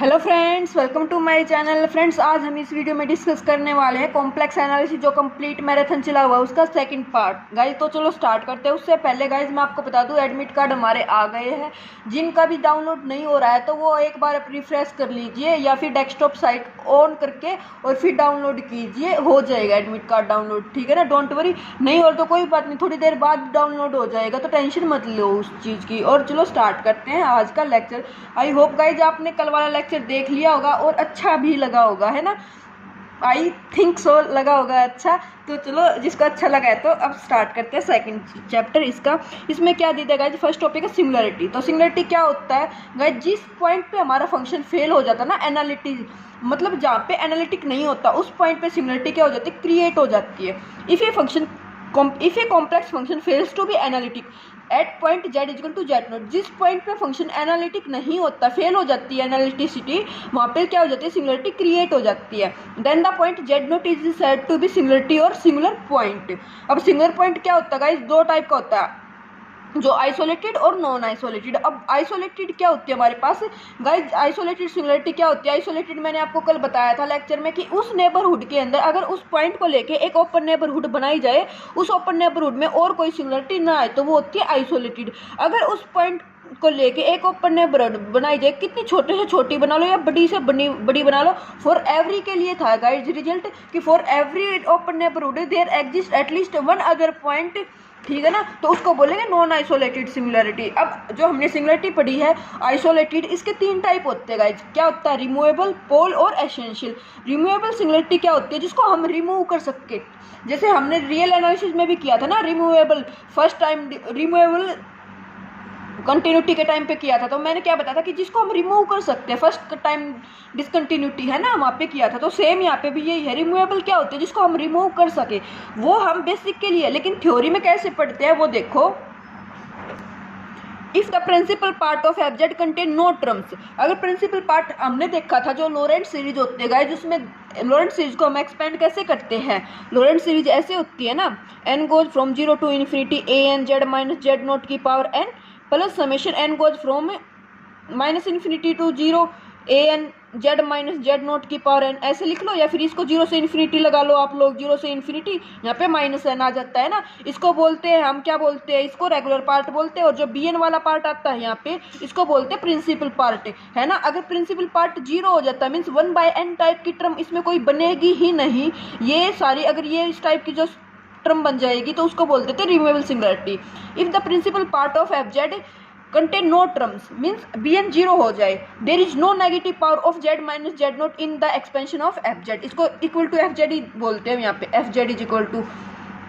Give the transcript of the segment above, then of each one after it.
Hello friends, welcome to my channel. Friends, आज हम इस वीडियो में डिस्कस करने वाले हैं कॉम्प्लेक्स एनालिसिस जो कंप्लीट मैराथन चला हुआ है उसका सेकंड पार्ट। गाइज तो चलो स्टार्ट करते हैं। उससे पहले गाइज मैं आपको बता दूं, एडमिट कार्ड हमारे आ गए हैं। जिनका भी डाउनलोड नहीं हो रहा है तो वो एक बार रिफ्रेश कर लीजिए या फिर डेस्कटॉप साइट ऑन करके और फिर डाउनलोड कीजिए, हो जाएगा एडमिट कार्ड डाउनलोड। ठीक है ना, डोंट वरी। नहीं और तो कोई बात नहीं, थोड़ी देर बाद डाउनलोड हो जाएगा, तो टेंशन मत लो उस चीज़ की। और चलो स्टार्ट करते हैं आज का लेक्चर। आई होप गाइज आपने कल वाला लेक्चर देख लिया होगा और अच्छा भी लगा होगा, है ना। आई थिंक सो लगा होगा अच्छा। तो चलो, जिसको अच्छा लगा है तो अब स्टार्ट करते हैं सेकंड चैप्टर इसका। इसमें क्या दिया गाइज, फर्स्ट टॉपिक है सिंगुलरिटी। तो सिंगुलरिटी क्या होता है गाइज, जिस पॉइंट पे हमारा फंक्शन फेल हो जाता है ना, एनालिटिक मतलब जहाँ पे एनालिटिक नहीं होता उस पॉइंट पे सिंगुलरिटी क्या हो जाती है, क्रिएट हो जाती है। If a complex function fails to be analytic at point Z equal to Z not, जिस पॉइंट पे फंक्शन एनालिटिक नहीं होता, फेल हो जाती है एनालिटिसिटी, वहाँ पे क्या हो जाती है, सिंगुलरिटी क्रिएट हो जाती है। Then the point Z not is said to be singularity और सिंगुलर पॉइंट। अब सिंगुलर पॉइंट क्या होता है गाइस, दो टाइप का होता है, जो आइसोलेटेड और नॉन आइसोलेटेड। अब आइसोलेटेड क्या होती है हमारे पास गाइज, आइसोलेटेड सिंगुलरिटी क्या होती है। आइसोलेटेड मैंने आपको कल बताया था लेक्चर में कि उस नेबरहुड के अंदर अगर उस पॉइंट को लेके एक ओपन नेबरहुड बनाई जाए, उस ओपन नेबरहुड में और कोई सिंगुलरिटी ना आए, तो वो होती है आइसोलेटेड। अगर उस पॉइंट को लेके एक ओपन नेबरहुड बनाई जाए, कितनी छोटे से छोटी बना लो या बड़ी से बड़ी बना लो, फॉर एवरी के लिए था गाइज रिजल्ट कि for every open neighbourhood there exist at least one other point. ठीक है ना, तो उसको बोलेंगे नॉन आइसोलेटेड सिंगुलरिटी। अब जो हमने सिंगुलरिटी पढ़ी है आइसोलेटेड, इसके तीन टाइप होते हैं गाइज। क्या होता है, रिमूवेबल, पोल और एसेंशियल। रिमूवेबल सिंगुलरिटी क्या होती है, जिसको हम रिमूव कर सके, जैसे हमने रियल एनालिसिस में भी किया था ना removable, first time removable continuity के टाइम पे किया था। तो मैंने क्या बताया था कि जिसको हम रिमूव कर सकते हैं, फर्स्ट टाइम डिसकंटिन्यूटी है ना वहाँ पे किया था। तो सेम यहाँ पे भी यही है, रिमूवेबल क्या होती है, जिसको हम रिमूव कर सके। वो हम बेसिक के लिए, लेकिन थ्योरी में कैसे पढ़ते हैं वो देखो। If the principal part of F Z contain no terms, अगर प्रिंसिपल पार्ट हमने देखा था जो लोरेंट सीरीज होती है गाइस, जिसमें लोरेंट सीरीज को हम एक्सपेंड कैसे करते हैं। लोरेंट सीरीज ऐसे होती है ना, n goes from zero to infinity a n z minus Z note की power n plus summation n goes from minus infinity to zero a n z minus Z note की power n, ऐसे लिख लो। या फिर इसको zero से infinity लगा लो आप लोग, जीरो से इन्फिनिटी, यहाँ पे माइनस एन आ जाता है ना। इसको बोलते हैं हम, क्या बोलते हैं, इसको रेगुलर पार्ट बोलते हैं। और जो बी एन वाला पार्ट आता है यहाँ पे, इसको बोलते हैं प्रिंसिपल पार्ट, है ना। अगर प्रिंसिपल पार्ट जीरो हो जाता है means one by N type की टर्म इसमें कोई बनेगी ही नहीं। ये सारी अगर ये इस टाइप की जो टर्म बन जाएगी तो उसको बोलते थे removable singularity. If the principal part of F Z contain no terms means B N zero हो जाए, there is no negative power of Z minus Z not in the expansion of F Z, इसको equal to F Z ही बोलते हैं यहाँ पे। F Z is equal to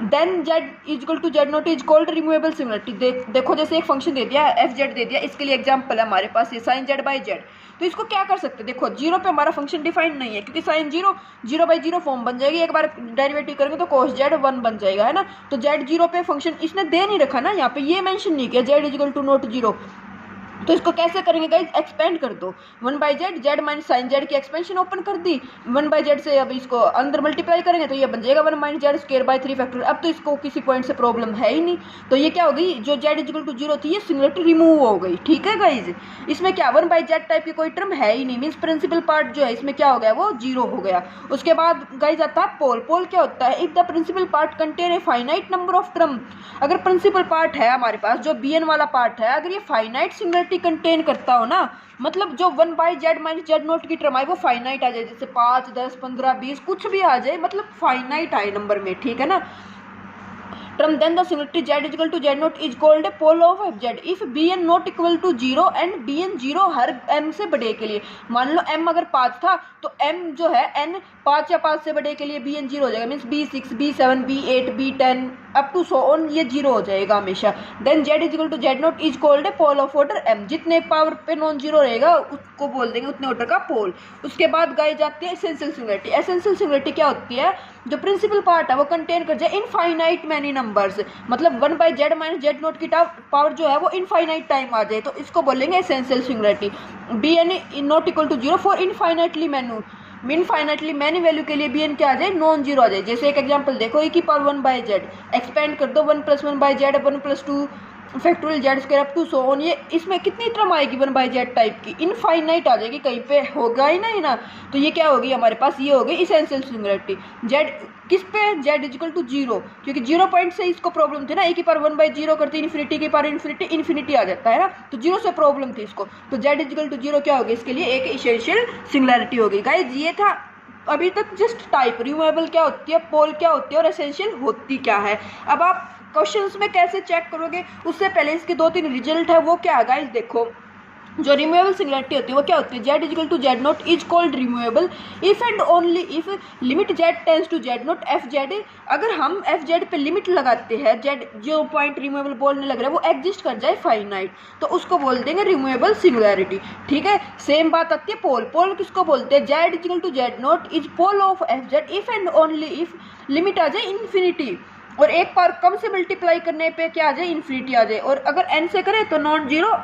then Z is equal to Z not is called removable singularity. देखो जैसे एक function दे दिया एफ जेड दे दिया, इसके लिए एग्जाम्पल है हमारे पास ये साइन जेड बाई जेड। तो इसको क्या कर सकते हैं, देखो जीरो पे हमारा फंक्शन डिफाइंड नहीं है क्योंकि sine zero zero by zero form बन जाएगी, एक बार डेरिवेटिव करेंगे तो कोस जेड वन बन जाएगा, है ना। तो जेड जीरो पे फंक्शन इसने दे नहीं रखा ना, यहाँ पे ये मेंशन नहीं किया Z is equal to not zero. तो इसको कैसे करेंगे गाइज, एक्सपेंड कर दो, one by Z, Z minus sine Z की एक्सपेंशन ओपन कर दी, वन बाई जेड से अब इसको अंदर मल्टीप्लाई करेंगे तो ये बन जाएगा one minus z square by three factor. अब तो इसको किसी पॉइंट से प्रॉब्लम है ही नहीं, तो ये क्या हो गई, जो जेड इक्वल टू जीरो थी ये सिंगुलरिटी रिमूव हो गई। ठीक है गाइज, इसमें क्या वन बाई जेड टाइप की कोई टर्म है ही नहीं, मीन्स प्रिंसिपल पार्ट जो है इसमें क्या हो गया, वो जीरो हो गया। उसके बाद गाइज आता है पोल। पोल क्या होता है, if the principal part contain a finite number of term, अगर प्रिंसिपल पार्ट है हमारे पास जो बी एन वाला पार्ट है, अगर ये फाइनाइट सिंगुलरिटी कंटेन करता हो ना, मतलब जो one by z minus Z note की टर्म आए वो फाइनाइट आ जाए, जैसे 5 10 15 20 कुछ भी आ जाए, मतलब फाइनाइट आए नंबर में, ठीक है ना term, then the singularity Z equal to Z not is called a pole of F Z if B N not equal to zero and B N zero हर एम से बड़े के लिए। मान लो एम अगर 5 था तो एम जो है एन 5 या 5 से बड़े के लिए बी एन जीरो हो जाएगा, means B6 B7 B8 B10 up to so on, ये जीरो हो जाएगा हमेशा। Then Z is equal to Z not is called a pole of order M, जितने पावर पे नॉन जीरो रहेगा उसको बोल देंगे उतने ऑर्डर का पोल। उसके बाद गाई जाती है एसेंशियल सिंगुलरिटी। एसेंशियल सिंगुलरिटी क्या होती है, जो प्रिंसिपल पार्ट है वो कंटेन कर जाए इनफाइनाइट मैनी नंबर्स, मतलब one by z minus Z note की पावर जो है वो इनफाइनाइट टाइम आ जाए, तो इसको बोलेंगे essential singularity. B N not equal to zero for infinitely many value के लिए बी एन क्या आ जाए, नॉन जीरो आ जाए। जैसे एक एग्जांपल देखो, e की power one by Z, expand कर दो, one plus one by Z, one plus two factorial Z square up to so on, ये इसमें कितनी टर्म आएगी 1/z टाइप की, इनफाइनाइट आ जाएगी, कहीं पे होगा ही नहीं ना। तो ये क्या होगी हमारे पास, ये होगी इसेंशियल सिंगुलरिटी। जेड किस पे, जेड इजिकल टू 0, क्योंकि 0 पॉइंट से इसको प्रॉब्लम थी ना, ए की पावर 1/0 करते इन्फिनिटी की पावर इन्फिनिटी आ जाता है ना, तो 0 से प्रॉब्लम थी इसको, तो जेड इजिकल टू 0 क्या होगी, इसके लिए एक इसेंशियल सिंगुलरिटी होगी। गाइज ये था अभी तक जस्ट टाइप, रिमूवेबल क्या होती है, पोल क्या होती है और एसेंशियल होती क्या है। अब आप क्वेश्चंस में कैसे चेक करोगे, उससे पहले इसके 2-3 रिजल्ट है, वो क्या है गाइस, देखो जो रिमूवेबल सिंगुलरिटी होती है वो क्या होती है, Z is equal to Z not is called removable if and only if limit Z tends to Z not F Z. अगर हम एफ जेड पे लिमिट लगाते हैं, जेड जो पॉइंट रिमूवेबल बोलने लग रहा है वो एग्जिस्ट कर जाए फाइनाइट, तो उसको बोल देंगे रिमूवेबल सिंगुलरिटी। ठीक है, सेम बात आती है पोल, पोल किसको बोलते हैं, z is equal to Z not is pole of F Z if and only if limit आ जाए इन्फिनिटी, और एक बार कम से मल्टीप्लाई करने पे क्या आ जाए, इन्फिनिटी आ जाए, और अगर एन से करें तो नॉन जीरो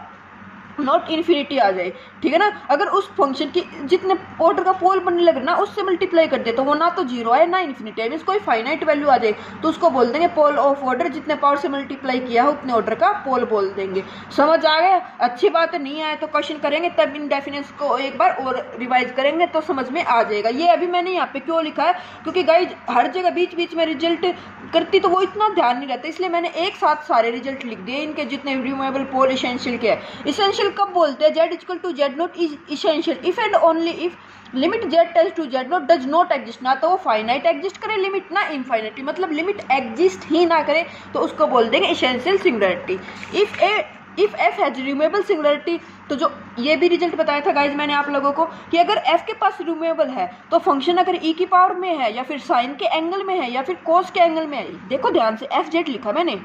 नॉट इन्फिनिटी आ जाए। ठीक है ना, अगर उस फंक्शन की जितने ऑर्डर का पोल बनने लगे ना उससे मल्टीप्लाई कर दे तो वो ना तो जीरो है ना इन्फिनिटी है, मीन्स कोई फाइनाइट वैल्यू आ जाए तो उसको बोल देंगे पोल ऑफ ऑर्डर, जितने पावर से मल्टीप्लाई किया है उतने ऑर्डर का पोल बोल देंगे। समझ आ गया, अच्छी बात है, नहीं आए तो क्वेश्चन करेंगे तब इन डेफिनेशन को एक बार और रिवाइज करेंगे तो समझ में आ जाएगा। ये अभी मैंने यहाँ पे क्यों लिखा है, क्योंकि गाइज हर जगह बीच बीच में रिजल्ट करती तो वो इतना ध्यान नहीं रहता, इसलिए मैंने एक साथ सारे रिजल्ट लिख दिए इनके जितने रिमूवेबल पोल इसेंशियल के हैं। इसेंशियल कब बोलते हैं, Z equal to Z not is essential if and only if limit Z tends to Z not does not exist, ना तो वो फाइनाइट एग्जिस्ट करे लिमिट ना इनफाइनाइटी, मतलब लिमिट एग्जिस्ट ही ना करे तो उसको बोल देंगे essential singularity. If f has removable singularity, तो जो ये भी रिजल्ट बताया था गाइज मैंने आप लोगों को कि अगर एफ के पास रिमूवेबल है तो फंक्शन अगर ई की पावर में है या फिर साइन के एंगल में है या फिर कोस के एंगल में है, देखो ध्यान से एफ जेड लिखा मैंने,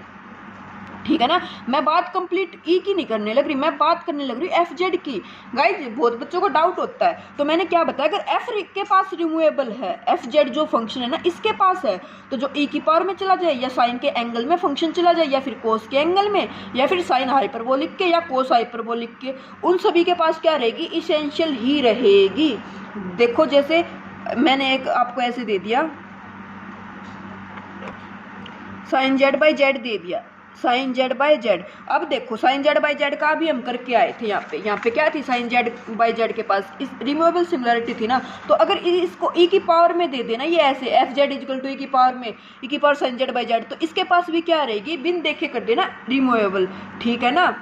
ठीक है ना, मैं बात कंप्लीट ई की नहीं करने लग रही, मैं बात करने लग रही एफ जेड की। गाइज बहुत बच्चों को डाउट होता है, तो मैंने क्या बताया, अगर एफ के पास रिमूवेबल है, एफ जेड जो फंक्शन है ना इसके पास है, तो जो ई की पावर में चला जाए या साइन के एंगल में फंक्शन चला जाए या फिर कोस के एंगल में या फिर साइन हाइपरबोलिक के या कोस हाइपरबोलिक के, उन सभी के पास क्या रहेगी, इसेंशियल ही रहेगी। देखो जैसे मैंने एक आपको ऐसे दे दिया, साइन जेड बाई जेड दे दिया, साइन जेड बाई जेड। अब देखो साइन जेड बाई जेड का भी हम करके आए थे, यहाँ पे क्या थी, साइन जेड बाई जेड के पास इस रिमूवेबल सिंगुलरिटी थी ना, तो अगर इसको ई की पावर में दे देना, ये ऐसे एफ जेड इजिकल टू ई की पावर में ई की power sine Z by z, तो इसके पास भी क्या रहेगी, बिन देखे कर देना रिमूवेबल। ठीक है ना,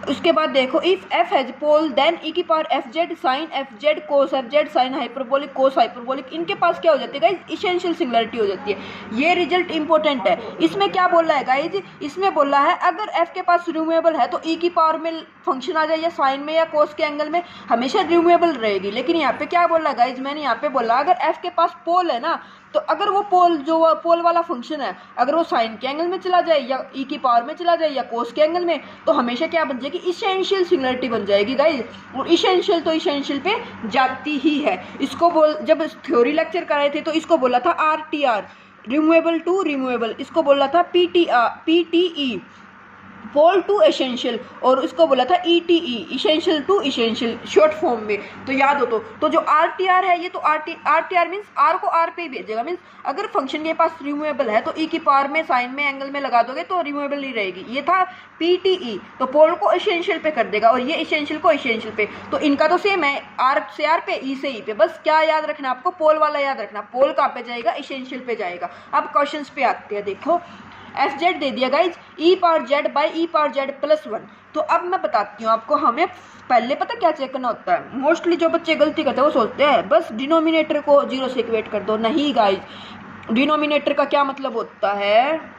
उसके बाद देखो if f has pole then e की power f z sine f z cos f z sine hyperbolic cos hyperbolic, इनके पास क्या हो जाती है गाइज, इसेंशियल सिंगुलरिटी हो जाती है। ये रिजल्ट इंपॉर्टेंट है, इसमें क्या बोल रहा है गाइज, इसमें बोल रहा है अगर एफ के पास रिमूवेबल है तो ई की पावर में फंक्शन आ जाए या साइन में या कोस के एंगल में हमेशा रिमूवेबल रहेगी। लेकिन यहाँ पे क्या बोल रहा है गाइज, मैंने यहाँ पे बोला अगर एफ के पास पोल है ना, तो अगर वो पोल जो पोल वाला फंक्शन है अगर वो साइन के एंगल में चला जाए या ई की पावर में चला जाए या कोस के एंगल में, तो हमेशा क्या बन जाएगी, इसेंशियल सिंगुलरिटी बन जाएगी गाइज। और इसेंशियल तो इसेंशियल पे जाती ही है। इसको जब थ्योरी लेक्चर कराए थे तो इसको बोला था RTR, रिमूवेबल टू रिमूवेबल, इसको बोला था PTE पोल टू एसेंशियल, और इसको बोला था ETE essential to essential short form में, तो याद हो। तो जो RTR है ये तो RTR मीन्स R को R पे ही भेजेगा, मीन्स अगर फंक्शन के पास रिमूवेबल है तो ई की पावर में साइन में एंगल में लगा दोगे तो रिमूवेबल ही रहेगी। ये था PTE, तो पोल को एसेंशियल पे कर देगा और ये एसेंशियल को एसेंशियल पे, तो इनका तो सेम है, R से R पे, E से E पे। बस क्या याद रखना आपको, पोल वाला याद रखना, पोल कहाँ पे जाएगा, एसेंशियल पे जाएगा। अब क्वेश्चन पे आते हैं, देखो एफ जेड दे दिया guys E power Z by e power z plus 1। तो अब मैं बताती हूँ आपको, हमें पहले पता क्या चेक करना होता है, मोस्टली जो बच्चे गलती करते हैं वो सोचते हैं बस डिनोमिनेटर को 0 से इक्वेट कर दो। नहीं गाइज, डिनोमिनेटर का क्या मतलब होता है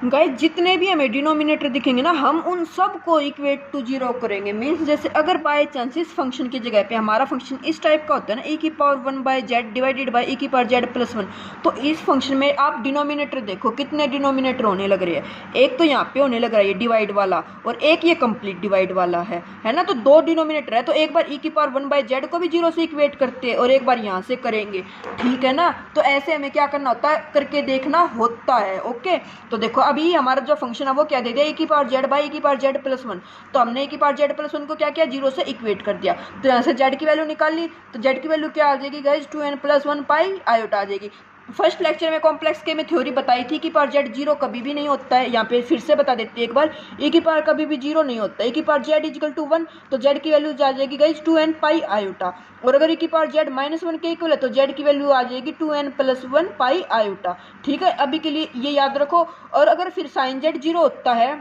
गाइज, जितने भी हमें डिनोमिनेटर दिखेंगे ना हम उन सब को इक्वेट टू 0 करेंगे। मीन्स जैसे अगर बाय चांस इस फंक्शन की जगह पे हमारा फंक्शन इस टाइप का होता है ना, ई की power 1 by z divided by e की पावर जेड प्लस 1, तो इस फंक्शन में आप डिनोमिनेटर देखो कितने डिनोमिनेटर होने लग रहे हैं। एक तो यहाँ पे होने लग रहा है ये डिवाइड वाला और एक ये कंप्लीट डिवाइड वाला है ना, तो 2 डिनोमिनेटर है, तो एक बार ई की पावर 1 बाई जेड को भी 0 से इक्वेट करते हैं और एक बार यहाँ से करेंगे। ठीक है ना, तो ऐसे हमें क्या करना होता है, करके देखना होता है। ओके, तो देखो अभी हमारा जो फंक्शन है वो क्या दे दिया, ई की पावर जेड बाई ई की पावर जेड प्लस 1, तो हमने ई की पावर जेड प्लस 1 को क्या किया, 0 से इक्वेट कर दिया। तो यहाँ से जेड की वैल्यू निकाल ली, तो जेड की वैल्यू क्या आ जाएगी guys, 2n plus 1 pi iota आ जाएगी। फर्स्ट लेक्चर में कॉम्प्लेक्स के में थ्योरी बताई थी कि पावर जेड जीरो कभी भी नहीं होता है। यहाँ पे फिर से बता देते हैं एक बार, ए की पावर कभी भी जीरो नहीं होता है। ए की पावर जेड इजिकल टू 1, तो जेड की वैल्यू आ जाएगी गाइज 2n पाई आयोटा। और अगर ए की पावर जेड -1 के इक्वल है तो जेड की वैल्यू आ जाएगी 2n + 1 पाई आयोटा। ठीक है, अभी के लिए ये याद रखो। और अगर फिर साइन जेड जीरो होता है,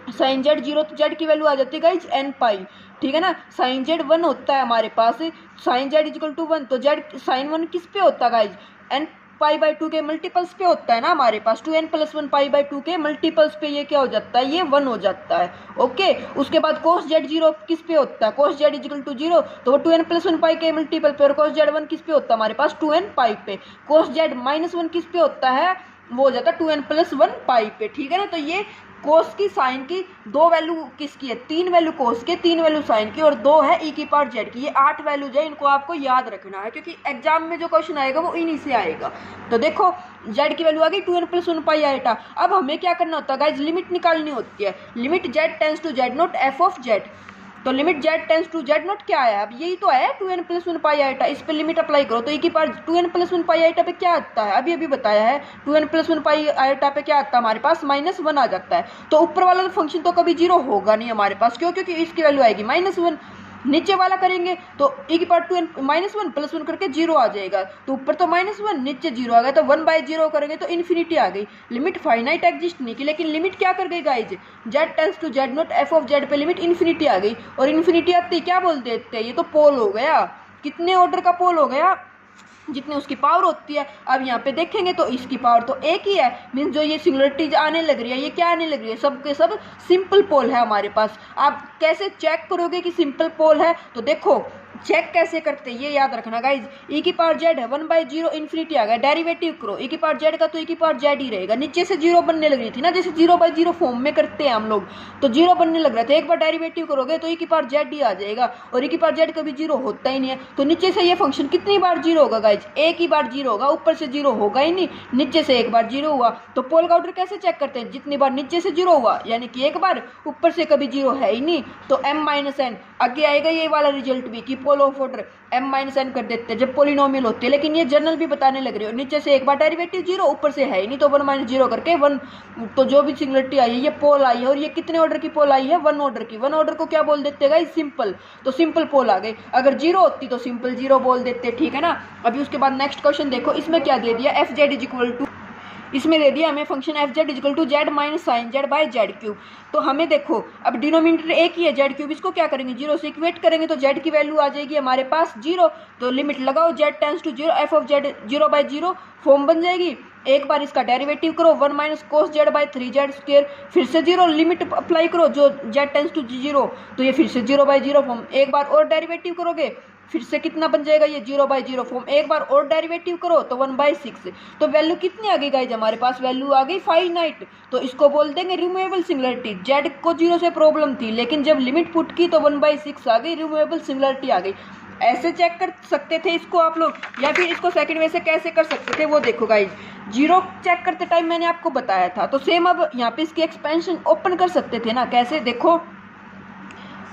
साइन जेड जीरो, तो जेड की वैल्यू आ जाती है गाइज n पाई। ठीक है ना, साइन जेड 1 होता है हमारे पास, साइन जेड इजिकल टू 1, तो जेड साइन 1 किस पे होता है गाइज, n पाई बाई 2 के मल्टीपल्स पे होता है ना हमारे पास, 2n + 1 पाई बाई 2 के मल्टीपल्स पे ये क्या हो जाता है, ये 1 हो जाता है। ओके, उसके बाद कोस जेड जीरो किस पे होता है, कोस जेड इजिकल टू 0, तो वो 2n + 1 पाई के मल्टीपल पे। और कोस जेड 1 किस पे होता है हमारे पास, 2n पाई पे। कोस जेड -1 किस पे होता है, वो हो जाता है 2n + 1 पाई पे। ठीक है ना, तो ये कोस की साइन की दो वैल्यू किसकी है, 3 वैल्यू कोस के, 3 वैल्यू साइन की और 2 है ई की पावर जेड की। ये 8 वैल्यूज है, इनको आपको याद रखना है क्योंकि एग्जाम में जो क्वेश्चन आएगा वो इन्हीं से आएगा। तो देखो जेड की वैल्यू आ गई 2n + 1 पाई आयोटा। अब हमें क्या करना होता है गाइज, लिमिट निकालनी होती है। Limit Z tends to Z not F of z, तो limit Z tends to Z naught क्या है, अब यही तो है 2n + 1 पाई आयोटा। इस पे लिमिट अप्लाई करो तो ए की पावर 2n + 1 पाई आयोटा पे क्या आता है, अभी बताया है, 2n + 1 पाई आयोटा पे क्या आता है हमारे पास, -1 आ जाता है। तो ऊपर वाला फंक्शन तो कभी जीरो होगा नहीं हमारे पास, क्यों, क्योंकि इसकी वैल्यू आएगी -1। नीचे वाला करेंगे तो ए की पावर 2n -1 + 1 करके 0 आ जाएगा, तो ऊपर तो -1 नीचे 0 आ गया, तो 1/0 करेंगे तो इन्फिनिटी आ गई। लिमिट फाइनाइट एग्जिस्ट नहीं की, लेकिन लिमिट क्या कर गई guys, Z tends to Z not F of Z पे लिमिट इन्फिनिटी आ गई। और इन्फिनिटी आते ही क्या बोल देते हैं, ये तो पोल हो गया, कितने ऑर्डर का पोल हो गया, जितनी उसकी पावर होती है। अब यहाँ पे देखेंगे तो इसकी पावर तो एक ही है, मीन्स जो ये सिंगुलरिटी आने लग रही है, ये क्या आने लग रही है, सब के सब सिंपल पोल है हमारे पास। आप कैसे चेक करोगे कि सिंपल पोल है, तो देखो चेक कैसे करते हैं ये याद रखना गाइज। ई की पावर जेड है 1/0 इन्फिनिटी आ गया, डेरिवेटिव करो ई की पावर जेड का, तो ई की पावर जेड ही रहेगा। नीचे से 0 बनने लग रही थी ना, जैसे 0/0 फॉर्म में करते हैं हम लोग, तो 0 बनने लग रहा था। एक बार डेरिवेटिव करोगे तो ई की पावर जेड ही आ जाएगा, और ई की पावर जेड कभी 0 होता ही नहीं है। तो नीचे से ये फंक्शन कितनी बार 0 होगा गाइज, एक ही बार 0 होगा, ऊपर से 0 होगा ही नहीं, नीचे से एक बार 0 हुआ। तो पोल का ऑर्डर कैसे चेक करते हैं, जितनी बार नीचे से 0 हुआ यानी कि एक बार, ऊपर से कभी 0 है ही नहीं, तो m-n आगे आएगा ये वाला रिजल्ट भी कि पोल ऑफ ऑर्डर m-n कर देते हैं जब पोलिनोमियल होते हैं। लेकिन ये जनरल भी बताने लग रही हो, नीचे से एक बार डेरिवेटिव 0, ऊपर से है ही नहीं, तो 1-0 करके 1, तो जो भी सिंगुलरिटी आई है ये पोल आई है। और ये कितने ऑर्डर की पोल आई है, 1 ऑर्डर की। 1 ऑर्डर को क्या बोल देते हैं सिंपल, तो सिंपल पोल आ गई। अगर 0 होती तो सिंपल 0 बोल देते। ठीक है ना, अभी उसके बाद नेक्स्ट क्वेश्चन देखो, इसमें क्या दे दिया, F Z is equal to, इसमें दे दिया हमें function F Z is equal to Z minus sine Z by Z cube. तो हमें देखो अब डिनोमिनेटर एक ही है जेड क्यूब, इसको क्या करेंगे 0 से इक्वेट करेंगे, तो जेड की वैल्यू आ जाएगी हमारे पास 0। तो लिमिट लगाओ Z tends to 0 F of Z 0/0 form बन जाएगी। एक बार इसका डेरिवेटिव करो 1 minus cos Z by 3z square, फिर से 0 लिमिट अप्लाई करो जो जेड टेंस टू 0, तो ये फिर से 0/0 फॉर्म। एक बार और डेरिवेटिव करोगे फिर से कितना बन जाएगा ये 0/0 फॉर्म। एक बार और डेरिवेटिव करो तो 1/6। तो वैल्यू कितनी आ गई गाइज हमारे पास, वैल्यू आ गई फाइनाइट। तो इसको बोल देंगे रिमूवेबल सिंगुलरिटी। जेड को 0 से प्रॉब्लम थी, लेकिन जब लिमिट पुट की तो 1/6 आ गई, रिमूवेबल सिंगुलरिटी आ गई। ऐसे चेक कर सकते थे इसको आप लोग, या फिर इसको सेकंड वे से कैसे कर सकते थे वो देखो गाइज। 0 चेक करते टाइम मैंने आपको बताया था, तो सेम अब यहाँ पे इसकी एक्सपेंशन ओपन कर सकते थे ना, कैसे देखो,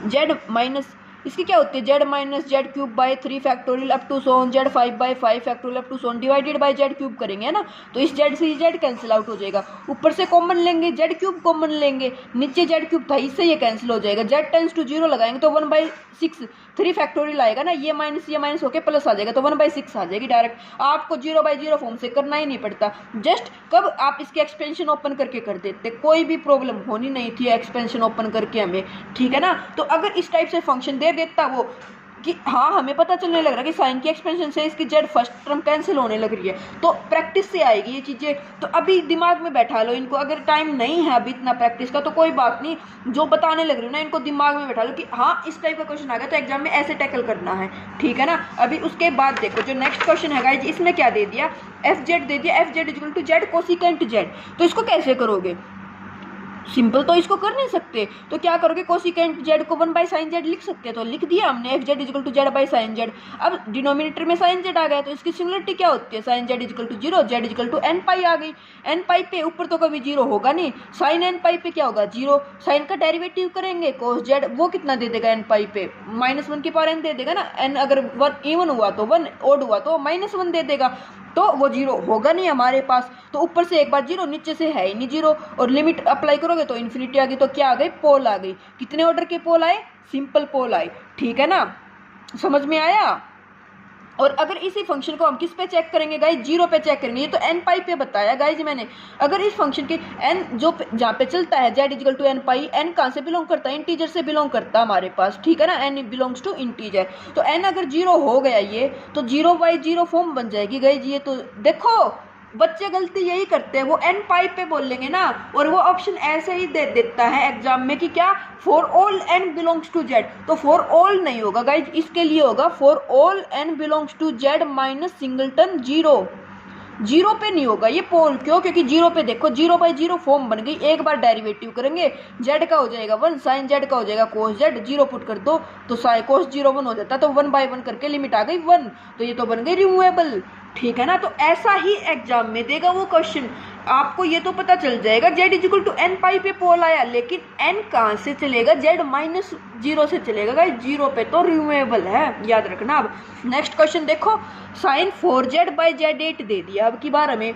जेड माइनस इसकी क्या होती है, Z minus Z cube by 3 factorial up to so on Z 5/5 factorial up to so on divided by Z cube करेंगे, है ना। तो इस जेड से जेड कैंसिल आउट हो जाएगा, ऊपर से कॉमन लेंगे जेड क्यूब कॉमन लेंगे, नीचे जेड क्यूब था इससे ये कैंसिल हो जाएगा। जेड टेंस टू 0 लगाएंगे तो 1/6 3 फैक्टोरियल आएगा ना, ये माइनस होके प्लस आ जाएगा, तो 1/6 आ जाएगी डायरेक्ट। आपको 0/0 फॉर्म से करना ही नहीं पड़ता, जस्ट कब आप इसकी एक्सपेंशन ओपन करके कर देते, कोई भी प्रॉब्लम होनी नहीं थी एक्सपेंशन ओपन करके हमें, ठीक है ना। तो अगर इस टाइप से फंक्शन दे देता वो कि हाँ हमें पता चलने लग रहा है कि साइन की एक्सपेंशन से इसकी जेड फर्स्ट टर्म कैंसिल होने लग रही है, तो प्रैक्टिस से आएगी ये चीज़ें। तो अभी दिमाग में बैठा लो इनको, अगर टाइम नहीं है अभी इतना प्रैक्टिस का तो कोई बात नहीं, जो बताने लग रही हूँ ना इनको दिमाग में बैठा लो कि हाँ इस टाइप का क्वेश्चन आ गया तो एग्जाम में ऐसे टैकल करना है, ठीक है ना। अभी उसके बाद देखो जो नेक्स्ट क्वेश्चन है गाइस, इसमें क्या दे दिया, एफ जेड दे दिया, F Z equal to Z cosecant Z. तो इसको कैसे करोगे, सिंपल तो इसको कर नहीं सकते, तो क्या करोगे, कोसिकेंट जेड को 1/sin जेड लिख सकते हैं, तो लिख दिया हमने F Z equal to Z by sine Z. अब डिनोमिनेटर में साइन जेड आ गया तो इसकी सिमिलरिटी क्या होती है, sine Z equal to 0 Z equal to n pi आ गई। n पाई पे ऊपर तो कभी 0 होगा नहीं, साइन n पाई पे क्या होगा 0, साइन का डेरिवेटिव करेंगे कोस जेड, वो कितना दे देगा n पाई पे, -1 की पावर n दे देगा ना, n अगर 1 इवन हुआ तो 1, ओड हुआ तो -1 दे देगा। तो वो जीरो होगा नहीं हमारे पास, तो ऊपर से एक बार जीरो, नीचे से है ही नहीं जीरो, और लिमिट अप्लाई करोगे तो इन्फिनिटी आ गई, तो क्या आ गई, पोल आ गई। कितने ऑर्डर के पोल आए, सिंपल पोल आए, ठीक है ना, समझ में आया। और अगर इसी फंक्शन को हम किस पे चेक करेंगे गाइज, जीरो पे चेक करेंगे। ये तो एन पाई पे बताया गाइज मैंने। अगर इस फंक्शन की एन जो जहाँ पे चलता है Z is equal to N pi, N कहाँ से बिलोंग करता है, इंटीजर से बिलोंग करता है हमारे पास, ठीक है ना, एन बिलोंग्स टू इंटीजर। तो एन अगर जीरो हो गया ये, तो जीरो बाई जीरो फॉर्म बन जाएगी गाइज। ये तो देखो बच्चे गलती यही करते हैं, वो एन पाई पे बोल लेंगे ना, और वो ऑप्शन ऐसे ही दे देता है एग्जाम में कि क्या, for all N belongs to Z. तो फॉर ऑल नहीं होगा गाइज, इसके लिए होगा for all N belongs to Z minus singleton zero. Zero पे नहीं होगा ये पोल, क्यों, क्योंकि जीरो पे देखो जीरो बाई जीरो फॉर्म बन गई। एक बार डेरिवेटिव करेंगे, जेड का हो जाएगा 1, साइन जेड का हो जाएगा कोस जेड, जीरो पुट कर दो तो साइन कोस जीरो 1 हो जाता है, तो 1 बाई 1 करके लिमिट आ गई 1, तो ये तो बन गई रिमूवेबल, ठीक है ना। तो ऐसा ही एग्जाम में देगा वो क्वेश्चन, आपको ये तो पता चल जाएगा जेड इजिकल टू एन पाई पे पोल आया, लेकिन एन कहाँ से चलेगा, जेड माइनस जीरो से चलेगा गाइस, जीरो पे तो रिमूवेबल है, याद रखना। अब नेक्स्ट क्वेश्चन देखो, साइन 4z बाई जेड 8 दे दिया अब की बार हमें,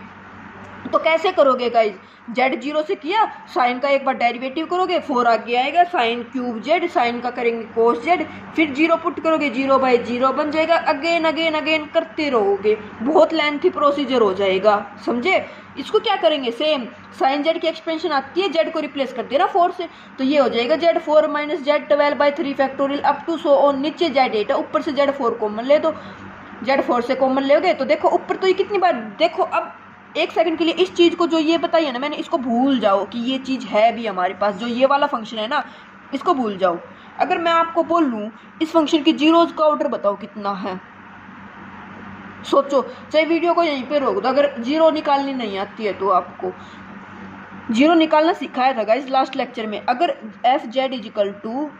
तो कैसे करोगे गाइज, जेड जीरो से किया, साइन का एक बार डेरिवेटिव करोगे, 4 आगे आएगा, साइन क्यूब जेड, साइन का करेंगे कोस जेड, फिर जीरो पुट करोगे, जीरो बाई जीरो बन जाएगा, अगेन अगेन अगेन करते रहोगे, बहुत लेंथी प्रोसीजर हो जाएगा, समझे। इसको क्या करेंगे, सेम साइन जेड की एक्सपेंशन आती है, जेड को रिप्लेस कर दिया ना 4 से, तो ये हो जाएगा Z 4 minus Z 12 by 3 factorial up to so on, नीचे जेड 8 है, ऊपर से जेड 4 कॉमन ले दो, जेड 4 से कॉमन लोगे तो देखो ऊपर तो ये कितनी बार, देखो अब एक सेकंड के लिए इस चीज़ को जो ये बताई है ना मैंने, इसको भूल जाओ कि ये चीज़ है भी हमारे पास, जो ये वाला फंक्शन है ना, इसको भूल जाओ। अगर मैं आपको बोल लूँ इस फंक्शन की जीरोज का ऑर्डर बताओ कितना है, सोचो, चाहे वीडियो को यहीं पे रोक दो, अगर जीरो निकालनी नहीं आती है तो आपको जीरो निकालना सिखाया था गाइस लास्ट लेक्चर में। अगर F Z is equal to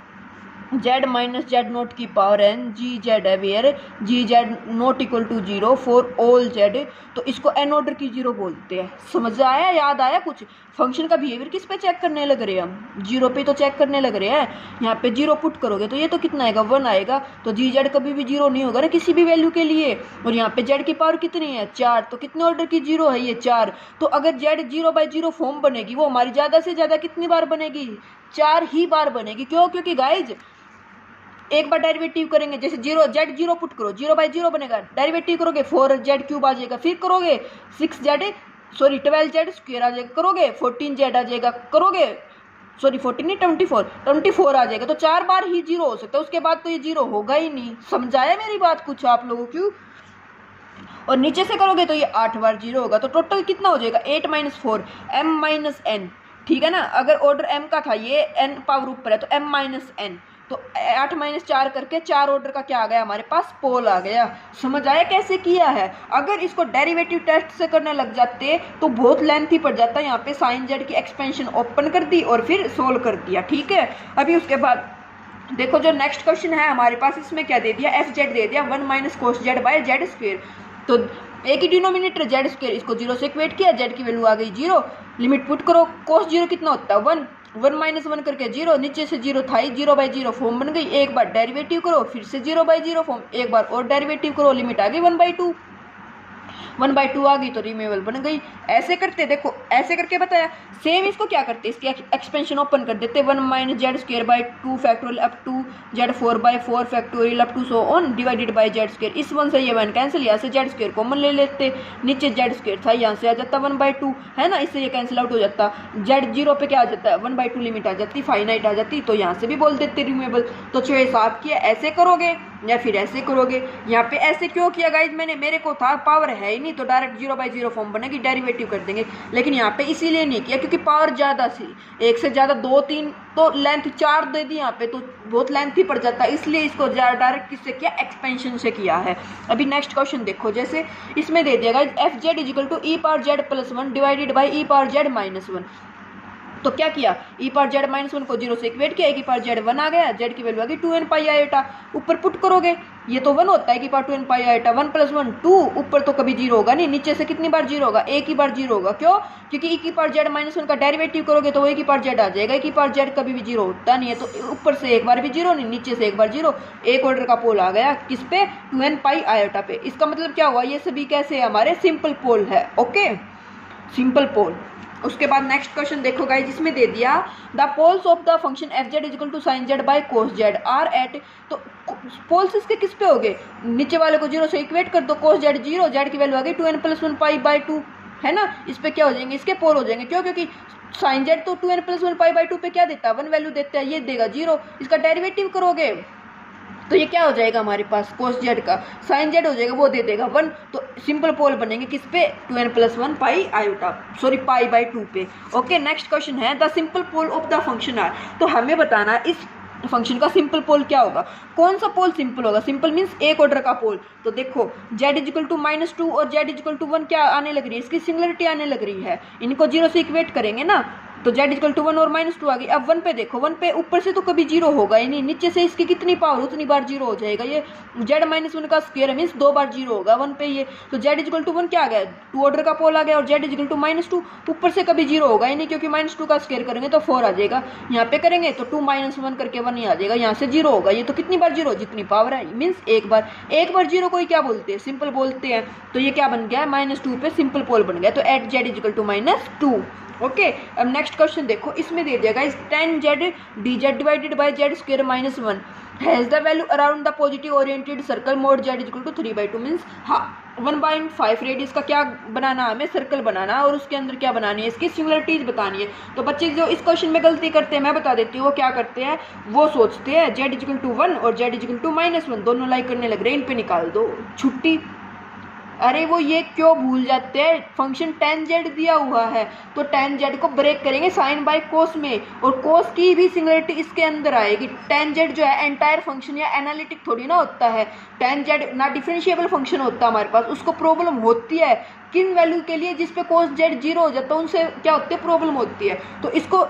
Z minus Z note की पावर एन जी जेड है where G Z not equal to zero for all Z, तो इसको एन ऑर्डर की जीरो बोलते हैं। समझ आया, याद आया कुछ। फंक्शन का बिहेवियर किस पे चेक करने लग रहे हैं हम, जीरो पे तो चेक करने लग रहे हैं। यहाँ पे जीरो पुट करोगे तो ये तो कितना आएगा 1 आएगा, तो जी जेड कभी भी जीरो नहीं होगा ना किसी भी वैल्यू के लिए। और यहाँ पे जेड की पावर कितनी है 4, तो कितने ऑर्डर की जीरो है ये 4। तो अगर Z zero by zero form बनेगी वो हमारी ज़्यादा से ज़्यादा कितनी बार बनेगी, 4 ही बार बनेगी। क्यों, क्योंकि गाइज एक बार डेरिवेटिव करेंगे, जैसे जीरो जेड जीरो पुट करो, जीरो बाई जीरो बनेगा, डेरिवेटिव करोगे 4 जेड क्यूब आ जाएगा, फिर करोगे 12 जेड स्क्वायर आ जाएगा, करोगे 14 जेड आ जाएगा, करोगे 14 नहीं 24 आ जाएगा। तो 4 बार ही जीरो हो सकता है, उसके बाद तो ये जीरो होगा ही नहीं। समझाया मेरी बात कुछ आप लोगों को। और नीचे से करोगे तो ये 8 बार जीरो होगा, तो टोटल कितना हो जाएगा 8 माइनस 4 m माइनस n, ठीक है ना। अगर ऑर्डर m का था, ये n पावर ऊपर है तो m माइनस n, तो 8 माइनस 4 करके 4 ऑर्डर का क्या आ गया हमारे पास, पोल आ गया। समझ आया कैसे किया है। अगर इसको डेरिवेटिव टेस्ट से करने लग जाते तो बहुत लेंथी पड़ जाता। यहाँ पे साइन जेड की एक्सपेंशन ओपन कर दी और फिर सोल्व कर दिया, ठीक है। अभी उसके बाद देखो जो नेक्स्ट क्वेश्चन है हमारे पास, इसमें क्या दे दिया, एफ जेड दे दिया 1 minus cos z by z square. तो एक ही डिनोमिनेटर जेड स्क्वायर, इसको जीरो से इक्वेट किया, जेड की वैल्यू आ गई जीरो, लिमिट पुट करो, कोस जीरो कितना होता है 1 माइनस 1 करके जीरो, नीचे से जीरो था ही, जीरो बाई जीरो फॉर्म बन गई। एक बार डेरिवेटिव करो, फिर से जीरो बाई जीरो फॉर्म, एक बार और डेरिवेटिव करो, लिमिट आ गई 1/2 आ गई तो रिमूवेबल बन गई। ऐसे करते, देखो ऐसे करके बताया। सेम इसको क्या करते, इसकी एक्सपेंशन ओपन कर देते 1 minus z square by 2 factorial up to z 4/4 factorial up to so on divided by z square. इस 1 से ये 1 कैंसिल, यहाँ से जेड स्क्वायर कॉमन ले लेते, नीचे जेड स्क्वायर था यहाँ से आ जाता 1/2 है ना, इससे ये कैंसिल आउट हो जाता। जेड जीरो पे क्या आ जाता है 1/2 लिमिट आ जाती, फाइनाइट आ जाती, तो यहाँ से भी बोल देते रिमूवेबल। तो चॉइस आपकी है, ऐसे करोगे या फिर ऐसे करोगे। यहाँ पे ऐसे क्यों किया गाइज मैंने, मेरे को था पावर है ही नहीं तो डायरेक्ट 0/0 फॉर्म बनेगी, डेरिवेटिव कर देंगे। लेकिन यहाँ पे इसीलिए नहीं किया क्योंकि पावर ज़्यादा थी, एक से ज़्यादा 2 3 तो लेंथ 4 दे दी यहाँ पे, तो बहुत लेंथ ही पड़ जाता है, इसलिए इसको डायरेक्ट किससे किया, एक्सपेंशन से किया है। अभी नेक्स्ट क्वेश्चन देखो, जैसे इसमें दे दिया guys f Z is equal to e power z plus 1 divided by e power z minus 1। तो क्या किया, e power z minus one को जीरो से इक्वेट किया, ई पावर जेड वन आ गया, जेड की वैल्यू आ गई 2n पाई आयोटा, ऊपर पुट करोगे ये तो 1 होता है, की पावर 2n पाई आयोटा 1 + 1 2, ऊपर तो कभी जीरो होगा नहीं, नीचे से कितनी बार जीरो होगा, एक ही बार जीरो होगा, क्यों, क्योंकि ई की पावर जेड माइनस वन का डेरिवेटिव करोगे तो वो ई की पावर जेड आ जाएगा, ई की पावर जेड कभी भी जीरो होता नहीं है, तो ऊपर से एक बार भी जीरो नहीं, नीचे से एक बार जीरो, एक ऑर्डर का पोल आ गया किस पे, 2n पाई आयोटा पे। इसका मतलब क्या हुआ, ये सभी कैसे है, हमारे सिंपल पोल है, ओके, सिंपल पोल। उसके बाद नेक्स्ट क्वेश्चन देखो गाइस, जिसमें दे दिया the poles of the function F Z equal to sine Z by cos z are at, तो पोल्स इसके किस पे हो गए, नीचे वाले को जीरो से इक्वेट कर दो, कोस जेड जीरो, जेड की वैल्यू आ गई 2n + 1 पाई बाई 2, है ना, इस पे क्या हो जाएंगे, इसके पोल हो जाएंगे, क्यों, क्योंकि साइन जेड तो 2n + 1 पाई बाई 2 पे क्या देता है, 1 वैल्यू देता है, ये देगा जीरो, इसका डेरिवेटिव करोगे तो ये क्या हो जाएगा हमारे पास, कोस जेड का साइन जेड हो जाएगा, वो दे देगा 1, तो सिंपल पोल बनेंगे किस पे, 2n + 1 pi iota, sorry pi by 2 पे। ओके, नेक्स्ट क्वेश्चन है the simple pole of the function are, तो हमें बताना है इस फंक्शन का सिंपल पोल क्या होगा, कौन सा पोल सिंपल होगा, सिंपल मीन्स एक ऑर्डर का पोल, तो देखो z इक्वल टू -2 और z इक्वल टू 1 क्या आने लग रही है, इसकी सिंगुलरिटी आने लग रही है, इनको जीरो से इक्वेट करेंगे ना, तो z इक्वल टू 1 और -2 आ गई। अब 1 पे देखो, 1 पे ऊपर से तो कभी जीरो होगा ही नहीं, नीचे से इसकी कितनी पावर उतनी बार जीरो हो जाएगा, ये z -1 का स्क्वायर मीन्स 2 बार जीरो होगा 1 पे ये, तो z इक्वल टू 1 क्या आ गया, 2 ऑर्डर का पोल आ गया, और z इक्वल टू -2 ऊपर से कभी जीरो होगा ही नहीं, क्योंकि -2 का स्क्वायर करेंगे तो 4 आ जाएगा, यहाँ पे करेंगे तो 2 - 1 करके 1 ही आ जाएगा, यहाँ से जीरो होगा, ये तो कितनी बार जीरो, जितनी पावर है मीन्स एक बार जीरो को ही क्या बोलते हैं, सिंपल बोलते हैं, तो ये क्या बन गया, -2 पे सिंपल पोल बन गया, तो at z equal to -2। Okay, अब नेक्स्ट क्वेश्चन देखो, इसमें दे दिया guys tan z dz divided by z square -1 has the value around the positive oriented circle mod z equal to 3/2 means, हाँ 1/5 रेडियस का क्या बनाना, हमें सर्कल बनाना, और उसके अंदर क्या बनानी है, इसकी सिंगुलरिटीज बतानी है। तो बच्चे जो इस क्वेश्चन में गलती करते हैं मैं बता देती हूँ, वो क्या करते हैं, वो सोचते हैं z इक्वल टू 1 और z इक्वल टू -1 दोनों लाइक करने लग रहे हैं, इन पे निकाल दो छुट्टी, अरे वो ये क्यों भूल जाते हैं, फंक्शन tan z दिया हुआ है, तो tan z को ब्रेक करेंगे साइन बाय कोस में, और कोस की भी सिंगुलरिटी इसके अंदर आएगी। tan z जो है एंटायर फंक्शन या एनालिटिक थोड़ी ना होता है, tan z ना डिफरेंशिएबल फंक्शन होता है हमारे पास, उसको प्रॉब्लम होती है किन वैल्यू के लिए, जिस पे कोस z जीरो हो जाता है उनसे क्या होती है, प्रॉब्लम होती है, तो इसको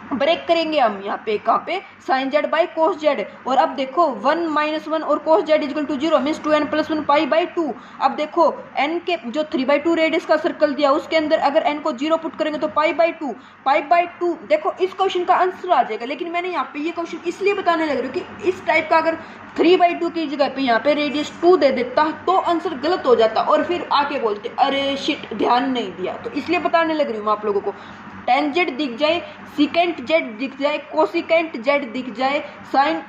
ब्रेक करेंगे हम यहाँ पे, कहाँ पे, sine Z by cos z, और अब देखो 1 - 1 और cos z equal to 0 means 2n + 1 pi by 2। अब देखो n के जो 3/2 रेडियस का सर्कल दिया उसके अंदर अगर n को 0 पुट करेंगे तो पाई बाई 2, देखो इस क्वेश्चन का आंसर आ जाएगा। लेकिन मैंने यहाँ पे ये क्वेश्चन इसलिए बताने लग रही हूँ कि इस टाइप का अगर 3/2 की जगह पे यहाँ पे रेडियस 2 दे देता तो आंसर गलत हो जाता, और फिर आके बोलते अरे शिट ध्यान नहीं दिया, तो इसलिए बताने लग रही हूँ आप लोगों को। tan z दिख जाए, सिकेंट z दिख जाए, कोसिकेंट z दिख जाए, साइन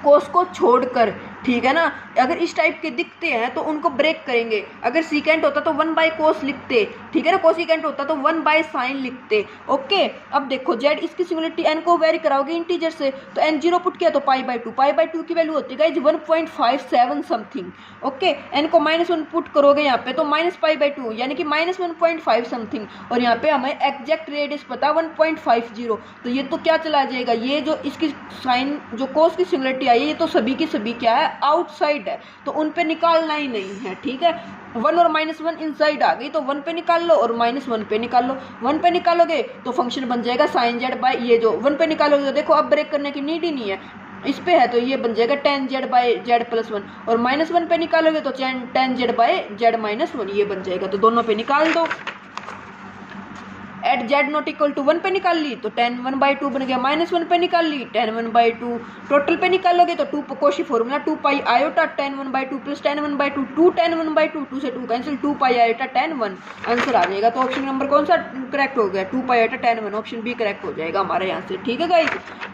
कोस को छोड़कर, ठीक है ना, अगर इस टाइप के दिखते हैं तो उनको ब्रेक करेंगे। अगर सीकेंट होता तो 1/cos लिखते, ठीक है ना, कोसिकेंट होता तो 1/sin लिखते। ओके, अब देखो z इसकी सिंगुलरिटी n को वेरी कराओगे इंटीजर से, तो n 0 पुट किया तो पाई2 की वैल्यू होती है 1.57 समथिंग। ओके, n को -1 पुट करोगे यहाँ पे तो -पाई2 यानी कि -1.5 समथिंग, और यहाँ पे हमें एग्जैक्ट रेडियस पता 1.50, तो ये तो क्या चला जाएगा, ये जो इसकी साइन जो कोस की सिंगुलरिटी आई है ये तो सभी की सभी क्या है, आउटसाइड है, तो उन पे निकालना ही नहीं है, ठीक है। 1 और -1 इनसाइड आ गई तो 1 पे निकाल लो और -1 पे निकाल लो। 1 पे निकालोगे तो फंक्शन बन जाएगा साइन जेड बाई, ये जो 1 पे निकालोगे तो देखो अब ब्रेक करने की नीड ही नहीं है, इस पे है तो ये बन जाएगा tan z बाई z + 1, और -1 पे निकालोगे तो tan z बाई z - 1 ये बन जाएगा, तो दोनों पे निकाल दो। At z not equal to 1 पे निकाल ली तो tan 1/2 बन गया, -1 पे निकाल ली tan 1/2, टोटल पे निकालोगे तो 2 Cauchy formula 2 pi iota tan 1/2 plus tan 1/2 2 tan 1/2, 2 से 2 cancel, 2 pi iota tan 1 answer आ जाएगा। तो ऑप्शन नंबर कौन सा करेक्ट हो गया, 2 pi iota tan 1, option b correct हो जाएगा हमारे यहाँ से, ठीक है गाइज।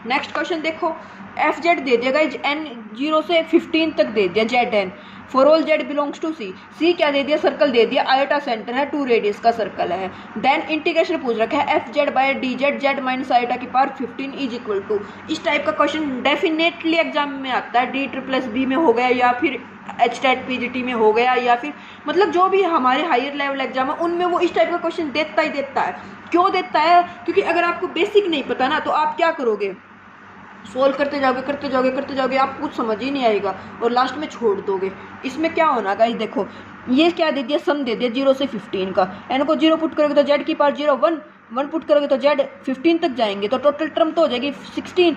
नेक्स्ट क्वेश्चन देखो, एफ जेड दे दिया गाइज n 0 से 15 तक दे दिया ZN for all z belongs to C क्या दे दिया, सर्कल दे दिया, आयोटा सेंटर है, 2 रेडियस का सर्कल है। देन इंटीग्रेशन पूछ रखा है f z by d Z z minus iota की पावर 15 इज इक्वल टू। इस टाइप का क्वेश्चन डेफिनेटली एग्जाम में आता है, DSSB में हो गया या फिर HTET PGT में हो गया, या फिर मतलब जो भी हमारे हायर लेवल एग्जाम है उनमें वो इस टाइप का क्वेश्चन देता ही देता है। क्यों देता है, क्योंकि अगर आपको बेसिक नहीं पता ना तो आप क्या करोगे, सोल्व करते जाओगे, आपको कुछ समझ ही नहीं आएगा और लास्ट में छोड़ दोगे। इसमें क्या होना गाइस, देखो ये क्या दे दिया, सम दे दिया 0 से 15 का, n को 0 पुट करोगे तो z की पावर 0 1, 1 पुट करोगे तो जेड 15 तक जाएंगे, तो टोटल टर्म तो हो जाएगी 16।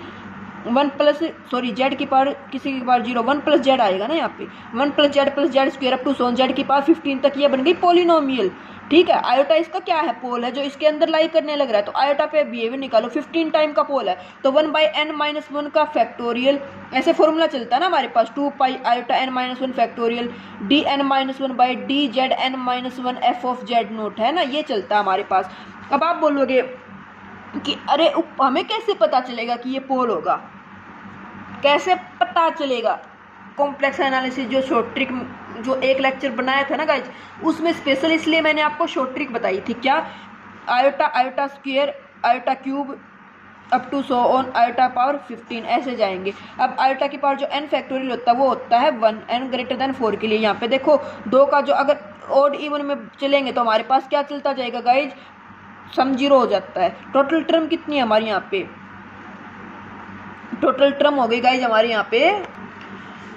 1 प्लस सॉरी जेड की पावर किसी की पावर 0, 1 प्लस जेड आएगा ना यहाँ पे, 1 plus z square up to so on z की पावर 15 तक, ये बन गई पॉलिनोमियल। ठीक है, आयोटा इसका क्या है, पोल है जो इसके अंदर लाई करने लग रहा है, तो आयोटा पे बिहेवियर निकालो, 15 टाइम का पोल है तो 1/n-1 का फैक्टोरियल, ऐसे फॉर्मूला चलता है ना हमारे पास, 2 pi iota n-1 factorial dn-1/dZn-1 f of Z note, है ना, ये चलता है हमारे पास। अब आप बोलोगे कि अरे हमें कैसे पता चलेगा कि ये पोल होगा, कैसे पता चलेगा? कॉम्प्लेक्स एनालिसिस जो शॉर्ट ट्रिक जो एक लेक्चर बनाया था ना गाइज, उसमें स्पेशल इसलिए मैंने आपको शॉर्ट ट्रिक बताई थी, क्या, iota square iota cube up to so on iota power 15 ऐसे जाएंगे। अब आयोटा की पावर जो n फैक्टोरियल होता है वो होता है 1, n ग्रेटर देन 4 के लिए। यहाँ पे देखो 2 का जो अगर ऑड इवन में चलेंगे तो हमारे पास क्या चलता जाएगा गाइज, सम 0 हो जाता है। टोटल टर्म कितनी है हमारी यहाँ पे, टोटल टर्म हो गई गाइज हमारे यहाँ पे,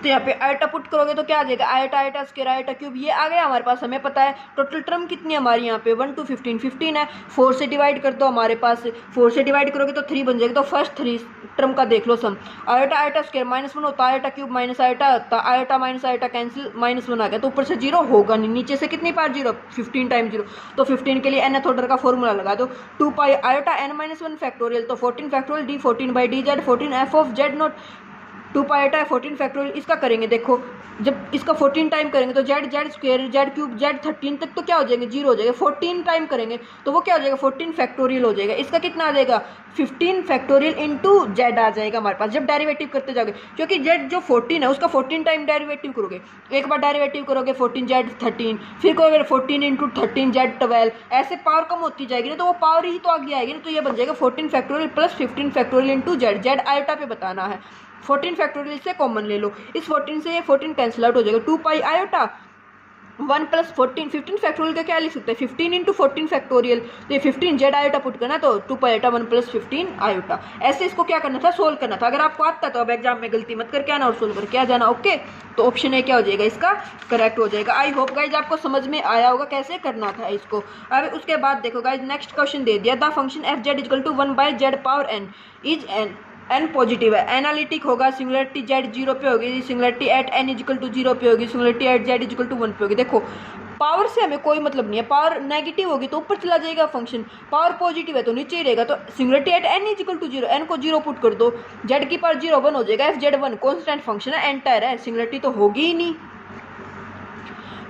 तो यहाँ पे आयोटा पुट करोगे तो क्या आ जाएगा, आयोटा स्क्वायर आयोटा क्यूब, ये आ गया हमारे पास, हमें पता है टोटल टर्म कितनी है हमारी यहाँ पे 1 to 15, 15 है, 4 से डिवाइड कर दो, हमारे पास 4 से डिवाइड करोगे तो 3 बन जाएगा, तो फर्स्ट 3 टर्म का देख लो सम, आयोटा स्क्वायर -1 होता है, आयोटा क्यूब माइनस आयोटा होता है, आयोटा माइनस आयोटा कैंसिल, -1 आ गया, तो ऊपर से 0 होगा नहीं, नीचे से कितनी पावर 0, 15 टाइम 0, तो 15 के लिए nth ऑर्डर का फॉर्मूला लगा दो, 2 पाई आयोटा n-1 फैक्टोरियल, तो 14 factorial d14/dz 14 f of Z note, 2 pi iota 14 factorial, इसका करेंगे, देखो जब इसका 14 टाइम करेंगे तो z square Z cube Z 13 तक तो क्या हो जाएंगे, 0 हो जाएगा, 14 टाइम करेंगे तो वो क्या हो जाएगा, 14 फैक्टोरियल हो जाएगा, इसका कितना आ जाएगा 15 फैक्टोरियल इंटू जेड आ जाएगा हमारे पास, जब डेरिवेटिव करते जाओगे, क्योंकि जेड जो 14 है उसका 14 टाइम डेरिवेटिव करोगे, एक बार डेरिवेटिव करोगे 14 जेड 13, फिर करोगे 14 इंटू 13 जेड 12, ऐसे पावर कम होती जाएगी ना, तो वो पावर ही तो आगे आएगी ना, तो ये बन जाएगा 14 factorial plus 15 factorial into Z, Z iota पे बताना है, 14 फैक्टोरियल से कॉमन ले लो, इस 14 से ये 14 कैंसिल आउट हो जाएगा, 2 पाई आयोटा 1 प्लस 14, 15 फैक्टोरियल का क्या लिख सकते हैं, 15 इंटू 14 फैक्टोरियल, तो ये 15 जेड आयोटा पुट करना, तो 2 पाई आयोटा 1 प्लस 15 आयोटा, ऐसे इसको क्या करना था, सोल्व करना था। अगर आपको आता तो अब एग्जाम में गलती मत करके आना और सोल्व करके आ जाना, ओके। तो ऑप्शन ए क्या हो जाएगा, इसका करेक्ट हो जाएगा। आई होप गाइज आपको समझ में आया होगा कैसे करना था इसको। अब उसके बाद देखो गाइज नेक्स्ट क्वेश्चन दे दिया, the function F Z equal to 1/z power n is n positive है, एनालिटिक होगा, सिंगुलरिटी जेड 0 पे होगी, singularity at n equal to 0 पे होगी, singularity at z is equal to 1 पे होगी। देखो पावर से हमें कोई मतलब नहीं है, पावर नेगेटिव होगी तो ऊपर चला जाएगा फंक्शन, पावर पॉजिटिव है तो नीचे ही रहेगा, तो singularity at n equal to 0, n को 0 पुट कर दो, जेड की पावर 0 1 हो जाएगा, एफ जेड 1 कॉन्स्टेंट फंक्शन है, एंटायर है, सिंगुलरिटी तो होगी ही नहीं।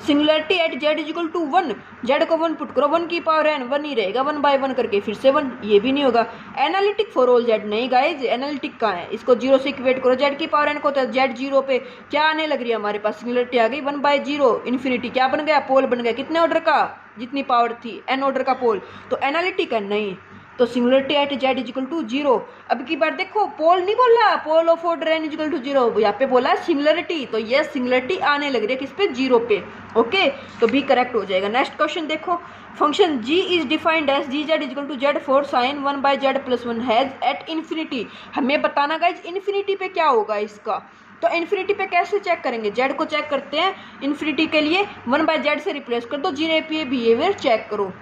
Singularity at z is equal to 1, z को 1 पुट करो, 1 की पावर n 1 ही रहेगा, 1/1 करके फिर से 1, ये भी नहीं होगा। एनालिटिक फॉर ऑल जेड नहीं गाइज, एनालिटिक कहाँ है, इसको 0 से इक्वेट करो, जेड की पावर n को, तो जेड 0 पे क्या आने लग रही है हमारे पास, सिंगुलरिटी आ गई 1/0 इन्फिनिटी, क्या बन गया, पोल बन गया, कितने ऑर्डर का, जितनी पावर थी n ऑर्डर का पोल, तो एनालिटिक है नहीं, तो singularity at z is equal to 0। अब की बार देखो पोल नहीं बोला, pole of order n equal to 0, यहाँ पे बोला सिंगुलरिटी, तो ये सिंगुलरिटी आने लग रही है किस पे, 0 पे, ओके, तो बी करेक्ट हो जाएगा। नेक्स्ट क्वेश्चन देखो, function g is defined as g z is equal to z for sine 1/z plus 1 has at infinity, हमें बताना गाइज इन्फिनिटी पे क्या होगा इसका, तो इन्फिनिटी पे कैसे चेक करेंगे, जेड को चेक करते हैं, इन्फिनिटी के लिए 1/z से रिप्लेस कर दो, जी पे बिहेवियर चेक करो,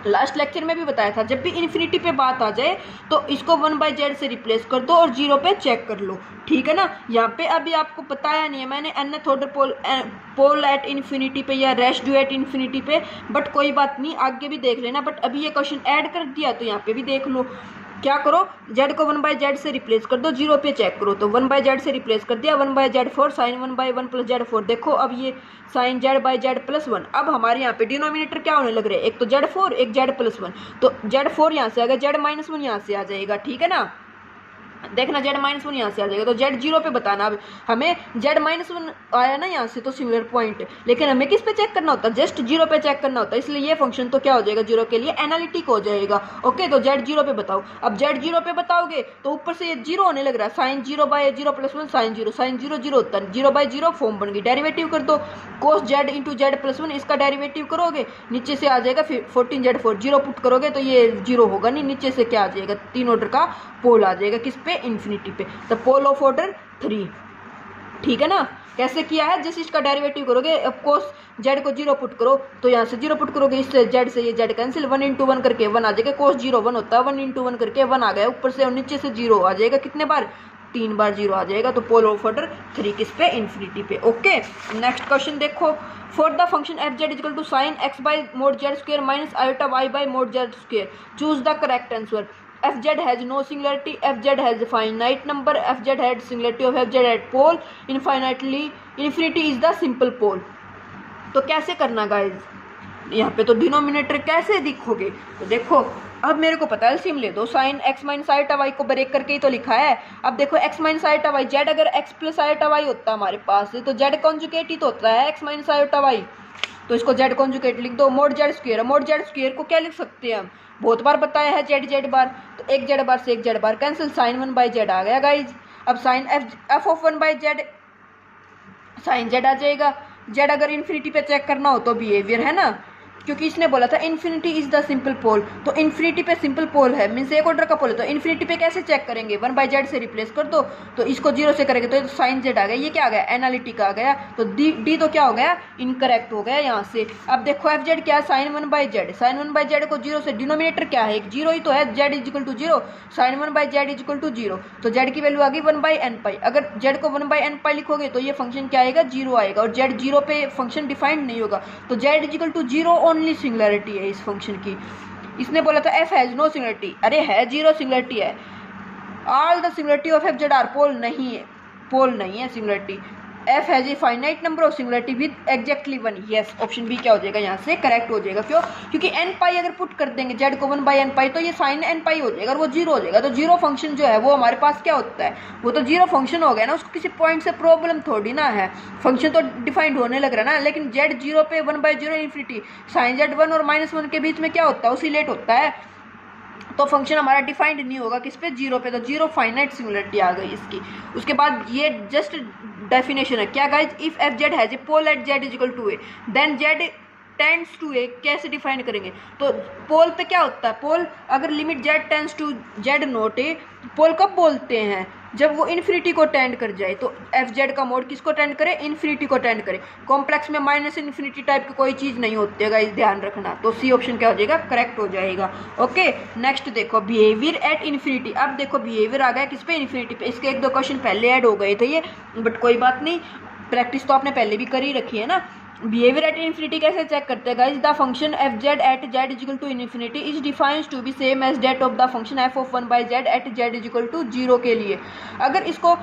लास्ट लेक्चर में भी बताया था, जब भी इन्फिनिटी पे बात आ जाए तो इसको 1/z से रिप्लेस कर दो और 0 पे चेक कर लो, ठीक है ना। यहाँ पे अभी आपको बताया नहीं है मैंने nth order pole at infinity पे या रेसिड्यू एट इन्फिनिटी पे, बट कोई बात नहीं आगे भी देख लेना, बट अभी ये क्वेश्चन ऐड कर दिया तो यहाँ पे भी देख लो, क्या करो, z को 1/z से रिप्लेस कर दो, 0 पे चेक करो, तो 1/z से रिप्लेस कर दिया, 1/z 4 साइन 1/1 प्लस z 4, देखो अब ये साइन z/z प्लस 1, अब हमारे यहाँ पे डिनोमिनेटर क्या होने लग रहे हैं, एक तो z4 एक z प्लस 1, तो z4 यहाँ से आ गया, z-1 यहाँ से आ जाएगा, ठीक है ना, देखना z-1 यहाँ से आ जाएगा, तो z 0 पे बताना, अब हमें z-1 आया ना यहाँ से तो सिमिलर पॉइंट, लेकिन हमें किस पे चेक करना होता है, जस्ट 0 पे चेक करना होता है, इसलिए ये फंक्शन तो क्या हो जाएगा 0 के लिए एनालिटिक हो जाएगा, ओके। तो z 0 पे बताओ, अब z 0 पे बताओगे तो ऊपर से ये 0 होने लग रहा है, साइन 0/0 प्लस 1 साइन 0, साइन 0 0 होता है, 0/0 फॉर्म बन गई, डेरिवेटिव कर दो, कोस z इंटू जेड प्लस 1, इसका डेरिवेटिव करोगे, नीचे से आ जाएगा फिर 14z4, 0 पुट करोगे तो ये 0 होगा नहीं, नीचे से क्या आ जाएगा, 3 ऑर्डर का पोल आ जाएगा, किस पे, इन्फिनिटी पे, द पोल ऑफ ऑर्डर 3, ठीक है ना। कैसे किया है, जैसे इसका डेरिवेटिव करोगे, अब कोस जेड को 0 पुट करो तो यहाँ से 0 पुट करोगे, इससे जेड से ये जेड कैंसिल, 1 × 1 करके 1 आ जाएगा, कोस 0 1 होता है, 1 × 1 करके 1 आ गया, ऊपर से और नीचे से 0 आ जाएगा, कितने बार, 3 बार 0 आ जाएगा। तो पोल ऑफ ऑर्डर 3 किस पे, इन्फिनिटी पे। ओके, नेक्स्ट क्वेश्चन देखो, for the function F Z equal to sine x by mod z square minus iota y by mod z square, choose the correct answer. fz has no singularity, fz has a finite number, fz had singularity of fz at pole, infinitely infinity is the simple pole। तो कैसे करना guys, यहाँ पे तो denominator कैसे दिखोगे, तो देखो अब मेरे को पता है, एलसीएम ले दो, sine x minus iota y को ब्रेक करके ही तो लिखा है। अब देखो x minus iota y, z अगर एक्स प्लस आयोटा वाई होता है हमारे पास, तो जेड कॉन्जुगेट ही तो होता है एक्स माइनस आयोटा वाई, तो इसको जेड कॉन्जुगेट लिख दो। Mode z square, mode z square को क्या लिख सकते हैं हम, बहुत बार बताया है, जेड जेड बार, तो एक जेड बार से एक z bar cancel, sine 1 by z आ गया गाइज। अब sine f of 1 by z sine Z आ जाएगा। जेड अगर इन्फिनिटी पे चेक करना हो तो बिहेवियर है ना, क्योंकि इसने बोला था infinity is the simple pole, तो इन्फिनिटी पे सिंपल पोल है, मीन्स एक ऑर्डर का पोल है, तो इन्फिनिटी पे कैसे चेक करेंगे, 1 बाई जेड से रिप्लेस कर दो, तो इसको 0 से करेंगे तो साइन जेड आ गया, ये क्या आ गया, एनालिटिक आ गया, तो डी तो क्या हो गया, इनकरेक्ट हो गया यहाँ से। अब देखो एफ जेड क्या है, sine 1 by z, sine 1 by z को 0 से, डिनोमिनेटर क्या है, एक 0 ही तो है, z is equal to 0, sine 1 by z is equal to 0, तो जेड की वैल्यू आ गई 1 बाई एन पाई। अगर जेड को 1 बाई एन पाई लिखोगे तो ये फंक्शन क्या आएगा, 0 आएगा, और जेड 0 पे फंक्शन डिफाइंड नहीं होगा, तो z is equal to 0 only singularity है इस फंक्शन की। इसने बोला था f हैज नो सिंगुलरिटी, अरे है 0 सिंगुलरिटी है, all the singularity of F z are pole नहीं है, पोल नहीं है singularity, f has a finite number of singularity with exactly 1, yes option b क्या हो जाएगा, यहाँ से करेक्ट हो जाएगा। क्यों, क्योंकि n पाई अगर पुट कर देंगे जेड को 1 बाई एन पाई, तो ये साइन एन पाई हो जाएगा और वो 0 हो जाएगा, तो 0 फंक्शन जो है वो हमारे पास क्या होता है, वो तो 0 फंक्शन हो गया ना, उसको किसी पॉइंट से प्रॉब्लम थोड़ी ना है, फंक्शन तो डिफाइंड होने लग रहा है ना। लेकिन जेड 0 पे 1 बाई 0 इन्फिनिटी, साइन जेड 1 और -1 के बीच में क्या होता है, ऑसिलेट होता है, तो फंक्शन हमारा डिफाइंड नहीं होगा किस पे, 0 पे, तो 0 फाइनाइट सिंगुलरिटी आ गई इसकी। उसके बाद ये जस्ट डेफिनेशन है क्या guys, if f z has a pole at z is equal to a then z tends to a, कैसे डिफाइन करेंगे, तो पोल पे क्या होता है, पोल अगर limit Z tends to Z naught a, pole कब बोलते हैं, जब वो इन्फिनिटी को टेंड कर जाए, तो एफ जेड का मोड किसको टेंड करे, इन्फिनिटी को टेंड करे। कॉम्प्लेक्स में माइनस इन्फिनिटी टाइप की कोई चीज़ नहीं होती है गाइस, ध्यान रखना, तो सी ऑप्शन क्या हो जाएगा, करेक्ट हो जाएगा। ओके, नेक्स्ट देखो बिहेवियर एट इन्फिनिटी। अब देखो बिहेवियर आ गया किस पे, इन्फिनिटी पे, इसके 1-2 क्वेश्चन पहले ऐड हो गए थे ये, बट कोई बात नहीं, प्रैक्टिस तो आपने पहले भी करी रखी है ना। बिहेवियर एट इन्फिनिटी कैसे चेक करते हैं guys, the function F z at z is equal to infinity is defined to be same as that of the function f of 1 by z at z is equal to 0 के लिए। अगर इसको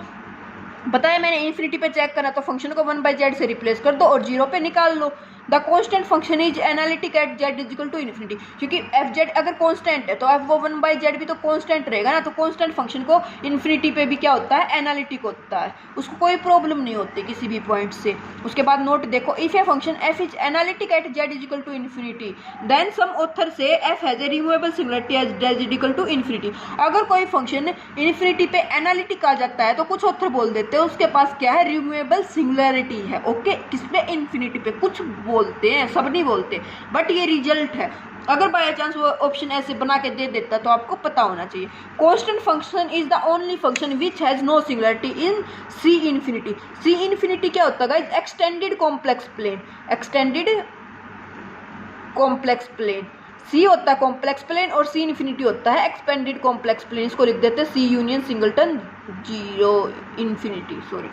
बताया मैंने infinity पे check करना, तो function को 1 बाई जेड से रिप्लेस कर दो और 0 पे निकाल लो। The constant function is analytic at z is equal to infinity, क्योंकि एफ जेड अगर कॉन्स्टेंट है तो एफ वो 1 बाई जेड भी तो कॉन्स्टेंट रहेगा ना, तो कॉन्स्टेंट फंक्शन को इन्फिनिटी पे भी क्या होता है, एनालिटिक होता है, उसको कोई प्रॉब्लम नहीं होती किसी भी पॉइंट से। उसके बाद नोट देखो, if a function f is analytic at z is equal to infinity then some author से f has a removable singularity at z is equal to infinity. अगर कोई फंक्शन इन्फिनिटी पे एनालिटिक आ जाता है तो कुछ ऑथर बोल देते हैं उसके पास क्या है, रिमूवेबल सिंगुलरिटी है। ओके, किसपे, इन्फिनिटी पे, कुछ बोलते हैं, सब नहीं बोलते, बट ये रिजल्ट है। अगर बाय चांस वो ऑप्शन ऐसे बना के दे देता तो आपको पता होना चाहिए। Constant function is the only function which has no singularity in C infinity. C infinity क्या होता है guys, extended complex plane, extended complex plane, C होता है कॉम्प्लेक्स प्लेन और सी इन्फिनिटी होता है एक्सपेंडेड कॉम्प्लेक्स प्लेन। इसको लिख देते हैं C union singleton 0 infinity, sorry.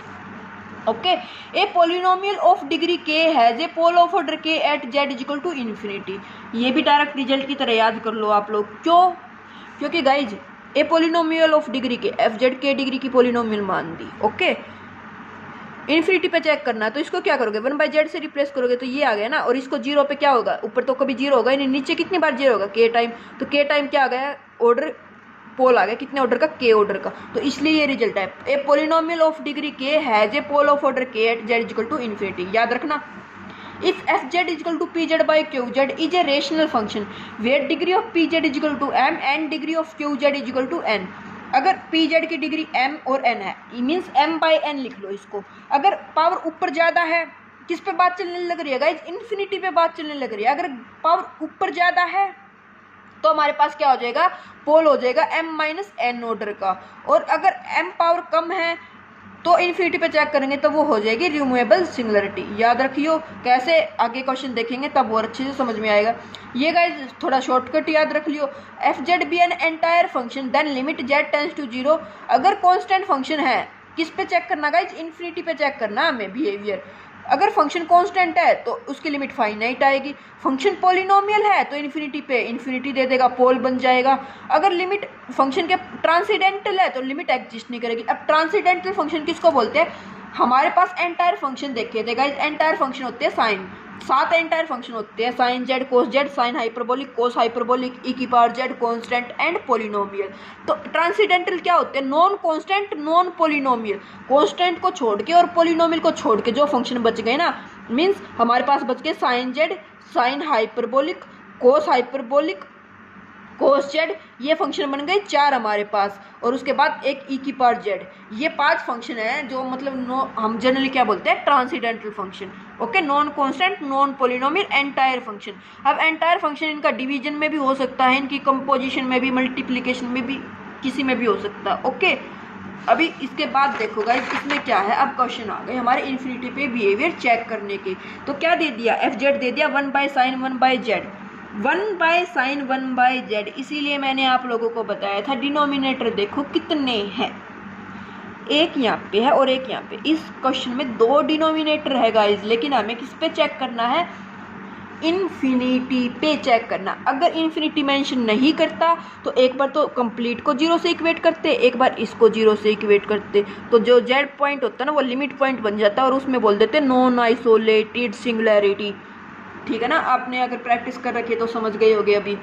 Okay, a polynomial of degree k has a pole of order k at z is equal to infinity. ये भी डायरेक्ट रिजल्ट की तरह याद कर लो आप लोग, क्यों, क्योंकि guys A polynomial of degree के, एफ जेड के डिग्री की पोलिनोमियल मान दी। ओके, इन्फिनिटी पे चेक करना है तो इसको क्या करोगे, 1 बाई जेड से रिप्लेस करोगे तो ये आ गया ना, और इसको 0 पे क्या होगा, ऊपर तो कभी 0 होगा नहीं, नीचे कितनी बार 0 होगा, के टाइम, तो के टाइम क्या आ गया, ऑर्डर पोल आ गया, कितने ऑर्डर का, के ऑर्डर का, तो इसलिए ये रिजल्ट है। A polynomial of degree k has a pole of order k at z equal to infinity, याद रखना। If f Z equal to p z by q z is a rational function where degree of p z equal to m and degree of q z equal to n. अगर p z की डिग्री m और n है, means m by n लिख लो इसको। अगर power ऊपर ज़्यादा है, किस पे बात चलने लग रही है गाइज, इन्फिनिटी पे बात चलने लग रही है। अगर पावर ऊपर ज़्यादा है तो हमारे पास क्या हो जाएगा, पोल हो जाएगा m माइनस n ऑर्डर का, और अगर m पावर कम है तो इन्फिनिटी पे चेक करेंगे तो वो हो जाएगी रिमूवेबल सिंगुलरिटी। याद रखियो, कैसे आगे क्वेश्चन देखेंगे तब और अच्छे से समझ में आएगा। ये गाइस थोड़ा शॉर्टकट याद रख लियो। F z be an entire function then limit Z tends to 0। अगर कांस्टेंट फंक्शन है, किस पे चेक करना गाइस? इन्फिनिटी पे चेक करना हमें बिहेवियर। अगर फंक्शन कांस्टेंट है तो उसकी लिमिट फाइनाइट आएगी। फंक्शन पॉलिनोमियल है तो इन्फिनिटी पे इन्फिनिटी दे देगा, पोल बन जाएगा। अगर लिमिट फंक्शन के ट्रांसीडेंटल है तो लिमिट एग्जिस्ट नहीं करेगी। अब ट्रांसीडेंटल फंक्शन किसको बोलते हैं? हमारे पास एंटायर फंक्शन देखे थे गाइस, एंटायर फंक्शन होते हैं साइन, 7 एंटायर फंक्शन होते हैं, sine z, cos z, sine hyperbolic, cos hyperbolic, e की power z, constant and polynomial. तो ट्रांसीडेंटल क्या होते हैं? Non constant, non polynomial. Constant को छोड़ के और पॉलिनोमियल को छोड़ के जो फंक्शन बच गए ना, मीन्स हमारे पास बच गए sign Z, sine hyperbolic, cos hyperbolic, कोस जेड, ये फंक्शन बन गए 4 हमारे पास। और उसके बाद एक ई की पावर जेड। ये 5 फंक्शन है जो मतलब हम जनरली क्या बोलते हैं? Transcendental function. Okay, non constant, non polynomial, entire function. अब एंटायर फंक्शन इनका डिवीजन में भी हो सकता है, इनकी कंपोजिशन में भी, मल्टीप्लिकेशन में भी, किसी में भी हो सकता है। ओके, अभी इसके बाद देखो गाइस इसमें क्या है। अब क्वेश्चन आ गए हमारे इन्फिनिटी पे बिहेवियर चेक करने के। तो क्या दे दिया? एफ जेड दे दिया 1/sin 1/z, 1/sin 1/z। इसीलिए मैंने आप लोगों को बताया था डिनोमिनेटर देखो कितने हैं, एक यहाँ पे है और एक यहाँ पे। इस क्वेश्चन में 2 डिनोमिनेटर है गाइस, लेकिन हमें किस पे चेक करना है? इन्फिनिटी पे चेक करना। अगर इन्फिनिटी मेंशन नहीं करता तो एक बार तो कंप्लीट को 0 से इक्वेट करते, एक बार इसको 0 से इक्वेट करते, तो जो जेड पॉइंट होता है ना वो लिमिट पॉइंट बन जाता है और उसमें बोल देते नॉन आइसोलेटेड सिंगुलैरिटी। ठीक है ना, आपने अगर प्रैक्टिस कर रखी है तो समझ गए होगे अभी।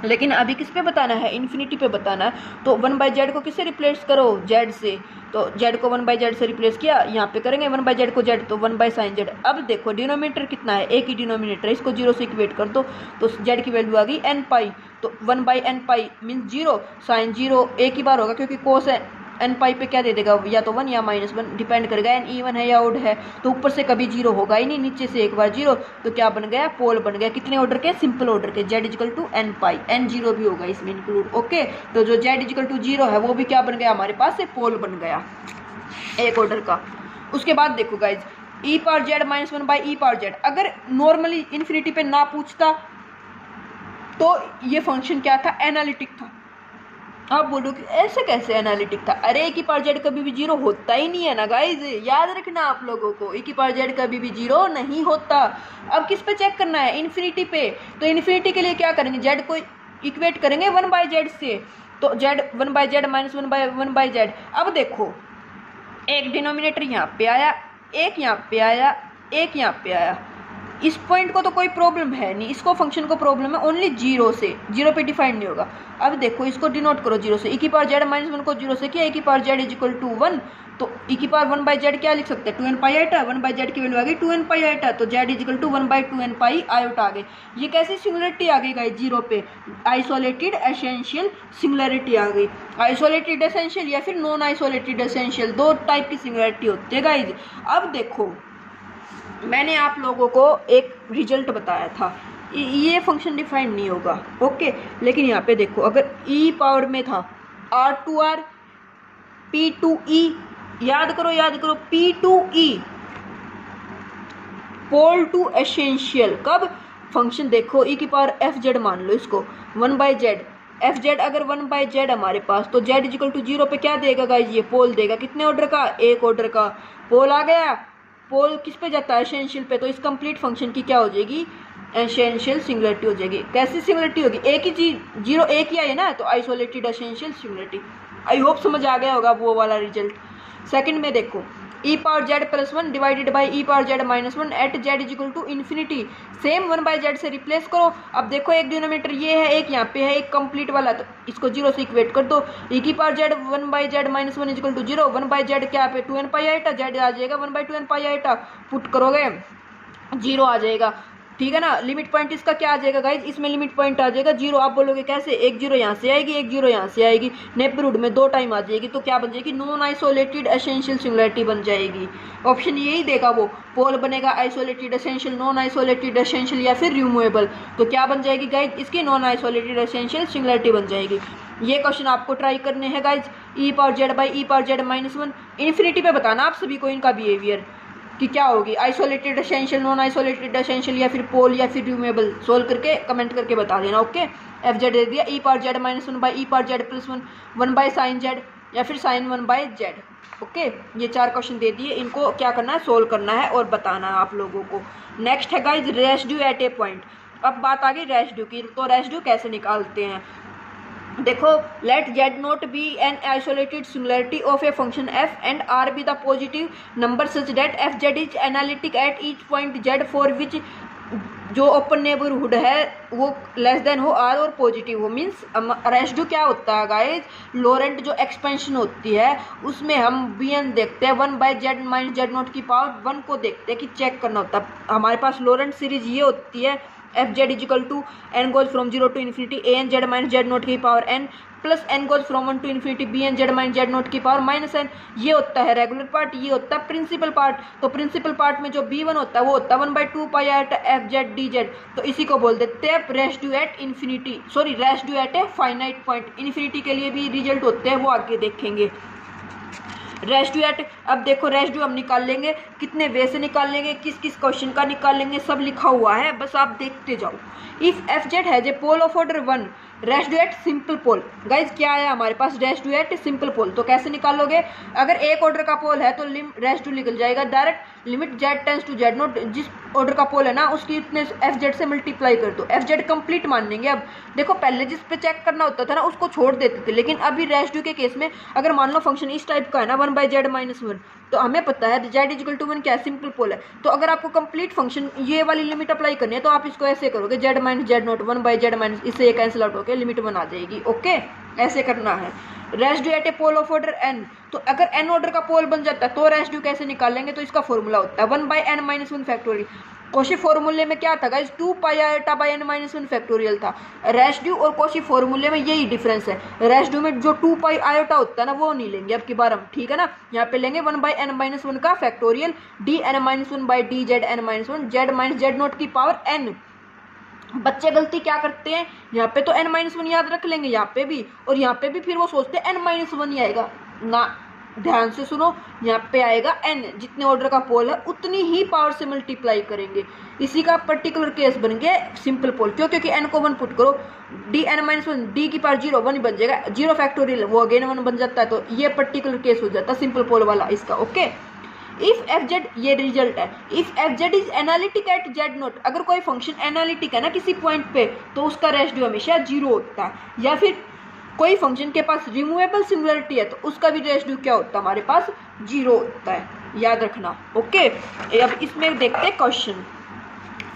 लेकिन अभी किस पे बताना है? इन्फिनिटी पे बताना है। तो 1/z को किससे रिप्लेस करो? z से। तो z को 1/z से रिप्लेस किया, यहाँ पे करेंगे 1/z को z, तो 1/sin z। अब देखो डिनोमिनेटर कितना है? एक ही डिनोमिनेटर है, इसको 0 से इक्वेट कर दो तो z की वैल्यू आ गई n पाई। तो 1/n पाई मीन्स 0, साइन 0 एक ही बार होगा क्योंकि कोस है। n पाई पे क्या दे देगा? या तो 1 या -1, डिपेंड करेगा n इवन है या ओड है। तो ऊपर से कभी 0 होगा ही नहीं, नीचे से एक बार 0, तो क्या बन गया? पोल बन गया। कितने ऑर्डर के? सिंपल ऑर्डर के। z = n पाई, n 0 भी होगा इसमें इंक्लूड। ओके, तो जो z = 0 है वो भी क्या बन गया हमारे पास? से पोल बन गया एक ऑर्डर का। उसके बाद देखो guys e power z -1/e power z। अगर नॉर्मली इन्फिनिटी पे ना पूछता तो ये फंक्शन क्या था? एनालिटिक था। आप बोलोगे ऐसे कैसे एनालिटिक था? अरे e की पावर z कभी भी 0 होता ही नहीं है ना गाइज, याद रखना आप लोगों को, e की पावर z कभी भी 0 नहीं होता। अब किस पे चेक करना है? इन्फिनिटी पे। तो इन्फिनिटी के लिए क्या करेंगे? z को इक्वेट करेंगे 1/z से, तो z 1/z -1/1/z। अब देखो एक डिनोमिनेटर यहाँ पे आया, एक यहाँ पे आया, एक यहाँ पे आया। इस पॉइंट को तो कोई प्रॉब्लम है नहीं, इसको फंक्शन को प्रॉब्लम है ओनली 0 से, 0 पे डिफाइन नहीं होगा। अब देखो इसको डिनोट करो 0 से। e की पावर z -1 को 0 से किया, e की पावर z = 1, तो e की पावर 1/z क्या लिख सकते हैं? 2n पाई आइटा। 1/z की वैल्यू आ गई 2n पाई आइटा, तो z = 1/2n पाई आयोटा आ गई। ये कैसी सिंगुलरिटी आ गई गाइस? 0 पे आइसोलेटेड एसेंशियल सिंगुलरिटी आ गई। आइसोलेटेड एसेंशियल या फिर नॉन आइसोलेटेड एसेंशियल, 2 टाइप की सिंगुलरिटी होती है गाइज। अब देखो मैंने आप लोगों को एक रिजल्ट बताया था, ये फंक्शन डिफाइन नहीं होगा। ओके, लेकिन यहाँ पे देखो अगर e पावर में था r2r p2e, याद करो p2e पोल टू एसेंशियल। कब? फंक्शन देखो e की पावर fz मान लो इसको 1/z, fz अगर 1/z हमारे पास, तो z = 0 पे क्या देगा गाइज? ये पोल देगा। कितने ऑर्डर का? एक ऑर्डर का। पोल आ गया। पोल किस पे जाता है? एसेंशियल पे। तो इस कंप्लीट फंक्शन की क्या हो जाएगी? एसेंशियल सिंगुलरिटी हो जाएगी। कैसी सिंगुलरिटी होगी? एक ही चीज 0 एक ही आई है ना, तो isolated essential singularity. I hope समझ आ गया होगा वो वाला रिजल्ट। सेकंड में देखो e power z +1 divided by e power z -1 at z = infinity. Same 1/z से रिप्लेस करो। अब देखो एक डिनोमिनेटर ये है, एक यहाँ पे है, एक कंप्लीट वाला, तो इसको 0 से इक्वेट कर दो। e की पावर z 1/z -1 = 0, 1/z क्या पे 2n पाई आइटा, z आ जाएगा 1/2n पाई आइटा, पुट करोगे 0 आ जाएगा। ठीक है ना। लिमिट पॉइंट इसका क्या आ जाएगा गाइज? इसमें लिमिट पॉइंट आ जाएगा 0। आप बोलोगे कैसे? एक 0 यहाँ से आएगी, एक 0 यहाँ से आएगी, नेबरहुड में 2 टाइम आ जाएगी, तो क्या बन जाएगी? नॉन आइसोलेटेड एसेंशियल सिंगुलरिटी बन जाएगी। ऑप्शन यही देगा वो, पोल बनेगा isolated essential, non isolated essential या फिर रिमूवेबल। तो क्या बन जाएगी गाइज? इसकी नॉन आइसोलेटेड एसेंशियल सिंगुलरिटी बन जाएगी। ये क्वेश्चन आपको ट्राई करने हैं guys. E power Z by e power z minus one, infinity पे बताना आप सभी को इनका बिहेवियर कि क्या होगी, isolated essential, non isolated essential, या फिर पोल या फिर रिमूवेबल। सोल्व करके कमेंट करके बता देना। ओके, एफ जेड दे दिया e power z minus one by e power z plus one, one by sine z या फिर sine one by z. Okay, ये 4 क्वेश्चन दे दिए, इनको क्या करना है, सोल्व करना है और बताना है आप लोगों को। नेक्स्ट है guys residue at a point. अब बात आ गई रेसिड्यू की, तो रेसिड्यू कैसे निकालते हैं। देखो, let z nought be an isolated singularity of a function f and r be the positive number such that f Z is analytic at each point z for which जो open neighbourhood है वो less than हो r और positive हो। Means residue क्या होता है guys, लोरेंट जो एक्सपेंशन होती है उसमें हम बी एन देखते हैं, 1 by z minus Z note की पावर 1 को देखते हैं कि चेक करना होता है। हमारे पास लोरेंट सीरीज ये होती है, f Z is equal to n goes from 0 to infinity a n z minus Z note की power n plus n goes from 1 to infinity b n z minus Z note की power minus n. ये होता है regular part, ये होता है principal part. तो principal part में जो B1 होता है वो होता है 1/2 pi at f z d z. तो इसी को बोल देते हैं residue at infinity, sorry residue at a finite point. Infinity के लिए भी रिजल्ट होते हैं, वो आगे देखेंगे। रेसिड्यू एट, अब देखो रेसिड्यू हम निकाल लेंगे, कितने वे से निकाल लेंगे, किस किस क्वेश्चन का निकाल लेंगे, सब लिखा हुआ है, बस आप देखते जाओ। If f z has a pole of order 1, residue at simple pole. Guys क्या है हमारे पास, रेसिड्यू एट सिंपल पोल। तो कैसे निकालोगे, अगर एक ऑर्डर का पोल है तो रेसिड्यू निकल जाएगा direct, limit Z tends to Z nought, जिस ऑर्डर का पोल है ना उसकी इतने एफ जेड से मल्टीप्लाई कर दो, एफ जेड कंप्लीट मान लेंगे। अब देखो पहले जिस पे चेक करना होता था ना उसको छोड़ देते थे, लेकिन अभी रेसिड्यू के केस में अगर मान लो फंक्शन इस टाइप का है ना 1 बाई जेड माइनस वन, तो हमें पता है जेड इजिकल टू 1 क्या है, सिंपल पोल है। तो अगर आपको कंप्लीट फंक्शन ये वाली लिमिट अप्लाई करनी है तो आप इसको ऐसे करोगे, z minus Z nought 1 by z minus, इससे ये कैंसिल आउट होकर लिमिट 1 आ जाएगी। ओके, ऐसे करना है। Residue at a pole of order n, तो अगर n ऑर्डर का पोल बन जाता है तो रेसिड्यू कैसे निकालेंगे, तो इसका फॉर्मूला होता है 1 by n minus one factorial. Cauchy फॉर्मूले में क्या था guys, 2 pi iota by n minus one factorial था। रेसिड्यू और कोशी फॉर्मूले में यही डिफरेंस है, रेसिड्यू में जो 2 पाई आयोटा होता है ना वो नहीं लेंगे अब की बार हम, ठीक है ना। यहाँ पे लेंगे 1 बाई एन माइनस वन का factorial, d n minus one by d z n minus one, z minus Z note की पावर n। बच्चे गलती क्या करते हैं, यहाँ पे तो n माइनस वन याद रख लेंगे यहाँ पे भी, और यहाँ पे भी फिर वो सोचते हैं n माइनस वन ही आएगा ना। ध्यान से सुनो, यहाँ पे आएगा n, जितने ऑर्डर का पोल है उतनी ही पावर से मल्टीप्लाई करेंगे। इसी का पर्टिकुलर केस बन गया सिंपल पोल। क्यों, क्योंकि n को 1 पुट करो, d n minus one, d की पावर 0 1 बन जाएगा, 0 फैक्टोरियल वो अगेन 1 बन जाता है। तो ये पर्टिकुलर केस हो जाता है सिंपल पोल वाला इसका। ओके, इफ एफ जेड, ये रिजल्ट है, if f Z is analytic at z nought, अगर कोई फंक्शन एनालिटिक है ना किसी पॉइंट पे तो उसका रेसिड्यू हमेशा 0 होता है। या फिर कोई फंक्शन के पास रिमूवेबल सिंगुलरिटी है तो उसका भी रेसिड्यू क्या होता है, हमारे पास 0 होता है, याद रखना। ओके, अब इसमें देखते हैं क्वेश्चन।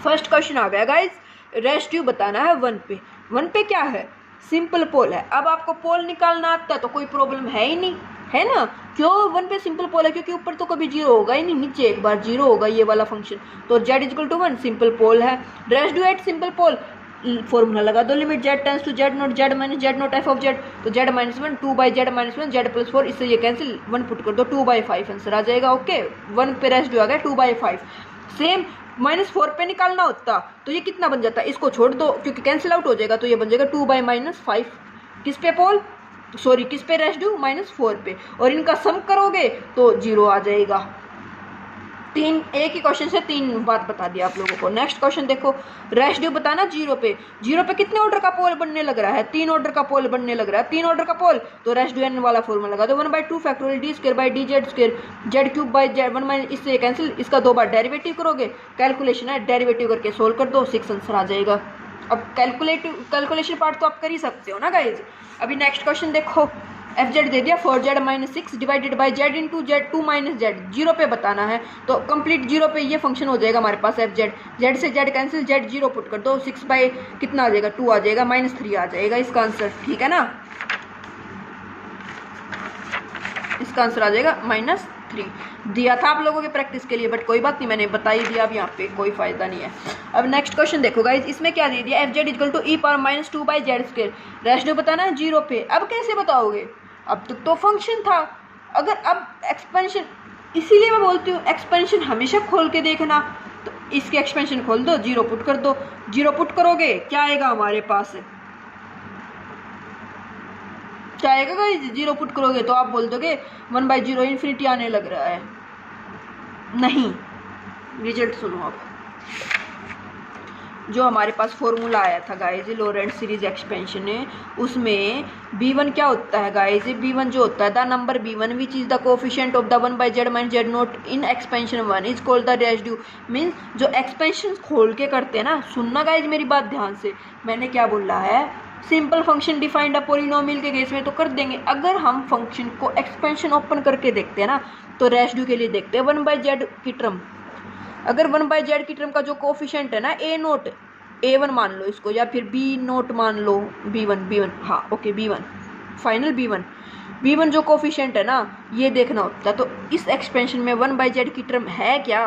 फर्स्ट क्वेश्चन आ गया गाइज, रेसिड्यू बताना है 1 पे। 1 पे क्या है, सिंपल पोल है। अब आपको पोल निकालना आता है तो कोई प्रॉब्लम है ही नहीं, है ना। क्यों, 1 पे सिंपल पोल है क्योंकि ऊपर तो कभी 0 होगा ही नहीं, नीचे एक बार 0 होगा ये वाला फंक्शन। तो z is equal to 1 simple pole है। Residue at simple pole, formula लगा दो, limit Z tends to Z naught z minus Z naught f of z. तो z minus one 2 by z minus one z plus 4, इससे ये cancel, 1 put कर दो, 2 by 5 answer आ जाएगा। Okay, 1 पे रेसिड्यू आ गया 2 बाई 5। सेम -4 पे निकालना होता तो ये कितना बन जाता है, इसको छोड़ दो क्योंकि कैंसिल आउट हो जाएगा, तो ये बन जाएगा 2 बाई -5। किस पे पोल, सॉरी किस पे रेसिड्यू, -4 पे, और इनका सम करोगे तो 0 आ जाएगा। 3 एक ही क्वेश्चन से 3 बात बता दिया आप लोगों को। नेक्स्ट क्वेश्चन देखो, रेसिड्यू बताना 0 पे। 0 पे कितने ऑर्डर का पोल बनने लग रहा है, 3 ऑर्डर का पोल बनने लग रहा है। 3 ऑर्डर का पोल तो रेसिड्यू n वाला फॉर्मूला लगा दो, 1/2 factorial D square by d z square, Z cube by Z 1 minus, इससे कैंसिल, इसका 2 बार डेरिवेटिव करोगे, कैलकुलेशन है, डेरिवेटिव करके सोल्व कर दो, 6 आंसर आ जाएगा। अब कैलकुलेशन पार्ट तो आप कर ही सकते हो ना गाइज। अभी नेक्स्ट क्वेश्चन देखो, एफ जेड दे दिया 4z minus 6 divided by Z into Z 2 minus Z, 0 पे बताना है। तो कंप्लीट 0 पे ये फंक्शन हो जाएगा हमारे पास एफ जेड, जेड से जेड कैंसिल, जेड 0 पुट कर दो, 6 बाई कितना आ जाएगा, 2 आ जाएगा, -3 आ जाएगा इसका आंसर, ठीक है ना। इसका आंसर आ जाएगा -3। दिया था आप लोगों के प्रैक्टिस के लिए, बट कोई बात नहीं, मैंने बता ही दिया, अब यहाँ पे कोई फायदा नहीं है। अब नेक्स्ट क्वेश्चन देखो गाइज, इसमें क्या दे दिया, F Z equal to e power -2 by z square, residue बताना है 0 पे। अब कैसे बताओगे, अब तक तो फंक्शन था, अगर अब एक्सपेंशन, इसीलिए मैं बोलती हूँ एक्सपेंशन हमेशा खोल के देखना। तो इसके एक्सपेंशन खोल दो, 0 पुट कर दो, 0 पुट करोगे क्या आएगा हमारे पास, क्या आएगा गाइस, 0 पुट करोगे तो आप बोल दोगे 1/0 इन्फिनिटी आने लग रहा है। नहीं, रिजल्ट सुनो आप। जो हमारे पास फॉर्मूला आया था गाइस लोरेंट्ज सीरीज एक्सपेंशन है, उसमें b1 क्या होता है गाइस, b1 जो होता है the number b1 which is the coefficient of the 1/z minus z not in expansion 1 is called the residue. Means जो एक्सपेंशन खोल के करते हैं ना, सुनना गाइस मेरी बात ध्यान से, मैंने क्या बोला है, simple function defined a polynomial के केस में तो कर देंगे। अगर हम फंक्शन को एक्सपेंशन ओपन करके देखते हैं ना, तो रेसिड्यू के लिए देखते हैं 1/z की टर्म। अगर 1/z की टर्म का जो कोफिशिएंट है ना a नोट, a1 मान लो इसको, या फिर b नोट मान लो, b1, हाँ ओके b1, फाइनल b1 जो कोफिशिएंट है ना, ये देखना होता है। तो इस एक्सपेंशन में 1/z की टर्म है क्या,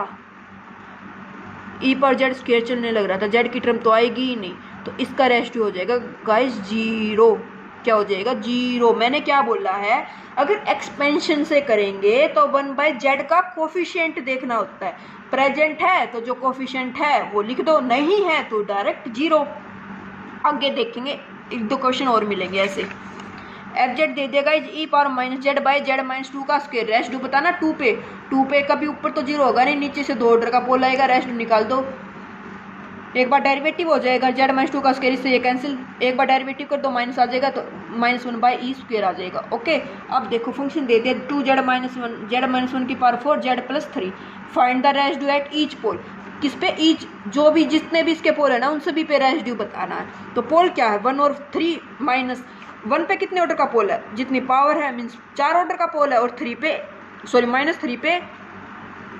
e पर z स्क्वायर चलने लग रहा था, z की टर्म तो आएगी ही नहीं, तो इसका रेशियो हो जाएगा गाइस 0। क्या हो जाएगा, 0। मैंने क्या बोला है, अगर एक्सपेंशन से करेंगे तो 1/z का कोफिशिएंट देखना होता है। प्रेजेंट है तो जो कोफिशिएंट है वो लिख दो, नहीं है तो डायरेक्ट 0। आगे देखेंगे, 1-2 क्वेश्चन और मिलेंगे ऐसे। एफ दे देगा e power minus Z by z minus 2 का स्क्वायर। रेशियो बताना 2 पे कभी ऊपर तो 0 होगा नहीं, नीचे से 2 ऑर्डर का पोल आएगा, रेशियो निकाल दो। एक बार डेरिवेटिव हो जाएगा जेड माइनस 2 का स्क्वायर, इससे ये कैंसिल, एक बार डेरिवेटिव कर दो माइनस आ जाएगा, तो -1/e² आ जाएगा। ओके, अब देखो फंक्शन दे दिया 2z-1 z-1 की power 4 z+3। Find the residue at each pole. किस पे, ईच, जो भी जितने भी इसके पोल है ना, उन सभी पे रेसिड्यू बताना है। तो पोल क्या है, 1 और 3 -1 पे कितने ऑर्डर का पोल है, जितनी पावर है, मीन्स 4 ऑर्डर का पोल है, और -3 पे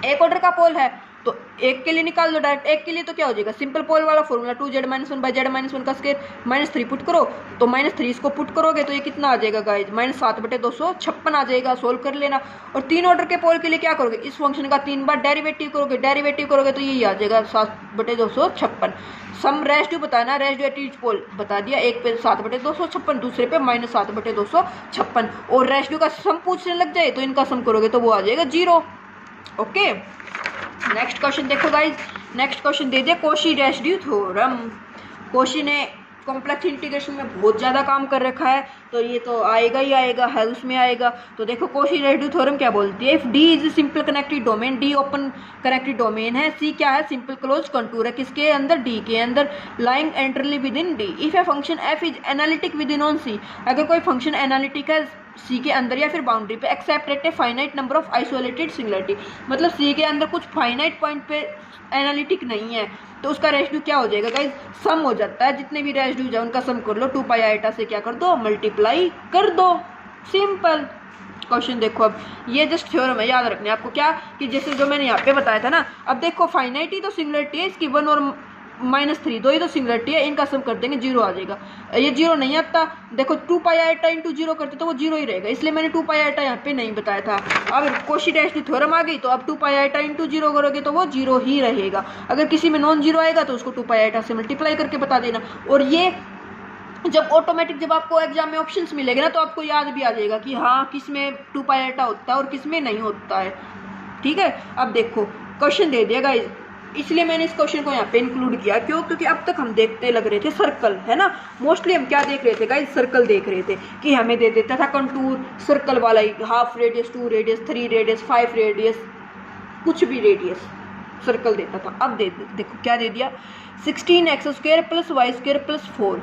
1 ऑर्डर का पोल है। तो एक के लिए निकाल दो डायरेक्ट, एक के लिए तो क्या हो जाएगा, सिंपल पोल वाला फॉर्मूला 2z-1/z-1 का स्क्वायर, -3 पुट करो, तो -3 इसको पुट करोगे तो ये कितना आ जाएगा गाइज, -7/256 आ जाएगा। सोल्व कर लेना। और 3 ऑर्डर के पोल के लिए क्या करोगे, इस फंक्शन का 3 बार डेरिवेटिव करोगे तो यही आ जाएगा 7/256। सम रेशिड्यू बताना, रेशिड्यू एट ईच पोल बता दिया, एक पे 7/256, दूसरे पे -7/256। और रेशिड्यू का सम पूछने लग जाए तो इनका सम करोगे तो वो आ जाएगा 0। ओके, नेक्स्ट क्वेश्चन देखो गाइज। नेक्स्ट क्वेश्चन दे दिया कॉशी रेसिड्यू थ्योरम। कॉशी ने कॉम्प्लेक्स इंटीग्रेशन में बहुत ज़्यादा काम कर रखा है, तो ये तो आएगा ही आएगा, है उसमें आएगा। तो देखो कॉशी रेसिड्यू थ्योरम क्या बोलती है, if D is simple connected domain, D open connected domain है, सी क्या है, सिंपल क्लोज कंटूर है, किसके अंदर, डी के अंदर, lying entirely within D. If a function f is analytic within on C, अगर कोई फंक्शन एनालिटिक है सी के अंदर या फिर बाउंड्री पे, accept eight a finite number of isolated singularity, मतलब सी के अंदर कुछ फाइनाइट पॉइंट पे एनालिटिक नहीं है, तो उसका रेशिड्यू क्या हो जाएगा गाइज, सम हो जाता है। जितने भी रेशिड्यूज है उनका सम कर लो, 2π आइटा से क्या कर दो, मल्टीप्लाई कर दो, सिंपल। क्वेश्चन देखो, अब ये जस्ट थ्योरम है, याद रखना है आपको क्या, कि जैसे जो मैंने यहाँ पे बताया था ना, अब देखो फाइनाइटी तो सिंगुलरिटी है इसकी, 1 और -3 दो ही तो सिंगुलरिटी है, इनका सम कर देंगे 0 आ जाएगा। ये 0 नहीं आता, देखो 2π आइटा इंटू 0 करते तो वो 0 ही रहेगा, इसलिए मैंने 2π आइटा यहाँ पे नहीं बताया था। अब कॉशी रेसिड्यू थ्योरम आ गई, तो अब 2π आइटा इंटू 0 करोगे तो वो 0 ही रहेगा। अगर किसी में नॉन 0 आएगा तो उसको 2π आइटा से मल्टीप्लाई करके बता देना। और ये जब ऑटोमेटिक, जब आपको एग्जाम में ऑप्शंस मिलेंगे ना, तो आपको याद भी आ जाएगा कि हाँ किस में 2π आइटा होता है और किस में नहीं होता है। ठीक है, अब देखो क्वेश्चन दे दिया गाइस, इसलिए मैंने इस क्वेश्चन को यहाँ पे इंक्लूड किया, क्यों, क्योंकि अब तक हम देखते लग रहे थे सर्कल, है ना, मोस्टली हम क्या देख रहे थे गाइस, सर्कल देख रहे थे, कि हमें दे देता था कंटूर सर्कल वाला ही, half radius, 2 radius, 3 radius, 5 radius, कुछ भी रेडियस सर्कल देता था। अब देखो क्या दे दिया, 16x² + y² + 4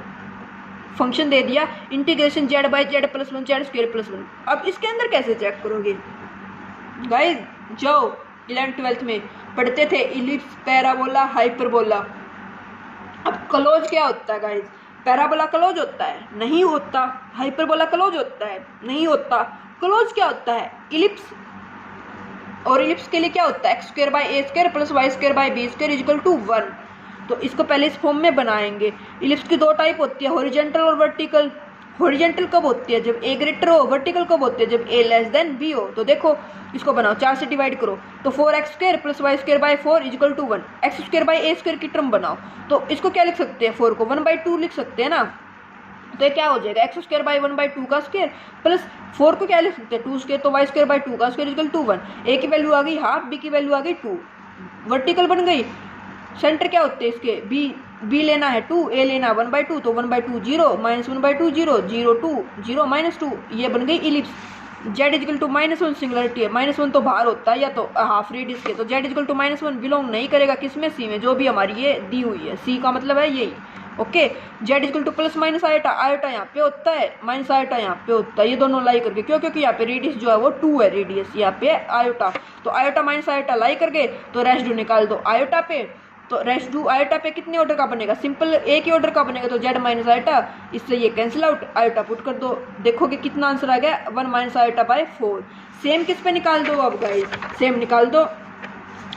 फंक्शन दे दिया, इंटीग्रेशन z/z+1 z² + 1। अब इसके अंदर कैसे चेक करोगे गाइस, जाओ 11th-12th में पढ़ते थे, इलिप्स, पैराबोला, हाइपरबोला। अब क्लोज क्या होता है गाइस, पैराबोला क्लोज होता है, नहीं होता। हाइपरबोला क्लोज होता है, नहीं होता। क्लोज क्या होता है, इलिप्स। और इलिप्स के लिए क्या होता है, x² / a² + y² / b² = 1। तो इसको पहले इस फॉर्म में बनाएंगे। इलिप्स की 2 टाइप होती है, हॉरिजॉन्टल और वर्टिकल। हॉरिजॉन्टल कब होती है, जब a ग्रेटर हो, वर्टिकल कब होती है, जब a < b हो। तो देखो इसको बनाओ, 4 से डिवाइड करो, तो 4x² + y² / 4 = 1। x² / a² की टर्म बनाओ, तो इसको क्या लिख सकते हैं, 4 को 1/2 लिख सकते हैं ना। तो ये क्या हो जाएगा, x² / 1/2 का स्क्वायर प्लस 4 को क्या लिख सकते हैं, 2² तो y² / 2 का स्क्वायर = 1। a की वैल्यू आ गई हाफ, b की वैल्यू आ गई 2, वर्टिकल बन गई। सेंटर क्या होते हैं इसके, b बी लेना है 2, ए लेना 1/2, तो 1/2 0, -1/2 0, 0 2 0 -2, ये बन गई ellipse. z equal to -1 singularity है, -1 तो बाहर होता है या तो हाफ रेडियस के, तो z इजकल टू -1 बिलोंग नहीं करेगा किसमें, सी में, जो भी हमारी ये दी हुई है, सी का मतलब है यही। Okay, z equal to plus minus iota, iota यहाँ पे होता है, माइनस आयोटा यहाँ पे होता है, ये दोनों लाई करके, क्यों, क्योंकि यहाँ पे रेडियस जो है वो 2 है, रेडियस यहाँ पे आयोटा, तो आयोटा माइनस आयोटा लाई करके तो रेसिड्यू निकाल दो आयोटा पे, तो रेसिड्यू आयोटा पे कितने ऑर्डर का बनेगा, सिंपल एक ही ऑर्डर का बनेगा, तो z माइनस आयोटा, इससे ये कैंसिल आउट, आयोटा पुट कर दो, देखोगे कितना आंसर आ गया 1 माइनस आयोटा बाय 4। सेम किस पे निकाल दो अब गाइस, सेम निकाल दो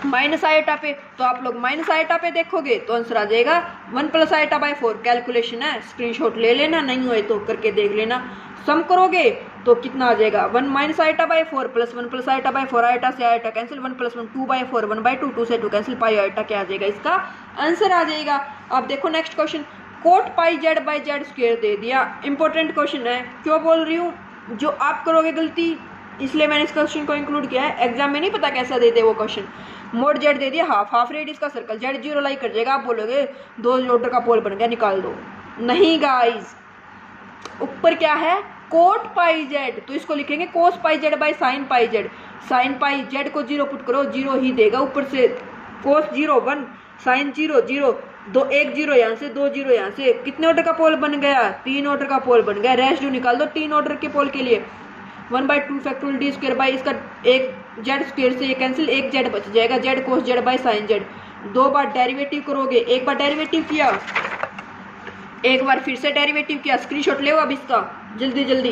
माइनस आयोटा पे, तो आप लोग माइनस आयोटा पे देखोगे तो आंसर आ जाएगा 1 प्लस आयोटा बाय 4। कैलकुलेशन है, स्क्रीनशॉट ले लेना, नहीं हुए तो करके देख लेना। सम करोगे तो कितना आ जाएगा 1 minus iota by 4 plus 1 plus iota by 4, iota से आयोटा कैंसिल, 1 प्लस 1 2 बाय 4, 1/2, 2 से 2 कैंसिल, पाई आयोटा क्या आ जाएगा, इसका आंसर आ जाएगा। अब देखो next question, cot pi z by z square दे दिया, इंपॉर्टेंट क्वेश्चन है, क्यों बोल रही हूँ, जो आप करोगे गलती इसलिए मैंने इस क्वेश्चन को इंक्लूड किया है, एग्जाम में नहीं पता कैसा देते वो क्वेश्चन। मोड जेड दे दिया हाफ, हाफ रेडियस का सर्कल, जेड 0 लाई कर जाएगा, आप बोलोगे 2 ऑर्डर का पोल बन गया, निकाल दो, नहीं गाइस, ऊपर क्या है कोट पाई जेड, तो इसको लिखेंगे cos pi z by sine pi z, sine pi z को 0 पुट करो 0 ही देगा, ऊपर से कोस 0 1, साइन 0 0, 2 1 0 यहाँ से, 2 0 यहाँ से, कितने ऑर्डर का पोल बन गया, 3 ऑर्डर का पोल बन गया। रेसिड्यू निकाल दो 3 ऑर्डर के पोल के लिए, 1/2 फैक्टोरियल डी स्क्वायर बाई इसका एक जेड स्क्वायर से ये कैंसिल, एक जेड बच जाएगा, Z cos Z by sine Z, 2 bar derivative करोगे, एक बार डेरिवेटिव किया, एक बार फिर से डेरिवेटिव किया, स्क्रीनशॉट ले अब इसका जल्दी जल्दी,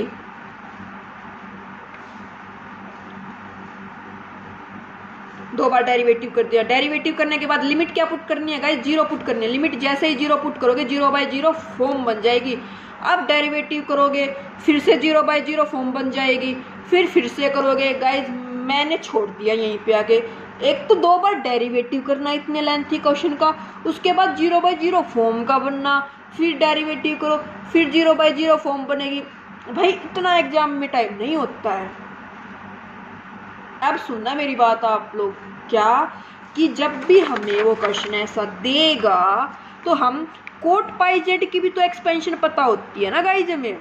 दो बार डेरिवेटिव कर दिया। डेरिवेटिव करने के बाद लिमिट क्या पुट करनी है गाइस, 0 पुट करनी है, लिमिट जैसे ही 0 पुट करोगे 0/0 फॉर्म बन जाएगी। अब डेरिवेटिव करोगे फिर से 0/0 फॉर्म बन जाएगी, फिर से करोगे गाइस, मैंने छोड़ दिया यहीं पे आके, एक तो 2 बार डेरिवेटिव करना इतने लेंथी क्वेश्चन का, उसके बाद 0/0 फॉर्म का बनना, फिर डेरिवेटिव करो, फिर 0/0 फॉर्म बनेगी। भाई इतना एग्जाम में टाइम नहीं होता है। अब सुनना मेरी बात आप लोग, क्या कि जब भी हमें वो क्वेश्चन ऐसा देगा तो हम कोट पाई जेड की भी तो एक्सपेंशन पता होती है ना गाइस, हमें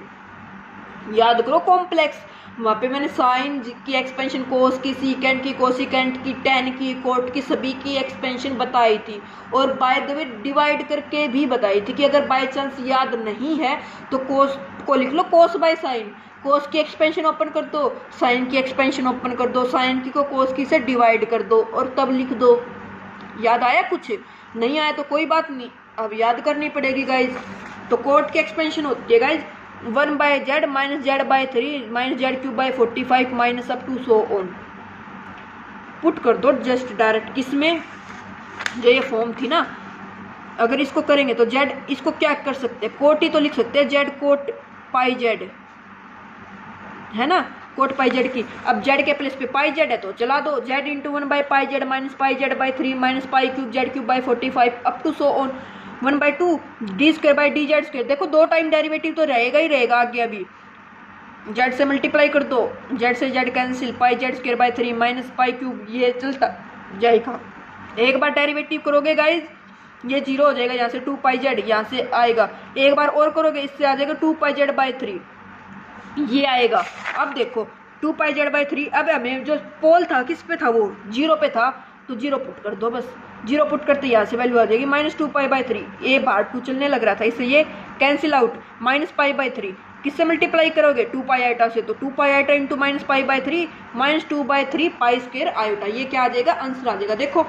याद करो कॉम्प्लेक्स, वहाँ पे मैंने साइन की एक्सपेंशन, कोस की, सीकेंट की, कोसिकेंट की, टेन की, कोट की, सभी की एक्सपेंशन बताई थी, और बाय द वे डिवाइड करके भी बताई थी कि अगर बाय चांस याद नहीं है तो कोस को लिख लो कोस बाय साइन, कोस की एक्सपेंशन ओपन कर दो, साइन की एक्सपेंशन ओपन कर दो, साइन की को कोस की से डिवाइड कर दो और तब लिख दो। याद आया, कुछ नहीं आया तो कोई बात नहीं, अब याद करनी पड़ेगी गाइज। तो कोट की एक्सपेंशन होती है guys 1/z minus z/3 minus z³ minus up to so on, put कर दो जस्ट डायरेक्ट किसमें, जो ये फॉर्म थी ना, अगर इसको करेंगे तो z, इसको क्या कर सकते हैं, कोट ही तो लिख सकते हैं, z कोट पाई z है ना, कोट पाई जेड की। अब z के प्लेस पे पाई जेड है तो चला दो, z into 1/πz minus πz/3 minus π³ z³ up to so on 1/2 d² d z square. देखो 2 टाइम डेरिवेटिव तो रहेगा ही रहेगा आगे, अभी z से मल्टीप्लाई कर दो, z से z कैंसिल, πz²/3 माइनस π³ ये चलता जाएगा। एक बार डेरिवेटिव करोगे गाइज ये 0 हो जाएगा, यहाँ से 2πz यहाँ से आएगा, एक बार और करोगे इससे आ जाएगा 2πz/3 ये आएगा। अब देखो 2πz/3, अब हमें जो पोल था किस पे था, वो 0 पे था, तो 0 पुट कर दो, बस 0 पुट करते यहाँ से वैल्यू आ जाएगी -2π/3, ये बार 2 चलने लग रहा था इससे ये कैंसिल आउट, -π/3 किससे मल्टीप्लाई करोगे 2π आयोटा से, तो 2π आयोटा इंटू -π/3 -2/3 π² आयोटा, ये क्या आ जाएगा, आंसर आ जाएगा। देखो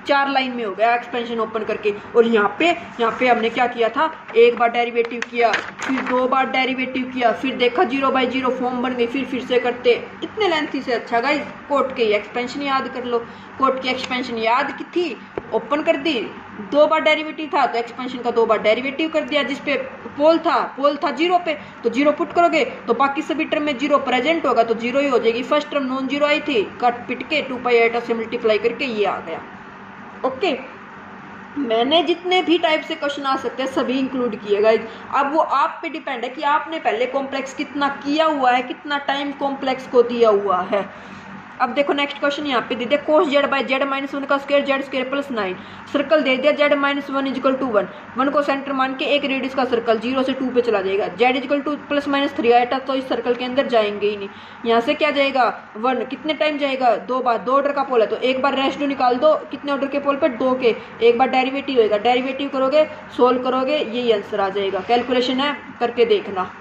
4 लाइन में हो गया एक्सपेंशन ओपन करके, और यहाँ पे हमने क्या किया था, एक बार डेरिवेटिव किया, फिर 2 बार डेरिवेटिव किया, फिर देखा 0/0 फॉर्म बन गई, फिर से करते, इतने लेंथी से अच्छा गाइस कोट के एक्सपेंशन याद कर लो। कोट की एक्सपेंशन याद की थी, ओपन कर दी, 2 बार डेरिवेटिव था तो एक्सपेंशन का 2 बार डेरिवेटिव कर दिया, जिसपे पोल था 0 पे, तो 0 पुट करोगे तो बाकी सभी टर्म में 0 प्रेजेंट होगा तो 0 ही हो जाएगी। फर्स्ट टर्म नॉन 0 आई थी, कट पिट के 2π आयोटा से मल्टीप्लाई करके ये आ गया। ओके, मैंने जितने भी टाइप से क्वेश्चन आ सकते हैं सभी इंक्लूड किए गाइज। अब वो आप पे डिपेंड है कि आपने पहले कॉम्प्लेक्स कितना किया हुआ है, कितना टाइम कॉम्प्लेक्स को दिया हुआ है। अब देखो नेक्स्ट क्वेश्चन यहाँ पे दे दिया cos Z by z minus one का square z square plus 9। Circle दे दिया z minus one equal to 1, 1 को सेंटर मान के एक रेडियस का सर्कल 0 से 2 पे चला जाएगा। Z is equal to plus minus 3 आएगा तो इस सर्कल के अंदर जाएंगे ही नहीं। यहाँ से क्या जाएगा 1, कितने टाइम जाएगा 2 बार, 2 ऑर्डर का पोल है तो एक बार रेशियो निकाल दो, कितने ऑर्डर के पोल पे 2 के, एक बार डेरिवेटिव होएगा, डेरिवेटिव करोगे सोल्व करोगे यही आंसर आ जाएगा। कैलकुलेशन है करके देखना,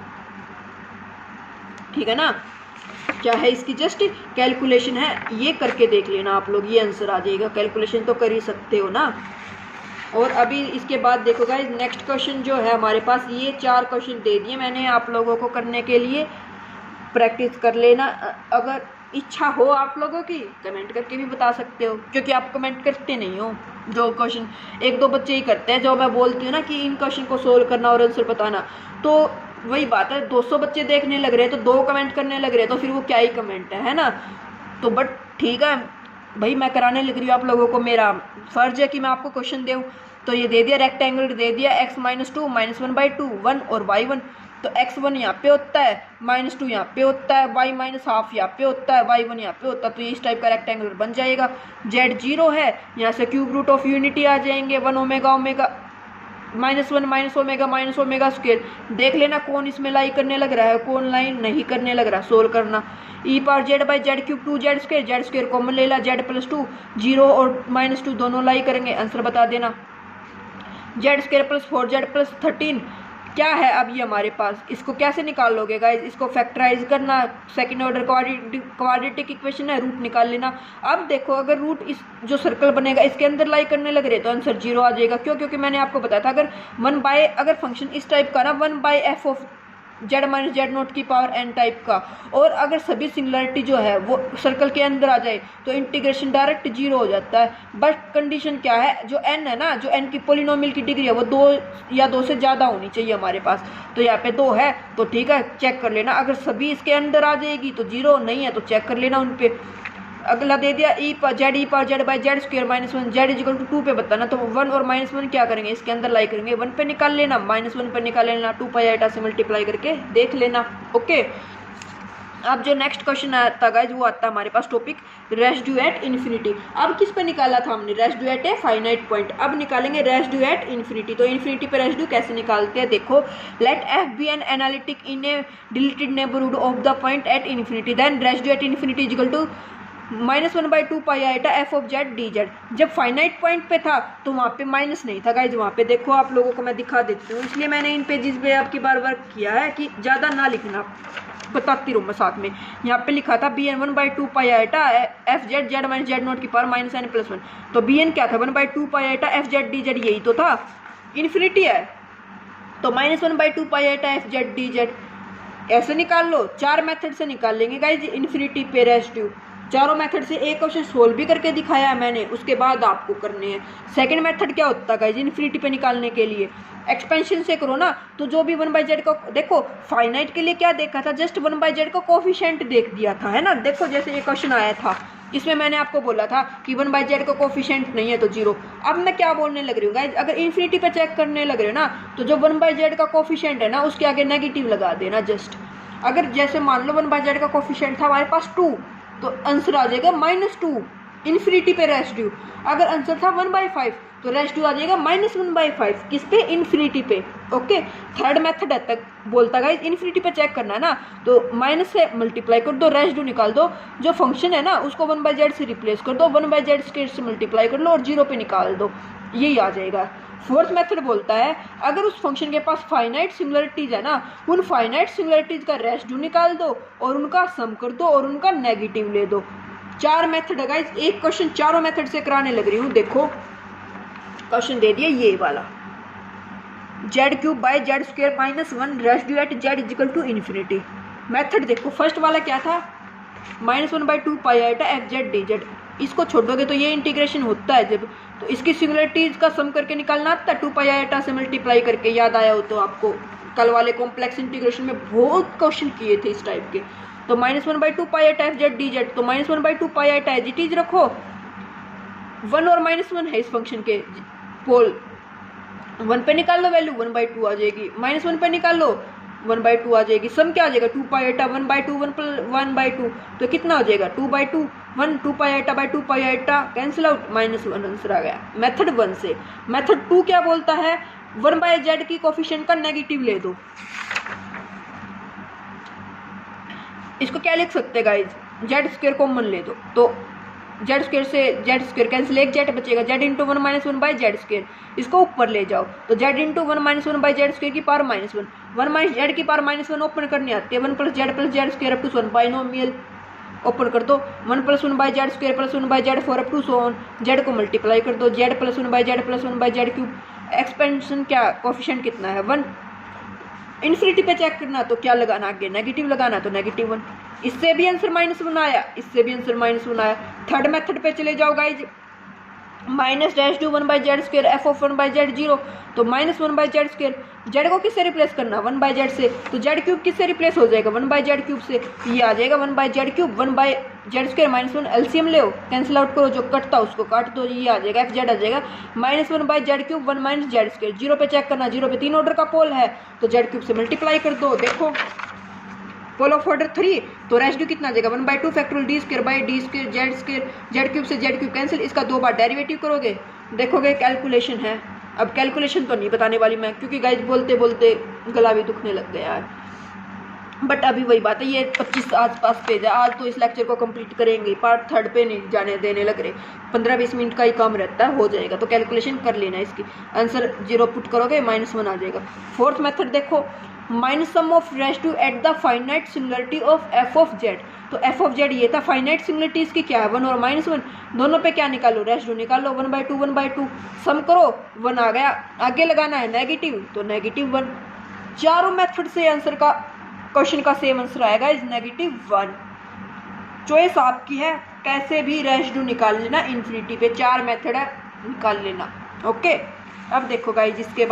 ठीक है ना, क्या है इसकी जस्ट कैलकुलेशन है, ये करके देख लेना आप लोग, ये आंसर आ जाएगा। कैलकुलेशन तो कर ही सकते हो ना। और अभी इसके बाद देखो गाइस नेक्स्ट क्वेश्चन जो है हमारे पास, ये 4 क्वेश्चन दे दिए मैंने आप लोगों को करने के लिए, प्रैक्टिस कर लेना। अगर इच्छा हो आप लोगों की कमेंट करके भी बता सकते हो, क्योंकि आप कमेंट करते नहीं हो। जो क्वेश्चन 1-2 बच्चे ही करते हैं, जो मैं बोलती हूँ ना कि इन क्वेश्चन को सोल्व करना और आंसर बताना, तो वही बात है 200 बच्चे देखने लग रहे हैं तो 2 कमेंट करने लग रहे हैं, तो फिर वो क्या ही कमेंट है ना। तो बट ठीक है भाई, मैं कराने लग रही हूँ आप लोगों को, मेरा फर्ज है कि मैं आपको क्वेश्चन दूँ। तो ये दे दिया रेक्टेंगल दे दिया x माइनस 2 माइनस 1/2 1 और y1, तो x1 यहाँ पे होता है, -2 यहाँ पे होता है, y माइनस हाफ यहाँ पे होता है, y1 यहाँ पे होता है, तो ये इस टाइप का रेक्टेंगल बन जाएगा। z 0 है, यहाँ से क्यूब रूट ऑफ यूनिटी आ जाएंगे, 1 omega omega -1 minus omega square. देख लेना कौन इसमें लाई करने लग रहा है, कौन लाइन नहीं करने लग रहा, सोल्व करना। e power Z by Z cube 2z², Z square common ले ला, z प्लस 2, 0 और -2 दोनों लाई करेंगे, आंसर बता देना। Z square plus 4z plus 13 क्या है अब ये हमारे पास, इसको कैसे निकाल लोगे गाइज, इसको फैक्टराइज करना, सेकंड ऑर्डर क्वाड्रेटिक इक्वेशन है, रूट निकाल लेना। अब देखो अगर रूट इस जो सर्कल बनेगा इसके अंदर लाई करने लग रहे तो आंसर 0 आ जाएगा। क्यों, क्योंकि मैंने आपको बताया था अगर फंक्शन इस टाइप का ना 1/f of Z minus Z note की पावर n टाइप का, और अगर सभी सिंगुलरिटी जो है वो सर्कल के अंदर आ जाए तो इंटीग्रेशन डायरेक्ट 0 हो जाता है। बट कंडीशन क्या है, जो n है ना, जो n की पोलिनोमियल की डिग्री है वो 2 या 2 से ज़्यादा होनी चाहिए हमारे पास, तो यहाँ पे 2 है तो ठीक है, चेक कर लेना। अगर सभी इसके अंदर आ जाएगी तो 0, नहीं है तो चेक कर लेना उन पर। अगला दे दिया e पर z by z square -1 z is equal to 2 पे बताना, तो 1 और -1 क्या करेंगे इसके अंदर लाई करेंगे, 1 पे निकाल लेना, -1 पे निकाल लेना, 2 पाई आइटा से मल्टीप्लाई करके देख लेना। ओके, अब जो नेक्स्ट क्वेश्चन आता गाइज वो आता है हमारे पास टॉपिक रेसिड्यू एट इन्फिनिटी। अब किस पे निकाला था हमने, residue at a finite point, अब निकालेंगे रेसिड्यू एट इन्फिनिटी। तो इन्फिनिटी पे रेसिड्यू कैसे निकालते हैं, देखो let f be an analytic in a deleted neighbourhood of the point at infinity, then residue at infinity equal to -1/2 pi iota f of z d z. जब finite point पे था तो वहाँ पे माइनस नहीं था गाइज, वहाँ पे देखो आप लोगों को मैं दिखा देती हूँ, इसलिए मैंने इन पेजेस पे आपकी बार वर्क किया है कि ज़्यादा ना लिखना, बताती रहूँ मैं साथ में। यहाँ पे लिखा था bn 1/2 pi iota f z Z minus Z note की पावर -n+1, तो bn क्या था 1/2 pi iota f z d z, यही तो था, इन्फिनिटी है तो -1/2 pi iota f z d z. ऐसे निकाल लो, 4 मेथड से निकाल लेंगे गाइज इन्फिनिटी पे रेसिड्यू, चारों मेथड से एक क्वेश्चन सोल्व भी करके दिखाया है मैंने, उसके बाद आपको करने हैं। सेकंड मेथड क्या होता है गाइज इन्फिनिटी पे निकालने के लिए, एक्सपेंशन से करो ना, तो जो भी 1/z को देखो, फाइनाइट के लिए क्या देखा था, जस्ट 1/z को कोफिशिएंट देख दिया था, है ना। देखो जैसे ये क्वेश्चन आया था, इसमें मैंने आपको बोला था कि 1/z को कोफिशिएंट नहीं है तो 0। अब मैं क्या बोलने लग रही हूँ गाइज, अगर इन्फिनिटी पे चेक करने लग रहे हो ना, तो जो 1/z का कोफिशिएंट है ना उसके आगे नेगेटिव लगा देना जस्ट। अगर जैसे मान लो 1/z का कोफिशिएंट था हमारे पास 2, तो आंसर आ जाएगा -2 इन्फिनिटी पे रेसिड्यू। अगर आंसर था 1/5 तो रेसिड्यू आ जाएगा -1/5 किस पे, इन्फिनिटी पे। ओके, थर्ड मेथड है तक बोलता गाइस इन्फिनिटी पे चेक करना है ना, तो माइनस से मल्टीप्लाई कर दो, रेसिड्यू निकाल दो, जो फंक्शन है ना उसको 1/z से रिप्लेस कर दो, 1/z स्क्वायर से मल्टीप्लाई कर लो और 0 पे निकाल दो, यही आ जाएगा। फोर्थ मेथड बोलता है अगर उस फंक्शन के पास फाइनाइट सिंगुलरिटीज है ना, उन फाइनाइट सिंगुलरिटीज का रेसिड्यू निकाल दो और उनका सम कर दो और उनका नेगेटिव ले दो। 4 मेथड है गाइस, एक क्वेश्चन चारों मेथड से कराने लग रही हूँ। देखो क्वेश्चन दे दिया ये वाला, z³ by z square -1 residue at z equal to infinity. Method देखो फर्स्ट वाला क्या था, -1/2 pi iota f z d z, इसको छोड़ दोगे तो ये इंटीग्रेशन होता है जब, तो इसकी सिंगुलरिटीज का सम करके निकालना आता है 2 पाई आइटा से मल्टीप्लाई करके, याद आया हो तो आपको, कल वाले कॉम्प्लेक्स इंटीग्रेशन में बहुत क्वेश्चन किए थे इस टाइप के। तो -1/2 pi iota f z d z, तो -1/2 pi iota as it is रखो, 1 और -1 है इस फंक्शन के पोल, 1 पे निकाल लो वैल्यू 1/2 आ जाएगी, -1 पे निकाल लो 1/2 आ जाएगी। सम क्या आ जाएगा 2 पाई आइटा 1/2 1/2 तो कितना हो जाएगा 2/2 1 2 pi iota by 2 pi iota cancel out -1 answer आ गया मेथड 1 से। मेथड 2 क्या बोलता है 1/z की कोफिशिएंट का नेगेटिव ले दो। इसको क्या लिख सकते हैं गाइज जेड स्क्वायर कॉमन ले दो तो जेड स्क्वायर से जेड स्क्वायर कैंसिल एक जेड बचेगा z into 1 - 1 by z square इसको ऊपर ले जाओ तो z into 1 - 1 by z square की पावर -1 1 माइनस जेड की पावर -1 ओपन करनी आती है 1 + z square up to 1 binomial open कर दो 1 + 1 by z square + 1 by z 4 up to so on Z को मल्टीप्लाई कर दो Z + 1 by Z + 1 by Z cube expansion क्या कोफिशिएंट कितना है 1 इन्फिनिटी पे चेक करना तो क्या लगाना आगे नेगेटिव लगाना तो -1 इससे भी आंसर -1 आया इससे भी आंसर -1 आया। थर्ड मेथड पे चले जाओ guys -(-1 by z square F of 1 by Z 0 तो -1 बाई जेड स्क्वायर जेड को किससे रिप्लेस करना 1 बाई जेड से तो जेड क्यूब किससे रिप्लेस हो जाएगा 1 बाई जेड क्यूब से ये आ जाएगा 1 by Z cube 1 by z square -1 LCM ले कैंसिल आउट करो जो कटता उसको काट दो ये आ जाएगा एफ जेड आ जाएगा -1 by Z cube 1 minus z square 0 पे चेक करना 0 पे 3 ऑर्डर का पोल है तो जेड क्यूब से मल्टीप्लाई कर दो देखो पोल ऑफ ऑर्डर 3 तो रेशियो कितना आ जाएगा 1/2 factorial D square by D square Z cube से जेड क्यूब कैंसिल इसका 2 बार डेरिवेटिव करोगे देखोगे कैलकुलेशन है। अब कैलकुलेशन तो नहीं बताने वाली मैं क्योंकि गाइज बोलते बोलते गला भी दुखने लग गया यार बट अभी वही बात है ये 25 आसपास पेज है आज तो इस लेक्चर को कंप्लीट करेंगे पार्ट 3 पे नहीं जाने देने लग रहे 15-20 मिनट का ही काम रहता है हो जाएगा तो कैलकुलेशन कर लेना इसकी आंसर 0 पुट करोगे -1 आ जाएगा। फोर्थ मेथड देखो minus sum of ratio at the finite singularity of F of z तो एफ ऑफ जेड ये था फाइनाइट सिंगुलरिटी इसकी क्या है 1 और -1 दोनों पे क्या निकालो रेशियो निकालो 1/2 1/2 सम करो 1 आ गया आगे लगाना है नेगेटिव तो -1 चारों मेथड से आंसर का क्वेश्चन का सेम आंसर आएगा इज -1 चॉइस आपकी है कैसे भी रेशियो निकाल लेना इन्फिनिटी पे 4 मेथड है निकाल लेना ओके। अब देखो गाइज इसके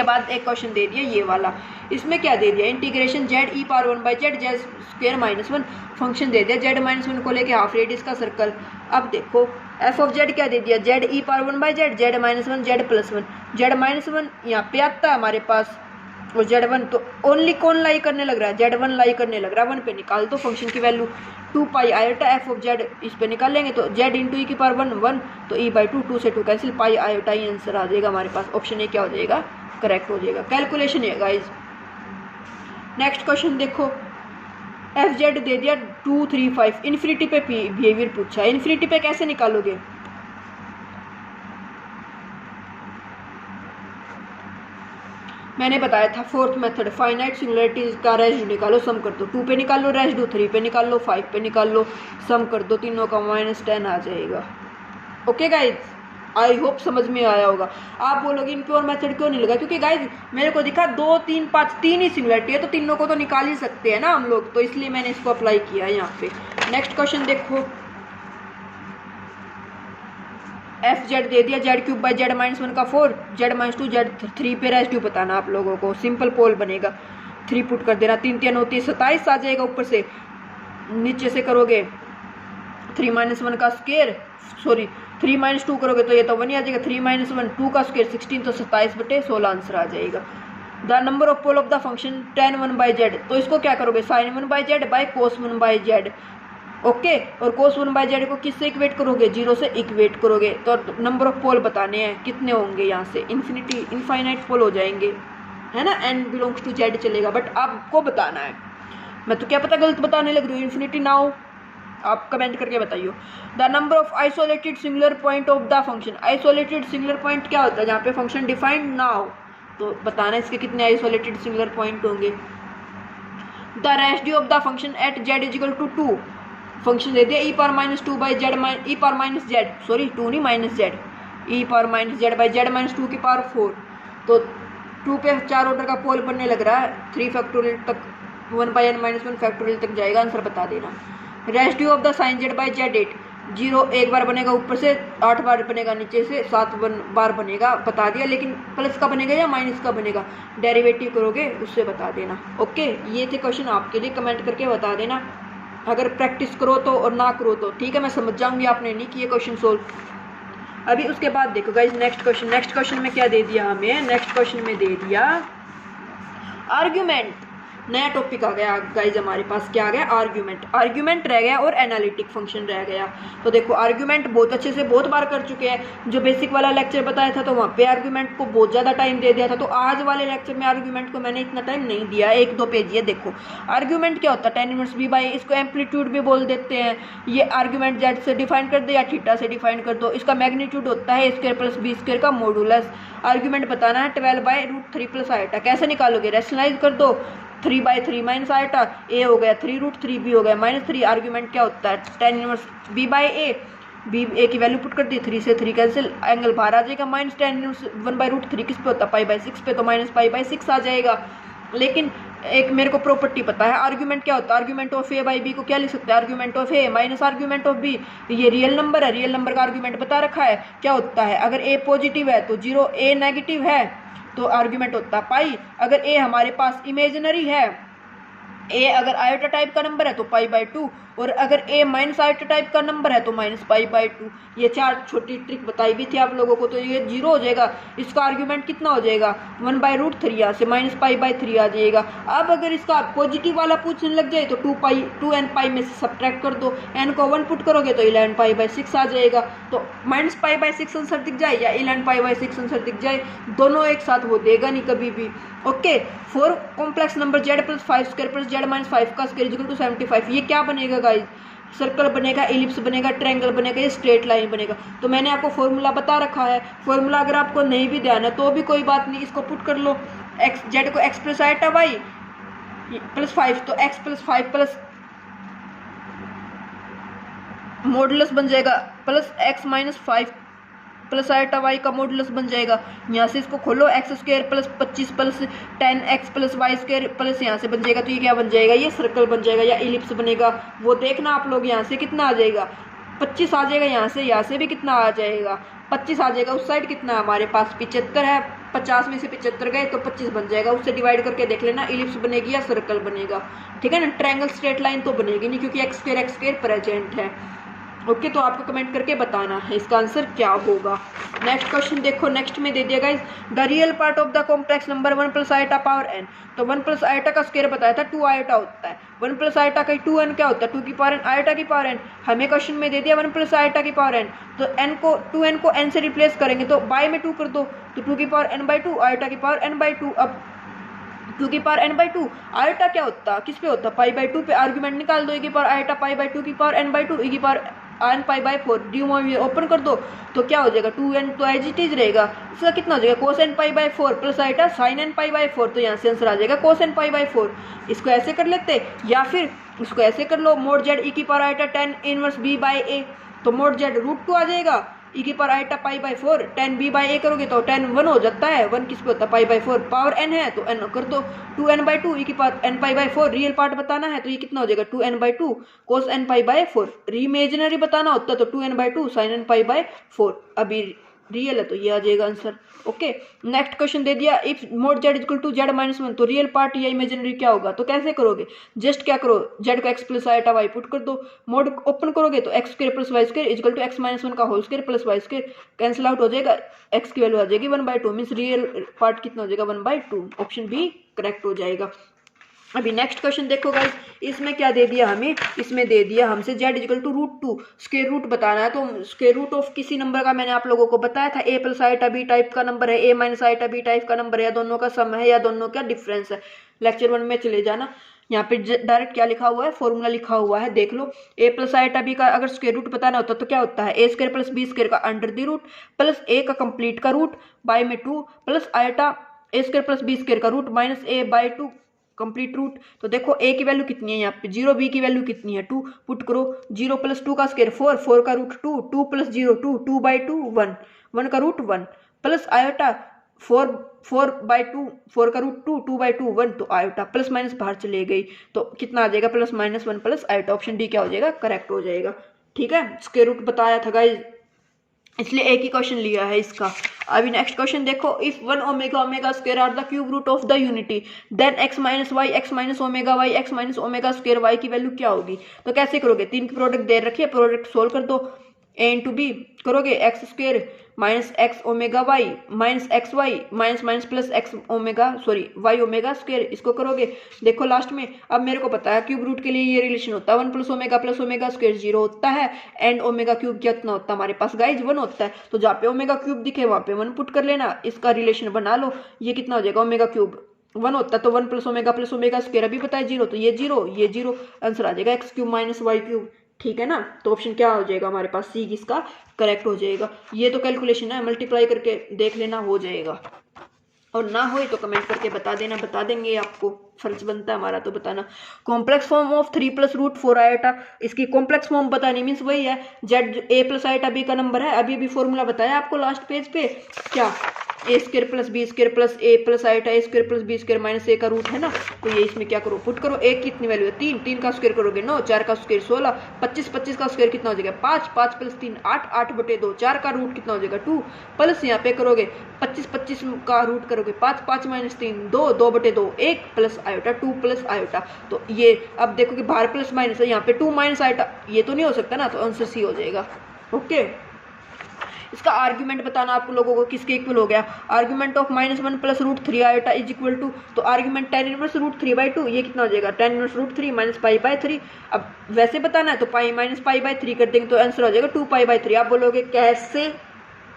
बाद एक क्वेश्चन दे दिया ये वाला इसमें क्या दे दिया integration z e power 1 by Z z square -1 function दे दिया जेड -1 को लेके हाफ रेडियस का सर्कल। अब देखो एफ ऑफ जेड क्या दे दिया Z e power 1 by Z Z -1 Z +1 Z -1 यहाँ पे आता है हमारे पास और Z1 तो ओनली कौन लाई करने लग रहा है Z1 लाई करने लग रहा है 1 पे निकाल दो फंक्शन की value 2 pi iota F of Z इस पे निकाल लेंगे तो Z इंटू ई की पावर 1 तो E/2 2 से 2 कैंसिल पाई आयोटा ही आंसर आ जाएगा हमारे पास ऑप्शन ए क्या हो जाएगा करेक्ट हो जाएगा। कैलकुलेशन है गाइज। नेक्स्ट क्वेश्चन देखो एफ जेड दे दिया 2 3 5 इन्फिनिटी पे बिहेवियर पूछा है इन्फिनिटी पे कैसे निकालोगे मैंने बताया था फोर्थ मेथड फाइनाइट सिंगुलरिटीज का रेशियो निकालो सम कर दो 2 पे निकाल लो रेशियो 3 पे निकाल लो 5 पे निकाल लो सम कर दो तीनों का -10 आ जाएगा। ओके गाइज आई होप समझ में आया होगा। आप बोलोगे इम्प्योर मेथड क्यों नहीं लगा क्योंकि गाइज मेरे को दिखा 2 3 5 3 ही सिंगुलरिटी है तो तीनों को तो निकाल ही सकते हैं ना हम लोग तो इसलिए मैंने इसको अप्लाई किया यहाँ पे। नेक्स्ट क्वेश्चन देखो एफ जेड दे दिया जेड क्यूब बाई जेड -1 का 4 जेड -2 जेड 3 पे रेशियो बताना आप लोगों को सिंपल पोल बनेगा 3 पुट कर देना 3 3 29 27 आ जाएगा ऊपर से नीचे से करोगे 3 -1 का स्क्वायर सॉरी 3 -2 करोगे तो ये तो 1 ही आ जाएगा 3 -1 2 का स्क्वायर 16 तो 27/16 आंसर आ जाएगा। The number of pole of the function tan 1 by z तो इसको क्या करोगे sin 1 by z by cos 1 by z okay और cos 1 बाई जेड को किससे इक्वेट करोगे 0 से इक्वेट करोगे तो नंबर ऑफ पोल बताने हैं कितने होंगे यहाँ से इनफाइनाइट पोल हो जाएंगे है ना n बिलोंग्स टू जेड चलेगा बट आपको बताना है मैं तो क्या पता गलत बताने लग रही हूँ इन्फिनिटी ना हो आप कमेंट करके बताइए। The number of isolated singular point of the function isolated singular point क्या होता है जहाँ पे फंक्शन डिफाइंड ना हो तो बताना इसके कितने आइसोलेटेड सिंगुलर पॉइंट होंगे। The ratio of the function at z is equal to 2 function दे दिया e power -2 by z e power -z sorry 2 नहीं -z e power -z by z -2 की पावर 4 तो 2 पे 4 ऑर्डर का पोल बनने लग रहा है 3 फैक्टोरियल तक 1/n-1 फैक्टोरियल तक जाएगा आंसर बता देना। Ratio of the sine Z by z 8 0 एक बार बनेगा ऊपर से 8 बार बनेगा नीचे से 7 बार बनेगा बता दिया लेकिन प्लस का बनेगा या माइनस का बनेगा डेरिवेटिव करोगे उससे बता देना। ओके ये थे क्वेश्चन आपके लिए कमेंट करके बता देना अगर प्रैक्टिस करो तो और ना करो तो ठीक है मैं समझ जाऊंगी आपने नहीं किए क्वेश्चन सोल्व। अभी उसके बाद देखो गाइज नेक्स्ट क्वेश्चन में क्या दे दिया हमें नेक्स्ट क्वेश्चन में दे दिया आर्ग्यूमेंट, नया टॉपिक आ गया गाइज हमारे पास। क्या आ गया? आर्ग्यूमेंट। आर्ग्यूमेंट रह गया और एनालिटिक फंक्शन रह गया। तो देखो आर्ग्यूमेंट बहुत अच्छे से बहुत बार कर चुके हैं। जो बेसिक वाला लेक्चर बताया था तो वहाँ पे आर्ग्यूमेंट को बहुत ज़्यादा टाइम दे दिया था। तो आज वाले लेक्चर में आर्ग्यूमेंट को मैंने इतना टाइम नहीं दिया, 1-2 पेज। ये देखो आर्ग्यूमेंट क्या होता है, tan इनवर्स b/a, इसको एम्पलीट्यूड भी बोल देते हैं। ये आर्ग्यूमेंट जेड से डिफाइन कर दो या थीटा से डिफाइन कर दो। इसका मैग्नीट्यूड होता है a² + b² का मॉडुलस। आर्ग्यूमेंट बताना है 12/√3 + आइटा। कैसे निकालोगे? रैशनलाइज कर दो, 3/3 माइनस आइटा, a हो गया 3√3, b हो गया -3। आर्ग्यूमेंट क्या होता है? tan inverse b/a, b a की वैल्यू पुट कर दी, 3 से 3 कैंसिल, एंगल बाहर आ जाएगा। माइनस tan इनवर्स 1/√3 किस पे होता है? π/6 पे, तो -π/6 आ जाएगा। लेकिन एक मेरे को प्रॉपर्टी पता है। आर्ग्यूमेंट क्या होता है? Argument of a by b को क्या लिख सकते हैं? Argument of a minus argument of b। ये रियल नंबर है, रियल नंबर का आर्ग्यूमेंट बता रखा है। क्या होता है? अगर a पॉजिटिव है तो 0, a नेगेटिव है तो आर्ग्यूमेंट होता है पाई। अगर a हमारे पास इमेजिनरी है, a अगर आयोटा टाइप का नंबर है तो π/2, और अगर a माइनस आयोटा टाइप का नंबर है तो -π/2। ये 4 छोटी ट्रिक बताई भी थी आप लोगों को। तो ये 0 हो जाएगा। इसका आर्ग्यूमेंट कितना हो जाएगा? 1/√3, यहाँ से -π/3 आ जाएगा। अब अगर इसका पॉजिटिव वाला पूछने लग जाए तो 2n में से सब्ट्रैक्ट कर दो, n को 1 पुट करोगे तो 11π/6 आ जाएगा। तो -π/6 आंसर दिख जाए या 11π/6 आंसर दिख जाए, दोनों एक साथ वो देगा नहीं कभी भी। Okay, 4 complex number z + 5² + z - 5 का स्क्वायर इक्वल टू 75। ये क्या बनेगा गाइज? सर्कल बनेगा, एलिप्स बनेगा, ट्रायंगल बनेगा, ये स्ट्रेट लाइन बनेगा। तो मैंने आपको फॉर्मूला बता रखा है। फॉर्मूला अगर आपको नहीं भी ध्यान है तो भी कोई बात नहीं, इसको पुट कर लो। x z को x + आइटा y + 5, तो x + 5 प्लस मॉडुलस बन जाएगा प्लस x - 5 + आइटा y का मॉडुलस बन जाएगा। यहाँ से इसको खोलो, x² + 25 + 10x + y² प्लस यहाँ से बन जाएगा। तो ये क्या बन जाएगा? ये सर्कल बन जाएगा या इलिप्स बनेगा। वो देखना आप लोग, यहाँ से कितना आ जाएगा? 25 आ जाएगा। यहाँ से भी कितना आ जाएगा? 25 आ जाएगा। उस साइड कितना है हमारे पास? 75 है। 50 में से 75 गए तो 25 बन जाएगा। उससे डिवाइड करके देख लेना, इलिप्स बनेगी या सर्कल बनेगा। ठीक है ना? ट्रायंगल स्ट्रेट लाइन तो बनेगी नहीं, क्योंकि x² प्रेजेंट है। ओके, तो आपको कमेंट करके बताना है इसका आंसर क्या होगा। नेक्स्ट क्वेश्चन देखो, नेक्स्ट में दे दिया guys, the real part of the complex number 1 + iota power n। तो 1 + आइटा का स्क्वायर बताया था 2 आइटा होता है। 1 + आइटा का 2n क्या होता है? 2 की पावर n, आइटा की पावर n। हमें क्वेश्चन में दे दिया 1 + आइटा की पावर n, तो n को 2n को n से रिप्लेस करेंगे तो बाय में 2 कर दो, तो 2 की पावर n/2, आइटा की पावर n/2। अब 2 की पावर n/2, आइटा क्या होता है? किस पे होता है? π/2 पे। आर्ग्यूमेंट निकाल दो, e की पावर आइटा π/2 की पावर n/2, e की पावर n π/4। डी ओपन कर दो तो क्या हो जाएगा? 2n तो एज इट इज रहेगा। इसका कितना हो जाएगा? cos n π/4 plus iota sin n π/4। तो यहाँ से आंसर आ जाएगा cos n π/4। इसको ऐसे कर लेते, या फिर इसको ऐसे कर लो, mod z e की power iota tan inverse b/a, तो mod z √2 आ जाएगा। e की पावर आइटा π/4, tan b/a करोगे तो tan 1 हो जाता है। 1 किस पे होता है? π/4। पावर n है तो n कर दो, 2n/2, e की पावर n π/4। रियल पार्ट बताना है तो ये कितना हो जाएगा? 2n/2 cos n π/4। इमेजिनरी बताना होता तो 2n/2 sin n π/4। अभी रियल है तो ये आ जाएगा आंसर। ओके, नेक्स्ट क्वेश्चन दे दिया, if mod z equal to z - 1, तो रियल पार्ट या इमेजिनरी क्या होगा? तो कैसे करोगे? जस्ट क्या करो, z को x + आइटा y पुट कर दो, मोड ओपन करोगे तो x² + y² equal to x - 1 का whole square plus y², cancel out हो जाएगा, x की वैल्यू आ जाएगी 1/2, मीन्स रियल पार्ट कितना हो जाएगा? 1/2। ऑप्शन बी करेक्ट हो जाएगा। अभी नेक्स्ट क्वेश्चन देखो गाइस, इसमें क्या दे दिया हमें? इसमें दे दिया हमसे z equal to √2, square root बताना है। तो स्क्वायर रूट ऑफ किसी नंबर का मैंने आप लोगों को बताया था, a + आइटा b टाइप का नंबर है, a - आइटा b टाइप का नंबर है, या दोनों का सम है या दोनों का डिफरेंस है। लेक्चर 1 में चले जाना, यहाँ पे डायरेक्ट क्या लिखा हुआ है? फॉर्मूला लिखा हुआ है, देख लो। a + आइटा b का अगर स्क्वायर रूट बताना होता तो क्या होता है? a² + b² का √√ प्लस a का कंप्लीट का रूट बाय में 2 प्लस आइटा a² + b² का root minus a/2 complete root. तो देखो a की वैल्यू कितनी है यहाँ पे 0, b की वैल्यू कितनी है 2, पुट करो। 0 + 2 का स्क्वायर 4, 4 का रूट 2, 2 + 0 2, 2/2 1, 1 का रूट 1 प्लस आयोटा 4/2, 4 का रूट 2, 2/2 1, तो आयोटा प्लस माइनस बाहर चले गई तो कितना आ जाएगा? +-1 प्लस आयोटा। ऑप्शन डी क्या हो जाएगा? करेक्ट हो जाएगा। ठीक है, स्क्वायर रूट बताया था गाइज, इसलिए एक ही क्वेश्चन लिया है इसका। अभी नेक्स्ट क्वेश्चन देखो, if 1 omega square are the cube root of the unity then x - y x - omega y x - omega square y की वैल्यू क्या होगी? तो कैसे करोगे? 3 की प्रोडक्ट दे रखी है, प्रोडक्ट सोल्व कर दो, a × b करोगे, x² minus x omega y minus x y minus minus plus x omega y omega square, इसको करोगे देखो लास्ट में। अब मेरे को पता है क्यूब रूट के लिए ये रिलेशन होता है 1 प्लस ओमेगा स्क्वायर 0 होता है एंड ओमेगा क्यूब कितना होता है हमारे पास गाइज 1 होता है। तो जहाँ पे ओमेगा क्यूब दिखे वहाँ पे 1 पुट कर लेना, इसका रिलेशन बना लो। ये कितना हो जाएगा, ओमेगा क्यूब 1 होता है तो 1 प्लस ओमेगा स्क्वायर अभी पता है 0, तो ये 0 ये 0, आंसर आ जाएगा x cube minus y cube. ठीक है ना, तो ऑप्शन क्या हो जाएगा हमारे पास, सी इसका करेक्ट हो जाएगा। ये तो कैलकुलेशन है, मल्टीप्लाई करके देख लेना हो जाएगा, और ना हो तो कमेंट करके बता देना, बता देंगे आपको, फर्ज बनता है हमारा तो बताना। Complex form of 3 plus root 4 iota, इसकी कॉम्प्लेक्स फॉर्म बतानी मीन्स वही है z a plus iota b का नंबर है। अभी फॉर्मूला बताया आपको लास्ट पेज पे, क्या a square plus b square plus a plus iota a square plus b square minus a का रूट है ना, तो ये इसमें क्या करो पुट करो। एक कितनी वैल्यू है 3, 3 का स्क्वायर करोगे 9, 4 का स्क्वायर 16, 25 25 का स्क्वायर कितना हो जाएगा 5, 5 प्लस 3 8, 8 बटे 2, 4 का रूट कितना हो जाएगा 2, प्लस यहाँ पे करोगे 25 25 का रूट करोगे 5, 5 माइनस 3 2, 2 बटे 2 1 प्लस आयोटा 2 प्लस आयोटा। तो ये अब देखो कि बाहर प्लस माइनस है, यहाँ पे 2 माइनस आयोटा, ये तो नहीं हो सकता ना, तो आंसर सी हो जाएगा। ओके, इसका आर्ग्यूमेंट बताना आपको लोगों को किसके इक्वल हो गया, argument of -1 plus root 3 iota is equal to, तो आर्ग्यूमेंट tan इनवर्स रूट 3/2, ये कितना हो जाएगा tan inverse root 3 minus pi. अब वैसे बताना है तो पाई माइनस पाई/3 कर देंगे तो आंसर हो जाएगा 2 पाई/3। आप बोलोगे कैसे,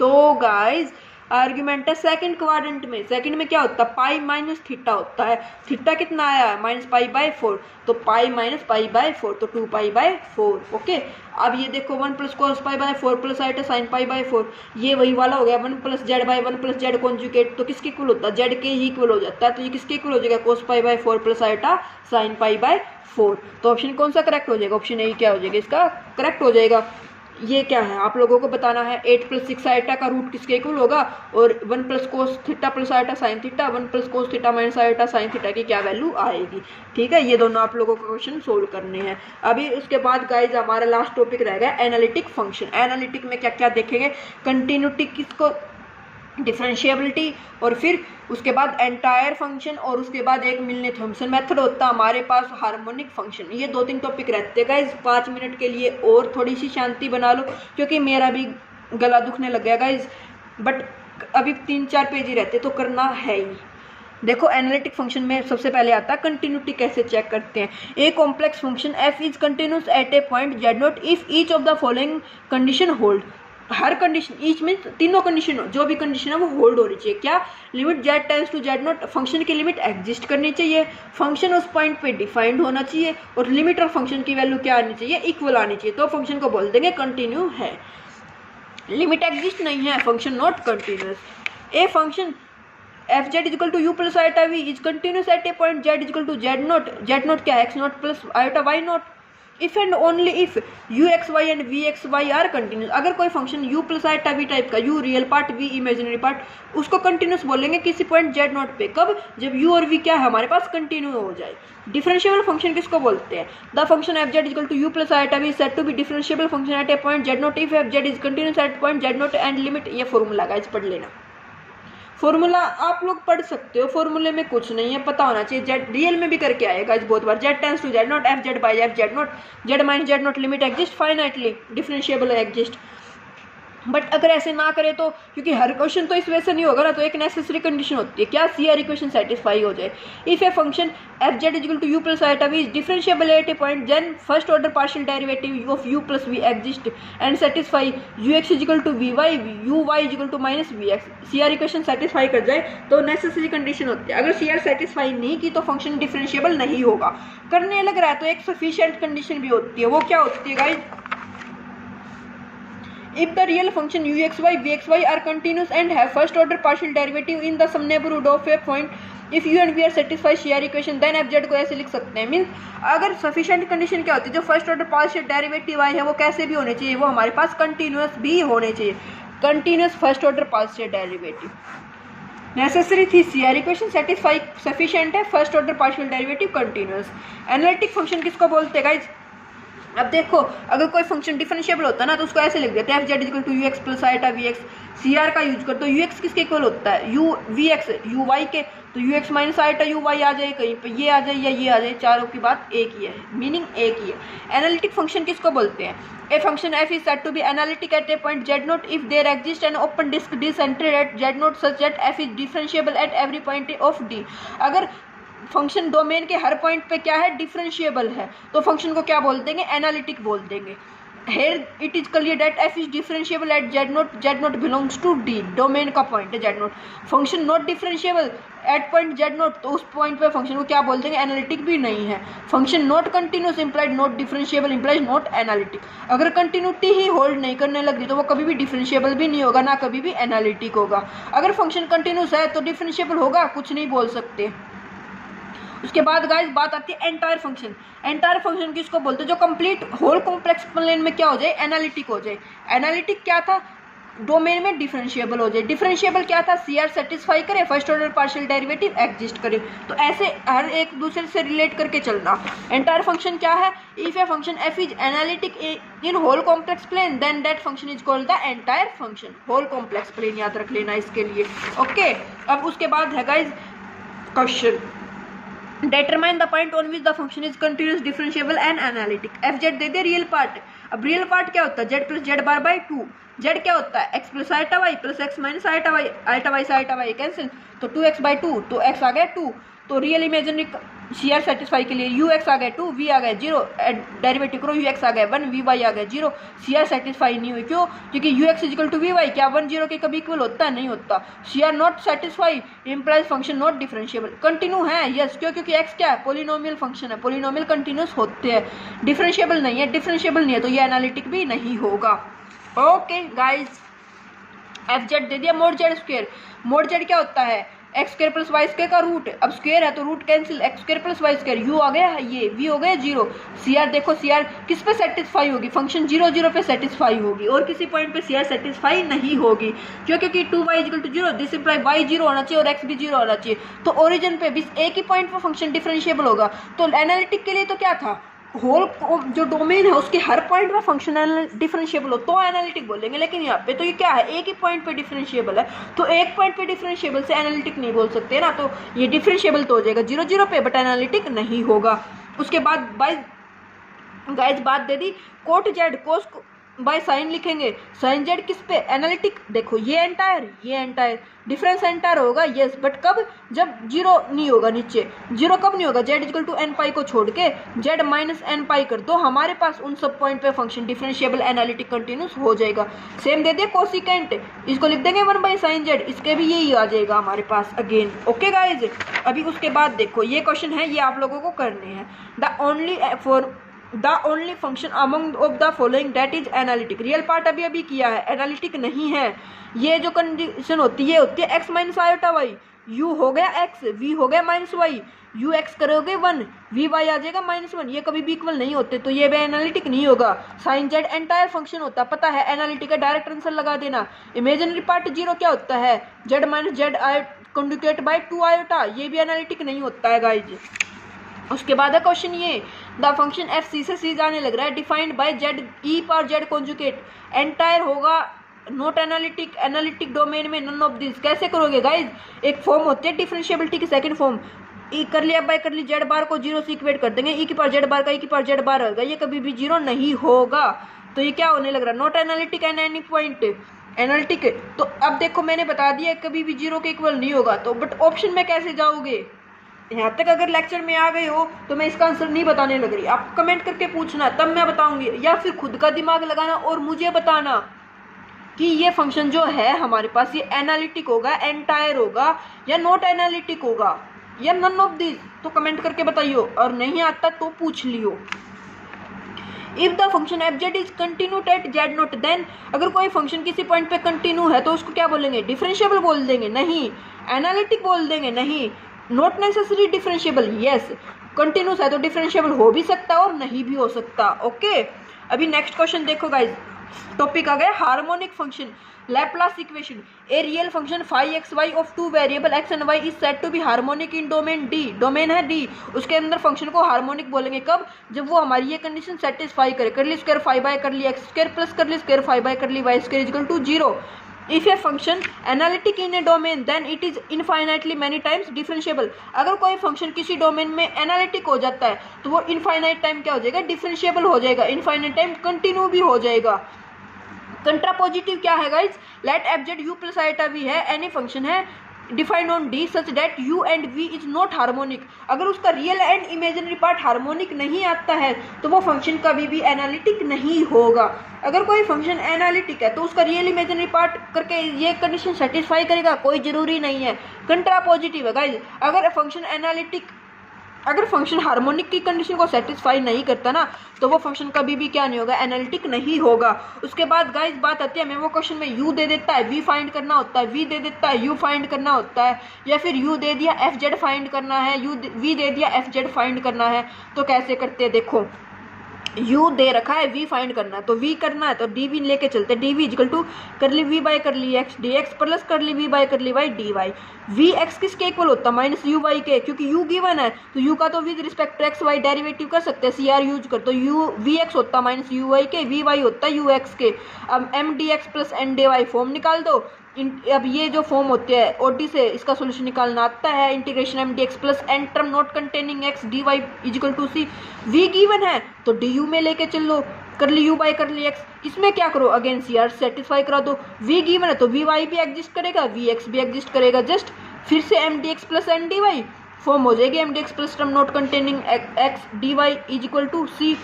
तो गाइज आर्ग्यूमेंट है सेकंड क्वाड्रेंट में, सेकंड में क्या होता है पाई माइनस थीटा होता है, थीटा कितना आया है -पाई/4, तो पाई माइनस पाई/4 तो 2 पाई/4। ओके, अब ये देखो 1 प्लस cos पाई/4 प्लस आइटा साइन पाई/4, ये वही वाला हो गया 1 plus z by 1 plus z conjugate, तो किसके इक्वल होता है जेड के ही इक्वल हो जाता है, तो ये किसके इक्वल हो जाएगा cos पाई/4 प्लस आइटा साइन पाई/4। तो ऑप्शन कौन सा करेक्ट हो जाएगा, ऑप्शन ए क्या हो जाएगा इसका करेक्ट हो जाएगा। ये क्या है आप लोगों को बताना है, 8 प्लस 6 आइटा का रूट किसके इक्वल होगा, और 1 plus cos theta plus iota sine theta, 1 plus cos theta minus iota sine theta की क्या वैल्यू आएगी। ठीक है, ये दोनों आप लोगों को क्वेश्चन सोल्व करने हैं। अभी उसके बाद गाइज हमारा लास्ट टॉपिक रहेगा एनालिटिक फंक्शन। एनालिटिक में क्या क्या देखेंगे, कंटिन्यूटी किसको, डिफरेंशिएबिलिटी, और फिर उसके बाद एंटायर फंक्शन, और उसके बाद एक मिलने थॉम्सन मेथड होता है हमारे पास, हार्मोनिक फंक्शन। ये 2-3 टॉपिक रहते हैं गाइज। 5 मिनट के लिए और थोड़ी सी शांति बना लो, क्योंकि मेरा भी गला दुखने लग गया गाइज, बट अभी 3-4 पेज ही रहते तो करना है ही। देखो एनालिटिक फंक्शन में सबसे पहले आता है कंटिन्यूटी कैसे चेक करते हैं। ए complex function f is continuous at a point Z naught if each of the following condition hold, her condition, each में तीनों कंडीशन हो, जो भी कंडीशन है वो होल्ड होनी चाहिए। क्या, limit Z tends to Z naught, function की लिमिट एग्जिस्ट करनी चाहिए, फंक्शन उस पॉइंट पे डिफाइंड होना चाहिए, और लिमिट और फंक्शन की वैल्यू क्या आनी चाहिए, इक्वल आनी चाहिए, तो फंक्शन को बोल देंगे कंटिन्यू है। लिमिट एग्जिस्ट नहीं है, function not continuous. A function F Z is equal to u plus iota v is continuous at a point z is equal to Z naught क्या है x naught plus iota y naught, if and only if u x y and v x y are continuous. अगर कोई function u plus iota v type का, u real part v imaginary part, उसको continuous बोलेंगे किसी point Z not पे, कब, जब you और वी क्या है हमारे पास कंटिन्यू हो जाए। डिफरेंशिएबल फंक्शन किसको बोलते हैं, the function F Z equal to u plus iota v said to be differentiable function at a point Z naught if f Z is continuous at point Z naught and limit. ये formula guys पढ़ लेना, formula आप लोग पढ़ सकते हो, फॉर्मूले में कुछ नहीं है, पता होना चाहिए। जेड रियल में भी करके आएगा इस बहुत बार, z tends to Z not F z by f z naught, z minus z naught limit exist finitely, differentiable exist. But अगर ऐसे ना करे तो, क्योंकि हर क्वेश्चन तो इस वजह से नहीं होगा ना, तो एक नेसेसरी कंडीशन होती है क्या, सी आर इक्वेशन सेटिस्फाई हो जाए। If a function F Z is equal to u plus iota v is differentiable at a point then first order partial derivative of u plus v exist and satisfy u x is equal to v y u y is equal to minus v x. C R equation satisfy कर जाए तो necessary condition होती है। अगर सी R satisfy नहीं की तो function differentiable नहीं होगा। करने लग रहा है तो एक सफिशिएंट कंडीशन भी होती है, वो क्या होती है guys, if the real function uxy vxy are continuous and have first order partial derivative in the some neighborhood of a point, if u and v are satisfy CR equation then fz को ऐसे लिख सकते हैं। Means अगर sufficient condition क्या होती है, जो first order partial derivative I है वो कैसे भी होने चाहिए, वो हमारे पास कंटिन्यूस भी होने चाहिए, continuous first order partial derivative necessary थी। CR इक्वेशन सेटिस्फाई सफिशिएंट है, first order partial derivative continuous. Analytic function किसको बोलते हैं गाइज, अब देखो अगर कोई फंक्शन डिफरेंशिएबल होता है ना तो उसको ऐसे लिख देते हैं f Z equal to u x plus iota v x. C R का यूज कर तो यू एक्स किसके इक्वल होता है, u v x u y के, तो u x minus iota u y आ जाए, कहीं पे ये आ जाए या ये आ जाए, चारों की बात एक ही है, मीनिंग एक ही है। एनालिटिक फंक्शन किसको बोलते हैं? A function f is said to be analytic at a point z naught if there exist an open disc centred at z naught such that f is differentiable at every point of d. अगर function domain के हर point पे क्या है, differentiable है, तो function को क्या बोल देंगे, एनालिटिक बोल देंगे। Here it is clear that f is differentiable at z naught belongs to d, domain का पॉइंट है z naught। Function not differentiable eight point z naught, तो उस पॉइंट पे फंक्शन को क्या बोल देंगे, एनालिटिक भी नहीं है। Function not continuous implied not differentiable implies not analytic. अगर कंटिन्यूटी ही होल्ड नहीं करने लग रही तो वो कभी भी डिफरेंशिएबल भी नहीं होगा, ना कभी भी एनालिटिक होगा। अगर फंक्शन कंटिन्यूस है तो डिफरेंशिएबल होगा, कुछ नहीं बोल सकते। उसके बाद गाइस बात आती है एंटायर फंक्शन। एंटायर फंक्शन किसको बोलते हैं? जो कंप्लीट होल कॉम्प्लेक्स प्लेन में क्या हो जाए, एनालिटिक हो जाए। एनालिटिक क्या था, डोमेन में डिफरेंशिएबल हो जाए। डिफरेंशिएबल क्या था, सी आर सेटिस्फाई करे, first order partial derivative exist करे। तो ऐसे हर एक दूसरे से रिलेट करके चलना। एंटायर फंक्शन क्या है, if a function f is analytic in whole complex plane then that function is called the entire function. Whole complex plane याद रख लेना इसके लिए, ओके। अब उसके बाद है guys question, determine the point on which the function is continuous differentiable and analytic। F Z they they real part. अब रियल पार्ट क्या होता है, Z plus Z bar by 2। Z क्या होता है, x plus आईटा Y plus x minus आईटा Y, आईटा Y से आईटा Y cancel, तो 2x by 2, तो x आ गया 2। तो real imaginary C R satisfy के लिए यू एक्स आ गया 2, वी आ गया 0, डेरिवेटिव करो यू एक्स आ गया 1, वी वाई आ गया 0। सी आर सेटिस्फाई नहीं हुई, क्यों? क्योंकि u x equal to v y क्या 1 0 के कभी इक्वल होता है, नहीं होता। C R not satisfy implies function not differentiable. Continue है, यस, क्यों? क्योंकि एक्स क्या है, पोलिनोमियल फंक्शन है, पोलिनोमियल कंटिन्यूस होते हैं। डिफरेंशिएबल नहीं है, डिफरेंशिएबल नहीं है तो ये एनालिटिक भी नहीं होगा। ओके गाइज, एफ जेड दे दिया mod z square. Mod z क्या होता है, x square plus y square का रूट। अब स्क्वायर है तो root cancel, x square plus y square, u आ गया ये, वी हो गया 0। सी आर देखो, सी आर किस पे सेटिस्फाई होगी, फंक्शन 0 0 पे सेटिस्फाई होगी, और किसी पॉइंट पे सी आर सेटिस्फाई नहीं होगी। क्यों? क्योंकि 2y equal to 0, this imply y 0 होना चाहिए और x भी 0 होना चाहिए। तो ओरिजिन पे भी एक ही पॉइंट पे फंक्शन डिफरेंशिएबल होगा। तो एनालिटिक के लिए तो क्या था, होल जो डोमेन है उसके हर पॉइंट में फंक्शन डिफरेंशिएबल हो तो एनालिटिक बोलेंगे। लेकिन यहाँ पे तो ये क्या है, एक ही पॉइंट पे डिफरेंशिएबल है, तो एक पॉइंट पे डिफरेंशिएबल से एनालिटिक नहीं बोल सकते ना। तो ये डिफरेंशिएबल तो हो जाएगा 0 0 पे, बट एनालिटिक नहीं होगा। उसके बाद बाय गाइस बात दे दी cot z cos by sine लिखेंगे, साइन जेड किस पे, एनालिटिक। देखो ये एंटायर डिफरेंस एंटायर होगा, यस, बट कब, जब 0 नहीं होगा नीचे। 0 कब नहीं होगा, जेड इक्वल टू एन पाई को छोड़ के जेड माइनस एन पाई कर दो, हमारे पास उन सब पॉइंट पे फंक्शन डिफरेंशिएबल एनालिटिक कंटिन्यूस हो जाएगा। सेम दे दिया कोसिकेंट, इसको लिख देंगे 1 बाई साइन जेड, इसके भी यही आ जाएगा हमारे पास अगेन। ओके गाइज, अभी उसके बाद देखो ये क्वेश्चन है, ये आप लोगों को करने हैं। The only function among of the following that is analytic. Real part अभी किया है, एनालिटिक नहीं है। ये जो कंडीशन होती है x minus iota y, u हो गया एक्स, वी हो गया माइनस वाई, यू एक्स करोगे 1, वी वाई आ जाएगा -1, ये कभी भी इक्वल नहीं होते, तो ये भी एनालिटिक नहीं होगा। साइन जेड एंटायर फंक्शन होता है, पता है, एनालिटिक का डायरेक्ट आंसर लगा देना। इमेजिनरी पार्ट 0 क्या होता है, Z minus z conjugate by 2 iota, ये भी एनालिटिक नहीं होता है गाइज। उसके बाद है क्वेश्चन ये, द फंक्शन एफ सी से सी जाने लग रहा है, defined by Z e power Z conjugate, entire होगा नॉट एनालिटिक, एनालिटिक डोमेन में नन ऑफ दिस। कैसे करोगे गाइज, एक फॉर्म होती है डिफरेंशिएबिलिटी की, सेकंड फॉर्म ई कर लिया बाय कर ली जेड बार को 0 से इक्वेट कर देंगे, ई की पावर जेड बार का ई की पावर जेड बार होगा, ये कभी भी 0 नहीं होगा। तो ये क्या होने लग रहा है, not analytic and any point analytic. तो अब देखो मैंने बता दिया कभी भी 0 के इक्वल नहीं होगा, तो बट ऑप्शन में कैसे जाओगे, यहाँ तक अगर लेक्चर में आ गए हो तो मैं इसका आंसर नहीं बताने लग रही, आप कमेंट करके पूछना तब मैं बताऊंगी, या फिर खुद का दिमाग लगाना और मुझे बताना कि ये फंक्शन जो है हमारे पास ये एनालिटिक होगा, एंटायर होगा, या नॉट एनालिटिक होगा, या नन ऑफ दिस। तो कमेंट करके बताइयो, और नहीं आता तो पूछ लियो। If the function F Z is continued at z naught, then अगर कोई फंक्शन किसी पॉइंट पे कंटिन्यू है तो उसको क्या बोलेंगे, डिफरेंशिएबल बोल देंगे, नहीं। एनालिटिक बोल देंगे, नहीं। Not necessary differentiable, yes. Continuous है तो डिफरेंशिएबल हो भी सकता है और नहीं भी हो सकता। ओके, अभी नेक्स्ट क्वेश्चन देखो गाइज, टॉपिक आ गया harmonic function, Laplace equation. A real function phi x y of 2 variable x and y is said to be harmonic in domain D, domain है डी, उसके अंदर फंक्शन को harmonic बोलेंगे कब, जब वो हमारी ये कंडीशन सेटिस्फाई करे, कर ली स्क्वायर फाई बाय कर ली एक्स स्क्वायर प्लस कर ली स्क्वायर फाई बाय कर ली y square equal to 0। If a function analytic in a domain then it is infinitely many times differentiable. अगर कोई फंक्शन किसी डोमेन में एनालिटिक हो जाता है तो वो इनफाइनाइट टाइम क्या हो जाएगा, डिफरेंशिएबल हो जाएगा, इनफाइनाइट टाइम कंटिन्यू भी हो जाएगा। कंट्रापोजिटिव क्या है guys, let f z u plus iota v है, एनी फंक्शन है defined on D such that u and v is not harmonic. अगर उसका real and imaginary part harmonic नहीं आता है तो वो फंक्शन कभी भी एनालिटिक नहीं होगा। अगर कोई फंक्शन एनालिटिक है तो उसका रियल इमेजिनरी पार्ट करके ये कंडीशन सेटिस्फाई करेगा, कोई जरूरी नहीं है। कंट्रापोजिटिव है गाइज, अगर फंक्शन हार्मोनिक की कंडीशन को सेटिस्फाई नहीं करता ना तो वो फंक्शन कभी भी क्या नहीं होगा, एनालिटिक नहीं होगा। उसके बाद गाइस बात आती है, हमें वो क्वेश्चन में u दे देता है, v फाइंड करना होता है, v दे देता है, u फाइंड करना होता है, या फिर u दे दिया एफ जेड फाइंड करना है, v दे दिया एफ जेड फाइंड करना है। तो कैसे करते हैं, देखो u दे रखा है, v फाइंड करना है, तो v करना है तो dv लेके चलते हैं, dv equal to curly v by करली x dx plus curly v by curly y dy। v x किसके इक्वल होता है, माइनस u y के, क्योंकि u गिवन है तो u का तो with respect to x y derivative कर सकते हैं, CR यूज कर, तो u v x होता है माइनस u y के, v y होता है u x के। अब m dx plus n dy form निकाल दो। अब ये जो फॉर्म होते हैं ओडी से इसका सोल्यूशन निकालना आता है, integration m d x plus n term not containing x d y equal to c. V given है तो डी यू में लेके चलो, करली यू बाई करली एक्स, इसमें क्या करो अगेन सी आर सेटिस्फाई करा दो। वी गिवन है तो वी वाई भी एग्जिस्ट करेगा, वी एक्स भी एग्जिस्ट करेगा, जस्ट फिर से m d x plus n d y form हो जाएगी, m d x plus term not containing x d y equal to c.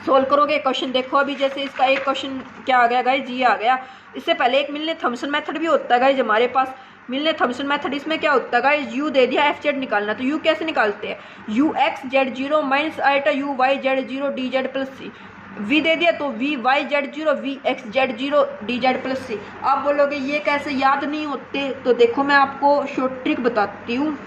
Solve करोगे क्वेश्चन, देखो अभी जैसे इसका एक क्वेश्चन क्या आ गया गाइज, ये आ गया। इससे पहले एक मिलने थॉमसन मेथड भी होता है गाइज हमारे पास, मिलने थॉमसन मेथड, इसमें क्या होता है गाइज, यू दे दिया एफ जेड निकालना, तो यू कैसे निकालते हैं, u x z zero minus iota u y z zero d z plus c. V दे दिया तो v y z zero v x z zero d z plus c. आप बोलोगे ये कैसे याद नहीं होते, तो देखो मैं आपको शॉर्ट ट्रिक बताती हूँ।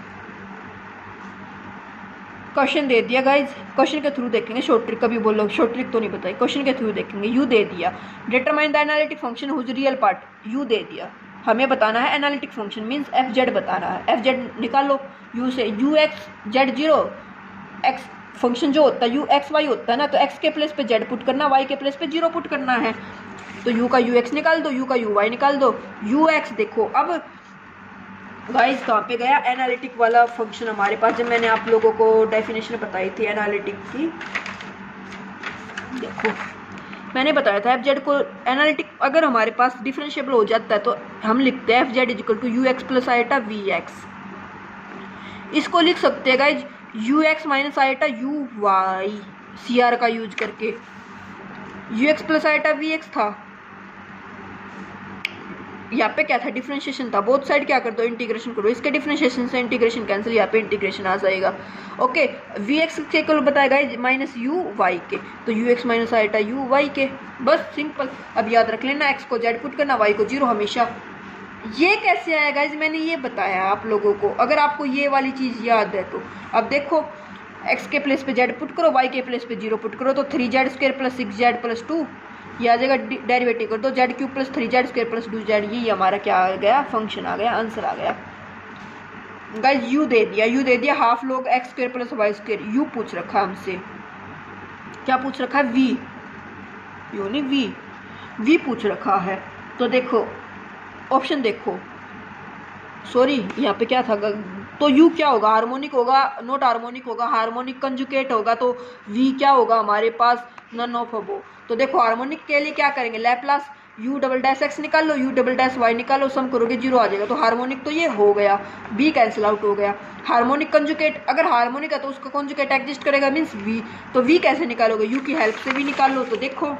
क्वेश्चन दे दिया गाइज, क्वेश्चन के थ्रू देखेंगे, शॉर्ट ट्रिक कभी बोलो शॉर्ट ट्रिक तो नहीं बताई, क्वेश्चन के थ्रू देखेंगे। यू दे दिया, determine the analytic function whose real part, u दे दिया, हमें बताना है analytic function means f z बताना है, एफ जेड निकालो यू से, u x z zero, x function जो होता है यू एक्स वाई होता है ना, तो एक्स के प्लेस पे जेड पुट करना, वाई के प्लेस पे जीरो पुट करना है, तो यू का यू एक्स निकाल दो, यू का यू वाई निकाल दो, यू एक्स देखो। अब गाइस कहाँ पे गया एनालिटिक वाला फंक्शन हमारे पास, जब मैंने आप लोगों को डेफिनेशन बताई थी एनालिटिक की, देखो मैंने बताया था एफ जेड को एनालिटिक अगर हमारे पास डिफरेंशिएबल हो जाता है तो हम लिखते हैं f Z is equal to u x plus iota v x. इसको लिख सकते हैं guys u x minus iota u y, C R का यूज करके, u x plus iota v x था, यहाँ पे क्या था डिफरेंशिएशन था, बोथ साइड क्या कर दो इंटीग्रेशन करो, इसके डिफरेंशिएशन से इंटीग्रेशन कैंसिल, यहाँ पे इंटीग्रेशन आ जाएगा। ओके वी एक्स के इक्वल बताएगा माइनस यू वाई के, तो u x minus iota u y के, बस सिंपल। अब याद रख लेना एक्स को जेड पुट करना, वाई को जीरो हमेशा। ये कैसे आया गाइज, मैंने ये बताया आप लोगों को, अगर आपको ये वाली चीज़ याद है तो। अब देखो एक्स के प्लेस पे जेड पुट करो, वाई के प्लेस पे जीरो पुट करो, तो 3z² प्लस 6z प्लस 2 ये आ जाएगा, डेरिवेटिव कर दो z³ plus 3z² plus 2z, ये हमारा क्या आ गया फंक्शन आ गया, आंसर आ गया। गाइज यू दे दिया हाफ लोग x² प्लस y², यू पूछ रखा हमसे, क्या पूछ रखा है v, यू नहीं v पूछ रखा है। तो देखो ऑप्शन देखो, सॉरी यहाँ पे क्या था, तो u क्या होगा, हार्मोनिक होगा, नॉट हार्मोनिक होगा, हार्मोनिक कंजुगेट होगा, तो v क्या होगा हमारे पास, नन ऑफ अबोव। तो देखो हार्मोनिक के लिए क्या करेंगे, Laplace u double dash x निकाल लो, u डबल डैश वाई निकालो, सम करोगे जीरो आ जाएगा, तो हार्मोनिक तो ये हो गया, b कैंसिल आउट हो गया। हार्मोनिक कंजुगेट, अगर हार्मोनिक है तो उसका कंजुगेट एग्जिस्ट करेगा मीन्स v, तो v कैसे निकालोगे, u की हेल्प से भी निकाल लो। तो देखो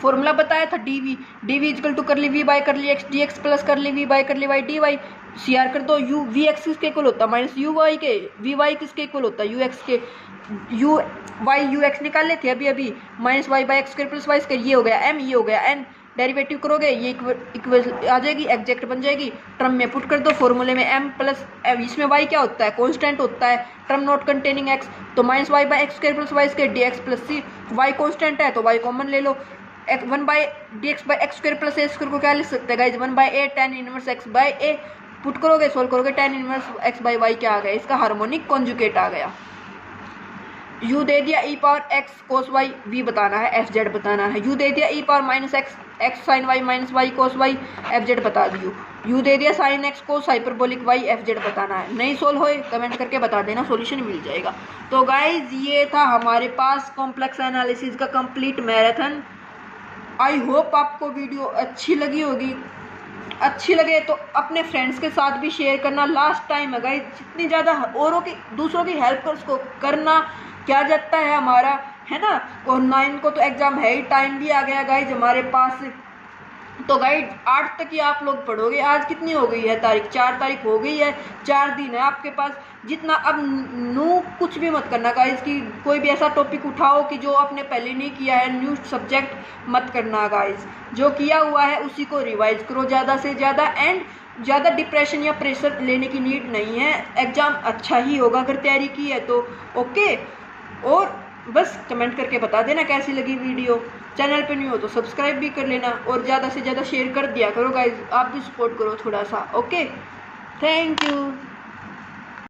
फॉर्मूला बताया था dv equal to curly v by curly x d x plus curly v by curly y d y, C R कर दो, u वी एक्स किसके इक्वल होता है माइनस यू वाई के, वी वाई किसके इक्वल होता है यू एक्स के, यू वाई यू एक्स निकाल लेते अभी minus y by x square plus y square, ये हो गया m, ये हो गया n, डेरिवेटिव करोगे ये इक्वल आ जाएगी, एग्जैक्ट बन जाएगी, टर्म में पुट कर दो, फॉर्मूले में m प्लस इसमें y क्या होता है कॉन्स्टेंट होता है, टर्म नॉट कंटेनिंग x, तो minus y by x square plus y square d x plus c, y constant है तो y कॉमन ले लो, 1 by d x by x square plus a square को क्या लिख सकते हैं guys, 1 by a tan inverse x by a, put करोगे सोल्व करोगे tan inverse x by y क्या आ गया, इसका हार्मोनिक कॉन्जुगेट आ गया। यू दे दिया e power x cos y v बताना है, एफ जेड बताना है। यू दे दिया e power minus x x sine y minus y cos y, f z बता दियो। यू दे दिया sine x cos hyperbolic y, f z बताना है। नहीं सोल्व होए कमेंट करके बता देना, सॉल्यूशन मिल जाएगा। तो गाइज ये था हमारे पास कॉम्प्लेक्स एनालिसिस का कंप्लीट मैराथन। आई होप आपको वीडियो अच्छी लगी होगी। अच्छी लगे तो अपने फ्रेंड्स के साथ भी शेयर करना। लास्ट टाइम है गाइज, जितनी ज़्यादा औरों की दूसरों की हेल्प को करना क्या जाता है हमारा, है ना। और 9 को तो एग्ज़ाम है ही, टाइम भी आ गया गाइज हमारे पास। तो गाइड 8 तक ही आप लोग पढ़ोगे। आज कितनी हो गई है तारीख, 4 तारीख हो गई है। 4 दिन है आपके पास। जितना अब न्यू कुछ भी मत करना गाइज, कि कोई भी ऐसा टॉपिक उठाओ कि जो आपने पहले नहीं किया है, न्यू सब्जेक्ट मत करना गाइज। जो किया हुआ है उसी को रिवाइज करो ज़्यादा से ज़्यादा। एंड ज़्यादा डिप्रेशन या प्रेशर लेने की नीड नहीं है, एग्ज़ाम अच्छा ही होगा अगर तैयारी की है तो। ओके, और बस कमेंट करके बता देना कैसी लगी वीडियो। चैनल पे न्यू हो तो सब्सक्राइब भी कर लेना और ज़्यादा से ज़्यादा शेयर कर दिया करो गाइज, आप भी सपोर्ट करो थोड़ा सा। Okay, thank you.